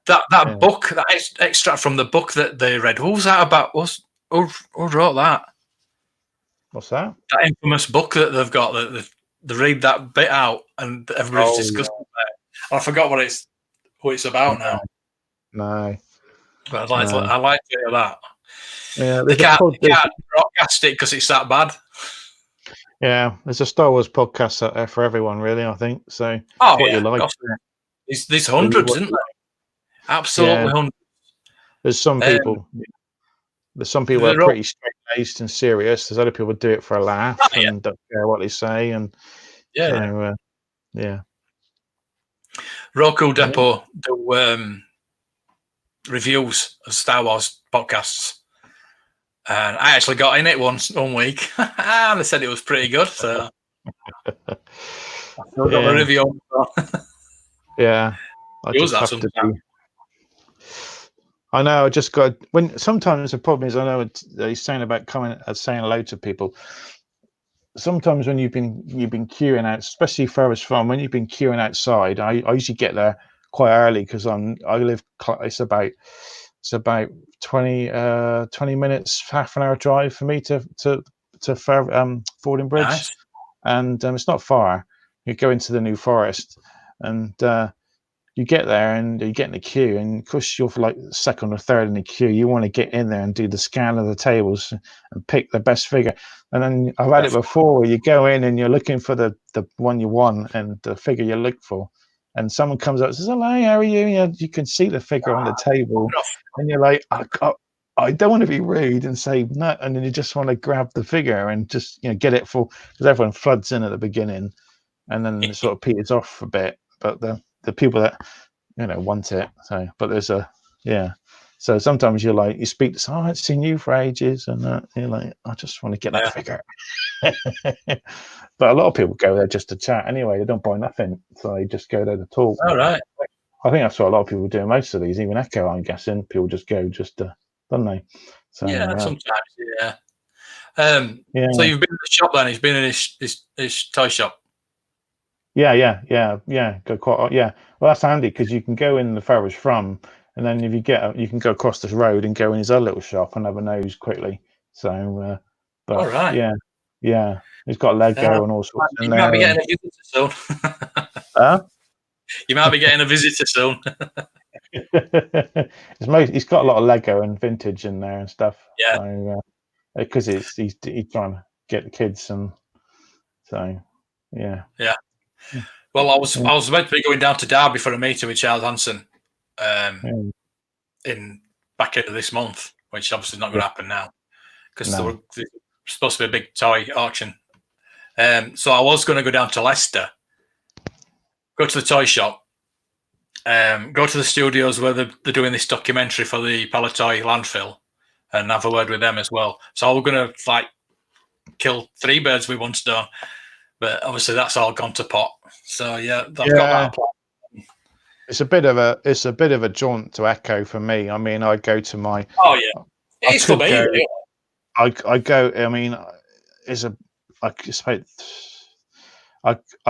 That book, that extract from the book that they read. What was that about? Who wrote that? What's that? That infamous book that they've got. That they read that bit out, and everybody's discussing it. I forgot what it's about now. No. But I like to hear that. Yeah, they can't broadcast it because it's that bad. Yeah, there's a Star Wars podcast out there for everyone, really. I think so. What you like? There's hundreds, isn't there? Absolutely hundreds. There's some people. There's some people that are pretty straight-laced and serious. There's other people who do it for a laugh and don't care what they say. And Roku Depot do reviews of Star Wars podcasts, and I actually got in it one week, and they said it was pretty good. So I still got the review. I know. I just got sometimes the problem is I know he's saying about saying hello to people. Sometimes when you've been queuing out, especially furthest from when you've been queuing outside, I usually get there quite early because I live. It's about 20 minutes, half an hour drive for me to Fording Bridge, nice. And it's not far. You go into the New Forest, and you get there and you get in the queue, and of course you're for like second or third in the queue. You want to get in there and do the scan of the tables and pick the best figure. And then I've had it before where you go in and you're looking for the one you want and the figure you look for, and someone comes up and says, "Hello, how are you?" You can see the figure on the table, and you're like, I don't want to be rude and say no, and then you just want to grab the figure and just get it for, because everyone floods in at the beginning, and then it sort of peters off a bit. But the people that want it, so but there's so sometimes you're like, you speak to someone, I haven't seen you for ages, and you're like, I just want to get that figure. But a lot of people go there just to chat anyway. They don't buy nothing, so they just go there to talk. All right. I think that's what a lot of people do most of these, even Echo, I'm guessing. People just go just to, don't they? So sometimes, So you've been in the shop then? He's been in his toy shop. Yeah. Go quite. Yeah. Well, that's handy because you can go in the furthest from, and then if you you can go across this road and go in his other little shop and have a nose quickly. So, but all right. Yeah. He's got Lego and all sorts in there. You might be getting a visitor soon. Huh? You might be getting a visitor soon. He's got a lot of Lego and vintage in there and stuff. Yeah. So, because he's trying to get the kids, and so yeah. Well, I was meant to be going down to Derby for a meeting with Charles Hanson in back end of this month, which obviously is not going to happen now because there's supposed to be a big toy auction. So I was going to go down to Leicester, go to the toy shop, go to the studios where they're doing this documentary for the Palatoy landfill, and have a word with them as well. So we're going to kill 3 birds with 1 stone, but obviously that's all gone to pot. So I've got that plan. It's a bit of a jaunt to Echo for me. I mean, I go to my. Oh yeah, it's for me. Really. I go. I mean, I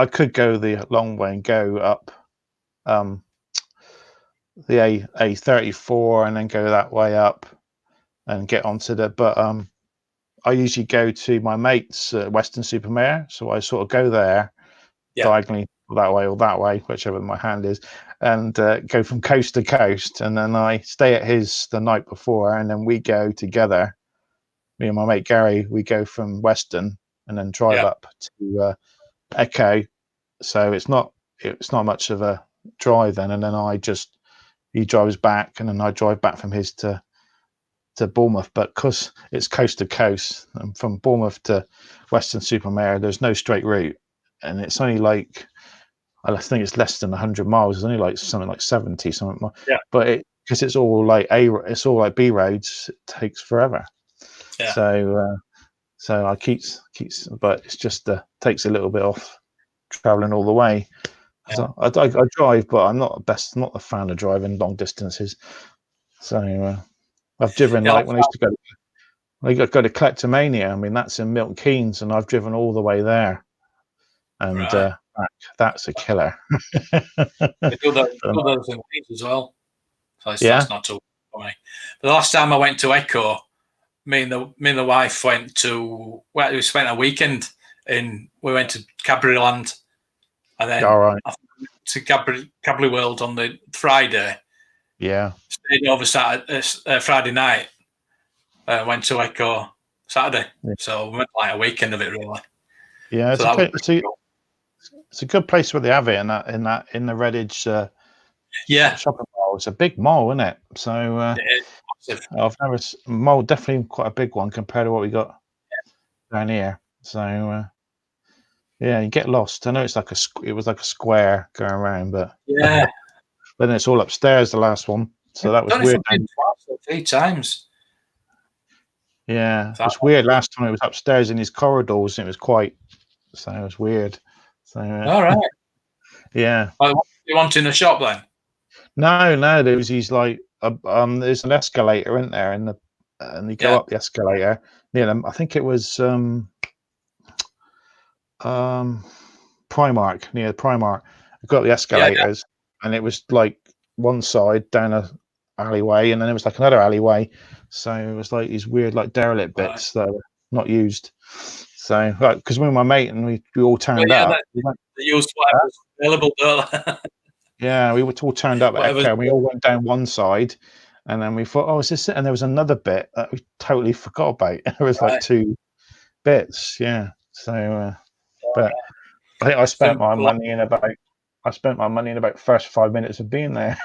could go the long way and go up the A34 and then go that way up and get onto but I usually go to my mates at Western Supermare, so I sort of go there diagonally that way or that way, whichever my hand is, and go from coast to coast, and then I stay at his the night before, and then we go together. Me and my mate Gary, we go from Western and then drive up to Echo. So it's not much of a drive then, and then he drives back, and then I drive back from his to Bournemouth. But because it's coast to coast, and from Bournemouth to Western Supermare, there's no straight route, and it's only I think it's less than 100 miles. It's only something like 70 something. Yeah. But because it's all it's all like B roads, it takes forever. Yeah. So I keeps, but it's just takes a little bit off traveling all the way. Yeah. I drive, but I'm not a fan of driving long distances. So I've driven when I used to go. I go to Kleptomania. I mean, that's in Milton Keynes, and I've driven all the way there, and that's a killer. They do those in Keynes as well. So that's not too funny. But the last time I went to Echo, me and the wife went to. Well, we spent a weekend we went to Cadbury Land, and then to Cadbury World on the Friday. Yeah. Stayed over Friday night. Went to Echo Saturday. Yeah. So we went a weekend of it really. Yeah, it's a good place where they have it in the Redditch shopping mall. It's a big mall, isn't it? So I've never mall, definitely quite a big one compared to what we got down here. So you get lost. I know it was like a square going around, but then it's all upstairs. The last one, so that was weird. 3 times. Yeah, it was weird. Last time it was upstairs in his corridors, and it was so it was weird. So all right. Yeah. What do you want in the shop then? No. There was these there's an escalator in there, and you go up the escalator. Yeah, I think it was Primark, near Primark. I got the escalators, and it was like one side down a alleyway, and then it was like another alleyway. So it was like these weird derelict bits that were not used. So because me and my mate and we all turned up. They used whatever's available. Yeah, we were all turned up at Whatever. Echo. We all went down one side, and then we thought, "Oh, is this it?" And there was another bit that we totally forgot about. There was like 2 bits. Yeah. So, but I think I spent my money in about. I spent my money in about the first 5 minutes of being there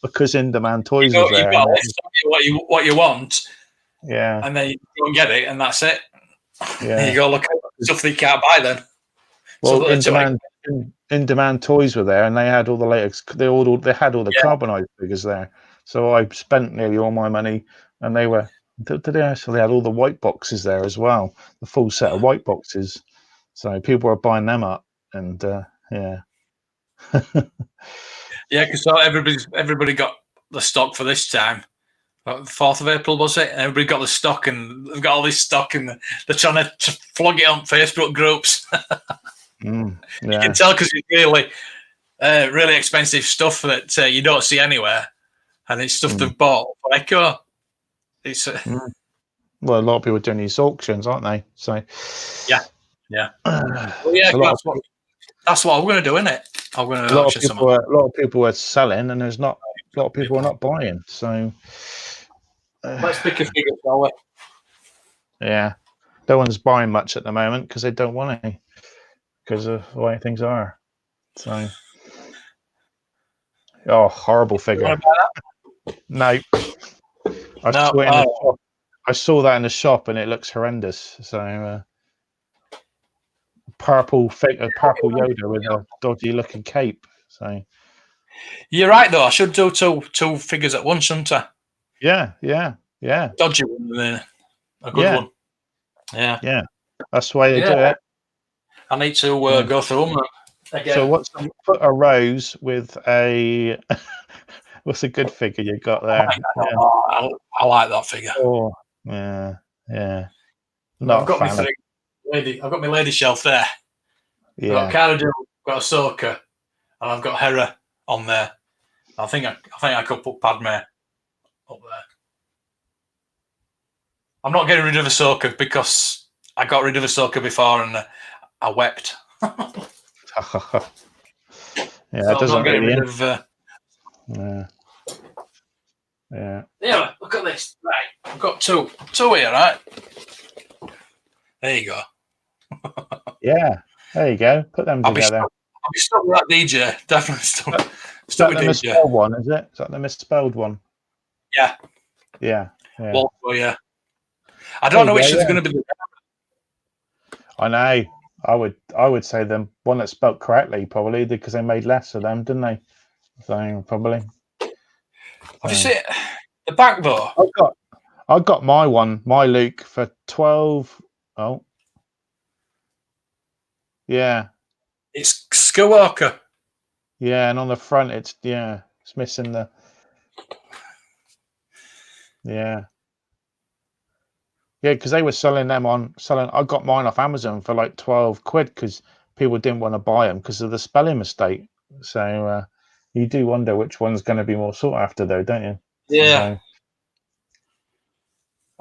because In Demand Toys was there. You've got what you want, Yeah. and then you go and get it, and that's it. Yeah. You go look at stuff that you can't buy then. Well, So In Demand Toys were there, and they had all the latest. They had all the carbonite figures there. So I spent nearly all my money, and they were. Did they actually had all the white boxes there as well? The full set of white boxes. So people were buying them up, and yeah. Yeah, because everybody got the stock for this time. 4th of April was it? And everybody got the stock, and they've got all this stock, and they're trying to flog it on Facebook groups. Yeah. You can tell because it's really expensive stuff that you don't see anywhere, and it's stuff they've bought for Echo. It's well, a lot of people are doing these auctions, aren't they? So yeah. Well, yeah, that's what I'm going to do, isn't it? I'm going to auction some. A lot of people are selling, and there's not a lot of people are not buying. So let's pick a figure, shall we? Yeah, no one's buying much at the moment because they don't want any because of the way things are. So, horrible figure. No, I saw that in the shop, and it looks horrendous. So, purple Yoda with a dodgy looking cape. So, you're right though. I should do two figures at once, shouldn't I? Yeah. Dodgy one, and then a good one. Yeah. That's the way they do it. I need to go through them again. So, put a rose with a. What's a good figure you got there? I like that figure. Oh, yeah. I've got my lady shelf there. Yeah. I've got Cara Dune, I've got Ahsoka, and I've got Hera on there. I think I could put Padme up there. I'm not getting rid of Ahsoka because I got rid of Ahsoka before and I wept. Yeah, so it doesn't I'm not getting really. Rid of. Yeah. Look at this. Right, I've got two here. Right. There you go. Yeah, there you go. Put them together. I'll be stuck with that DJ. Definitely stuck with the DJ. misspelled one, is it? Is that the misspelled one? Yeah. Well, yeah. I don't know which is going to be. I know. I would say the one that's spelled correctly, probably, because they made less of them, didn't they? So probably. Have you seen the back though? I got my Luke for 12. Oh, yeah. It's Skywalker. Yeah, and on the front, it's missing the. Yeah, because they were selling them I got mine off Amazon for like 12 quid because people didn't want to buy them because of the spelling mistake. So you do wonder which one's going to be more sought after, though, don't you? Yeah. So,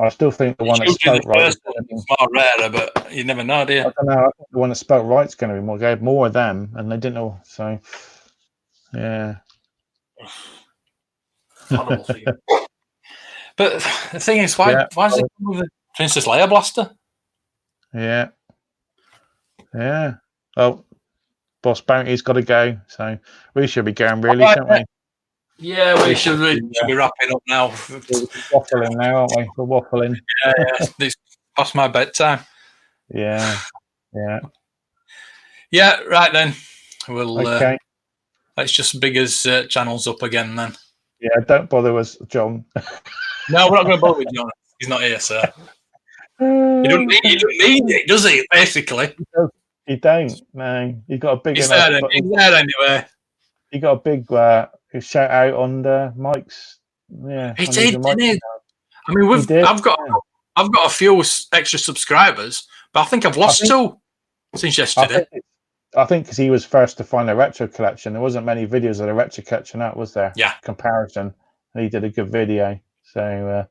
I still think the one that's spelled right is more rarer, but you never know, do you? I don't know. I think the one that's spelled right is going to be more. They had more of them, and they didn't know. So, yeah. But the thing is, why does it come with the Princess Leia blaster? Yeah. Oh, Boss Bounty's got to go, so we should be going, really, shouldn't we? Yeah, we should be wrapping up now. We're waffling now, aren't we? We're waffling. Yeah, it's past my bedtime. Yeah. Right then. We'll let's just big his channels up again then. Yeah, don't bother us, John. No, we're not going to bother with John. He's not here, sir. He doesn't need it, does he? Basically, he don't. No, he got a big. He's there anyway. He got a big shout out on the mics. Yeah, he did. I mean, I've got a few extra subscribers, but I think I've lost two since yesterday. I think because he was first to find a retro collection. There wasn't many videos of the retro collection out, was there? Yeah. Comparison. And he did a good video. So.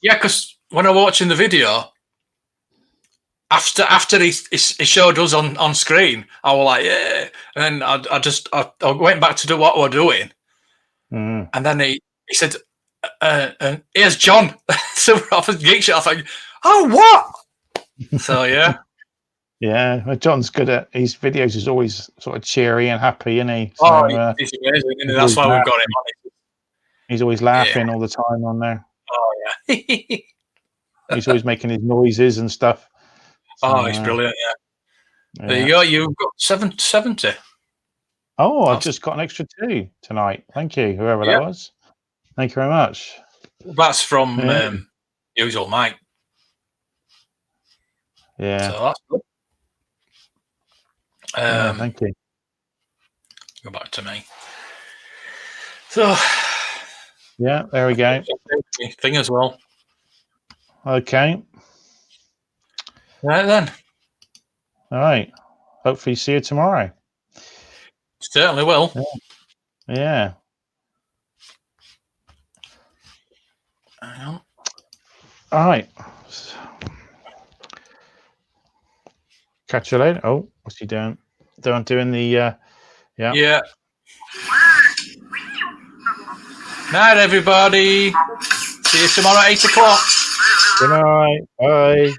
Yeah, because when I'm watching the video, after he showed us on screen, I was like, yeah. And then I went back to do what we're doing. Mm. And then he said, here's John. So we're off his geek shot. I was like, oh, what? So, yeah. Yeah, well, John's good at his videos. Is always sort of cheery and happy, isn't he? So, he's amazing. And that's why we've got him on. He's always laughing all the time on there. Oh, yeah. He's always making his noises and stuff. So, he's brilliant, yeah. There you go. You've got 770. Oh, I've just got an extra 2 tonight. Thank you, whoever that was. Thank you very much. That's from Usual Mike. Yeah. So that's good. Thank you. Go back to me. So, yeah, there we go. Thing as well. Okay. Right then. All right. Hopefully, see you tomorrow. Certainly will. Yeah. Hang on. All right. Catch you later. Oh, what's he doing? Doing the Yeah. Night, everybody. See you tomorrow at 8 o'clock. Good night. Bye.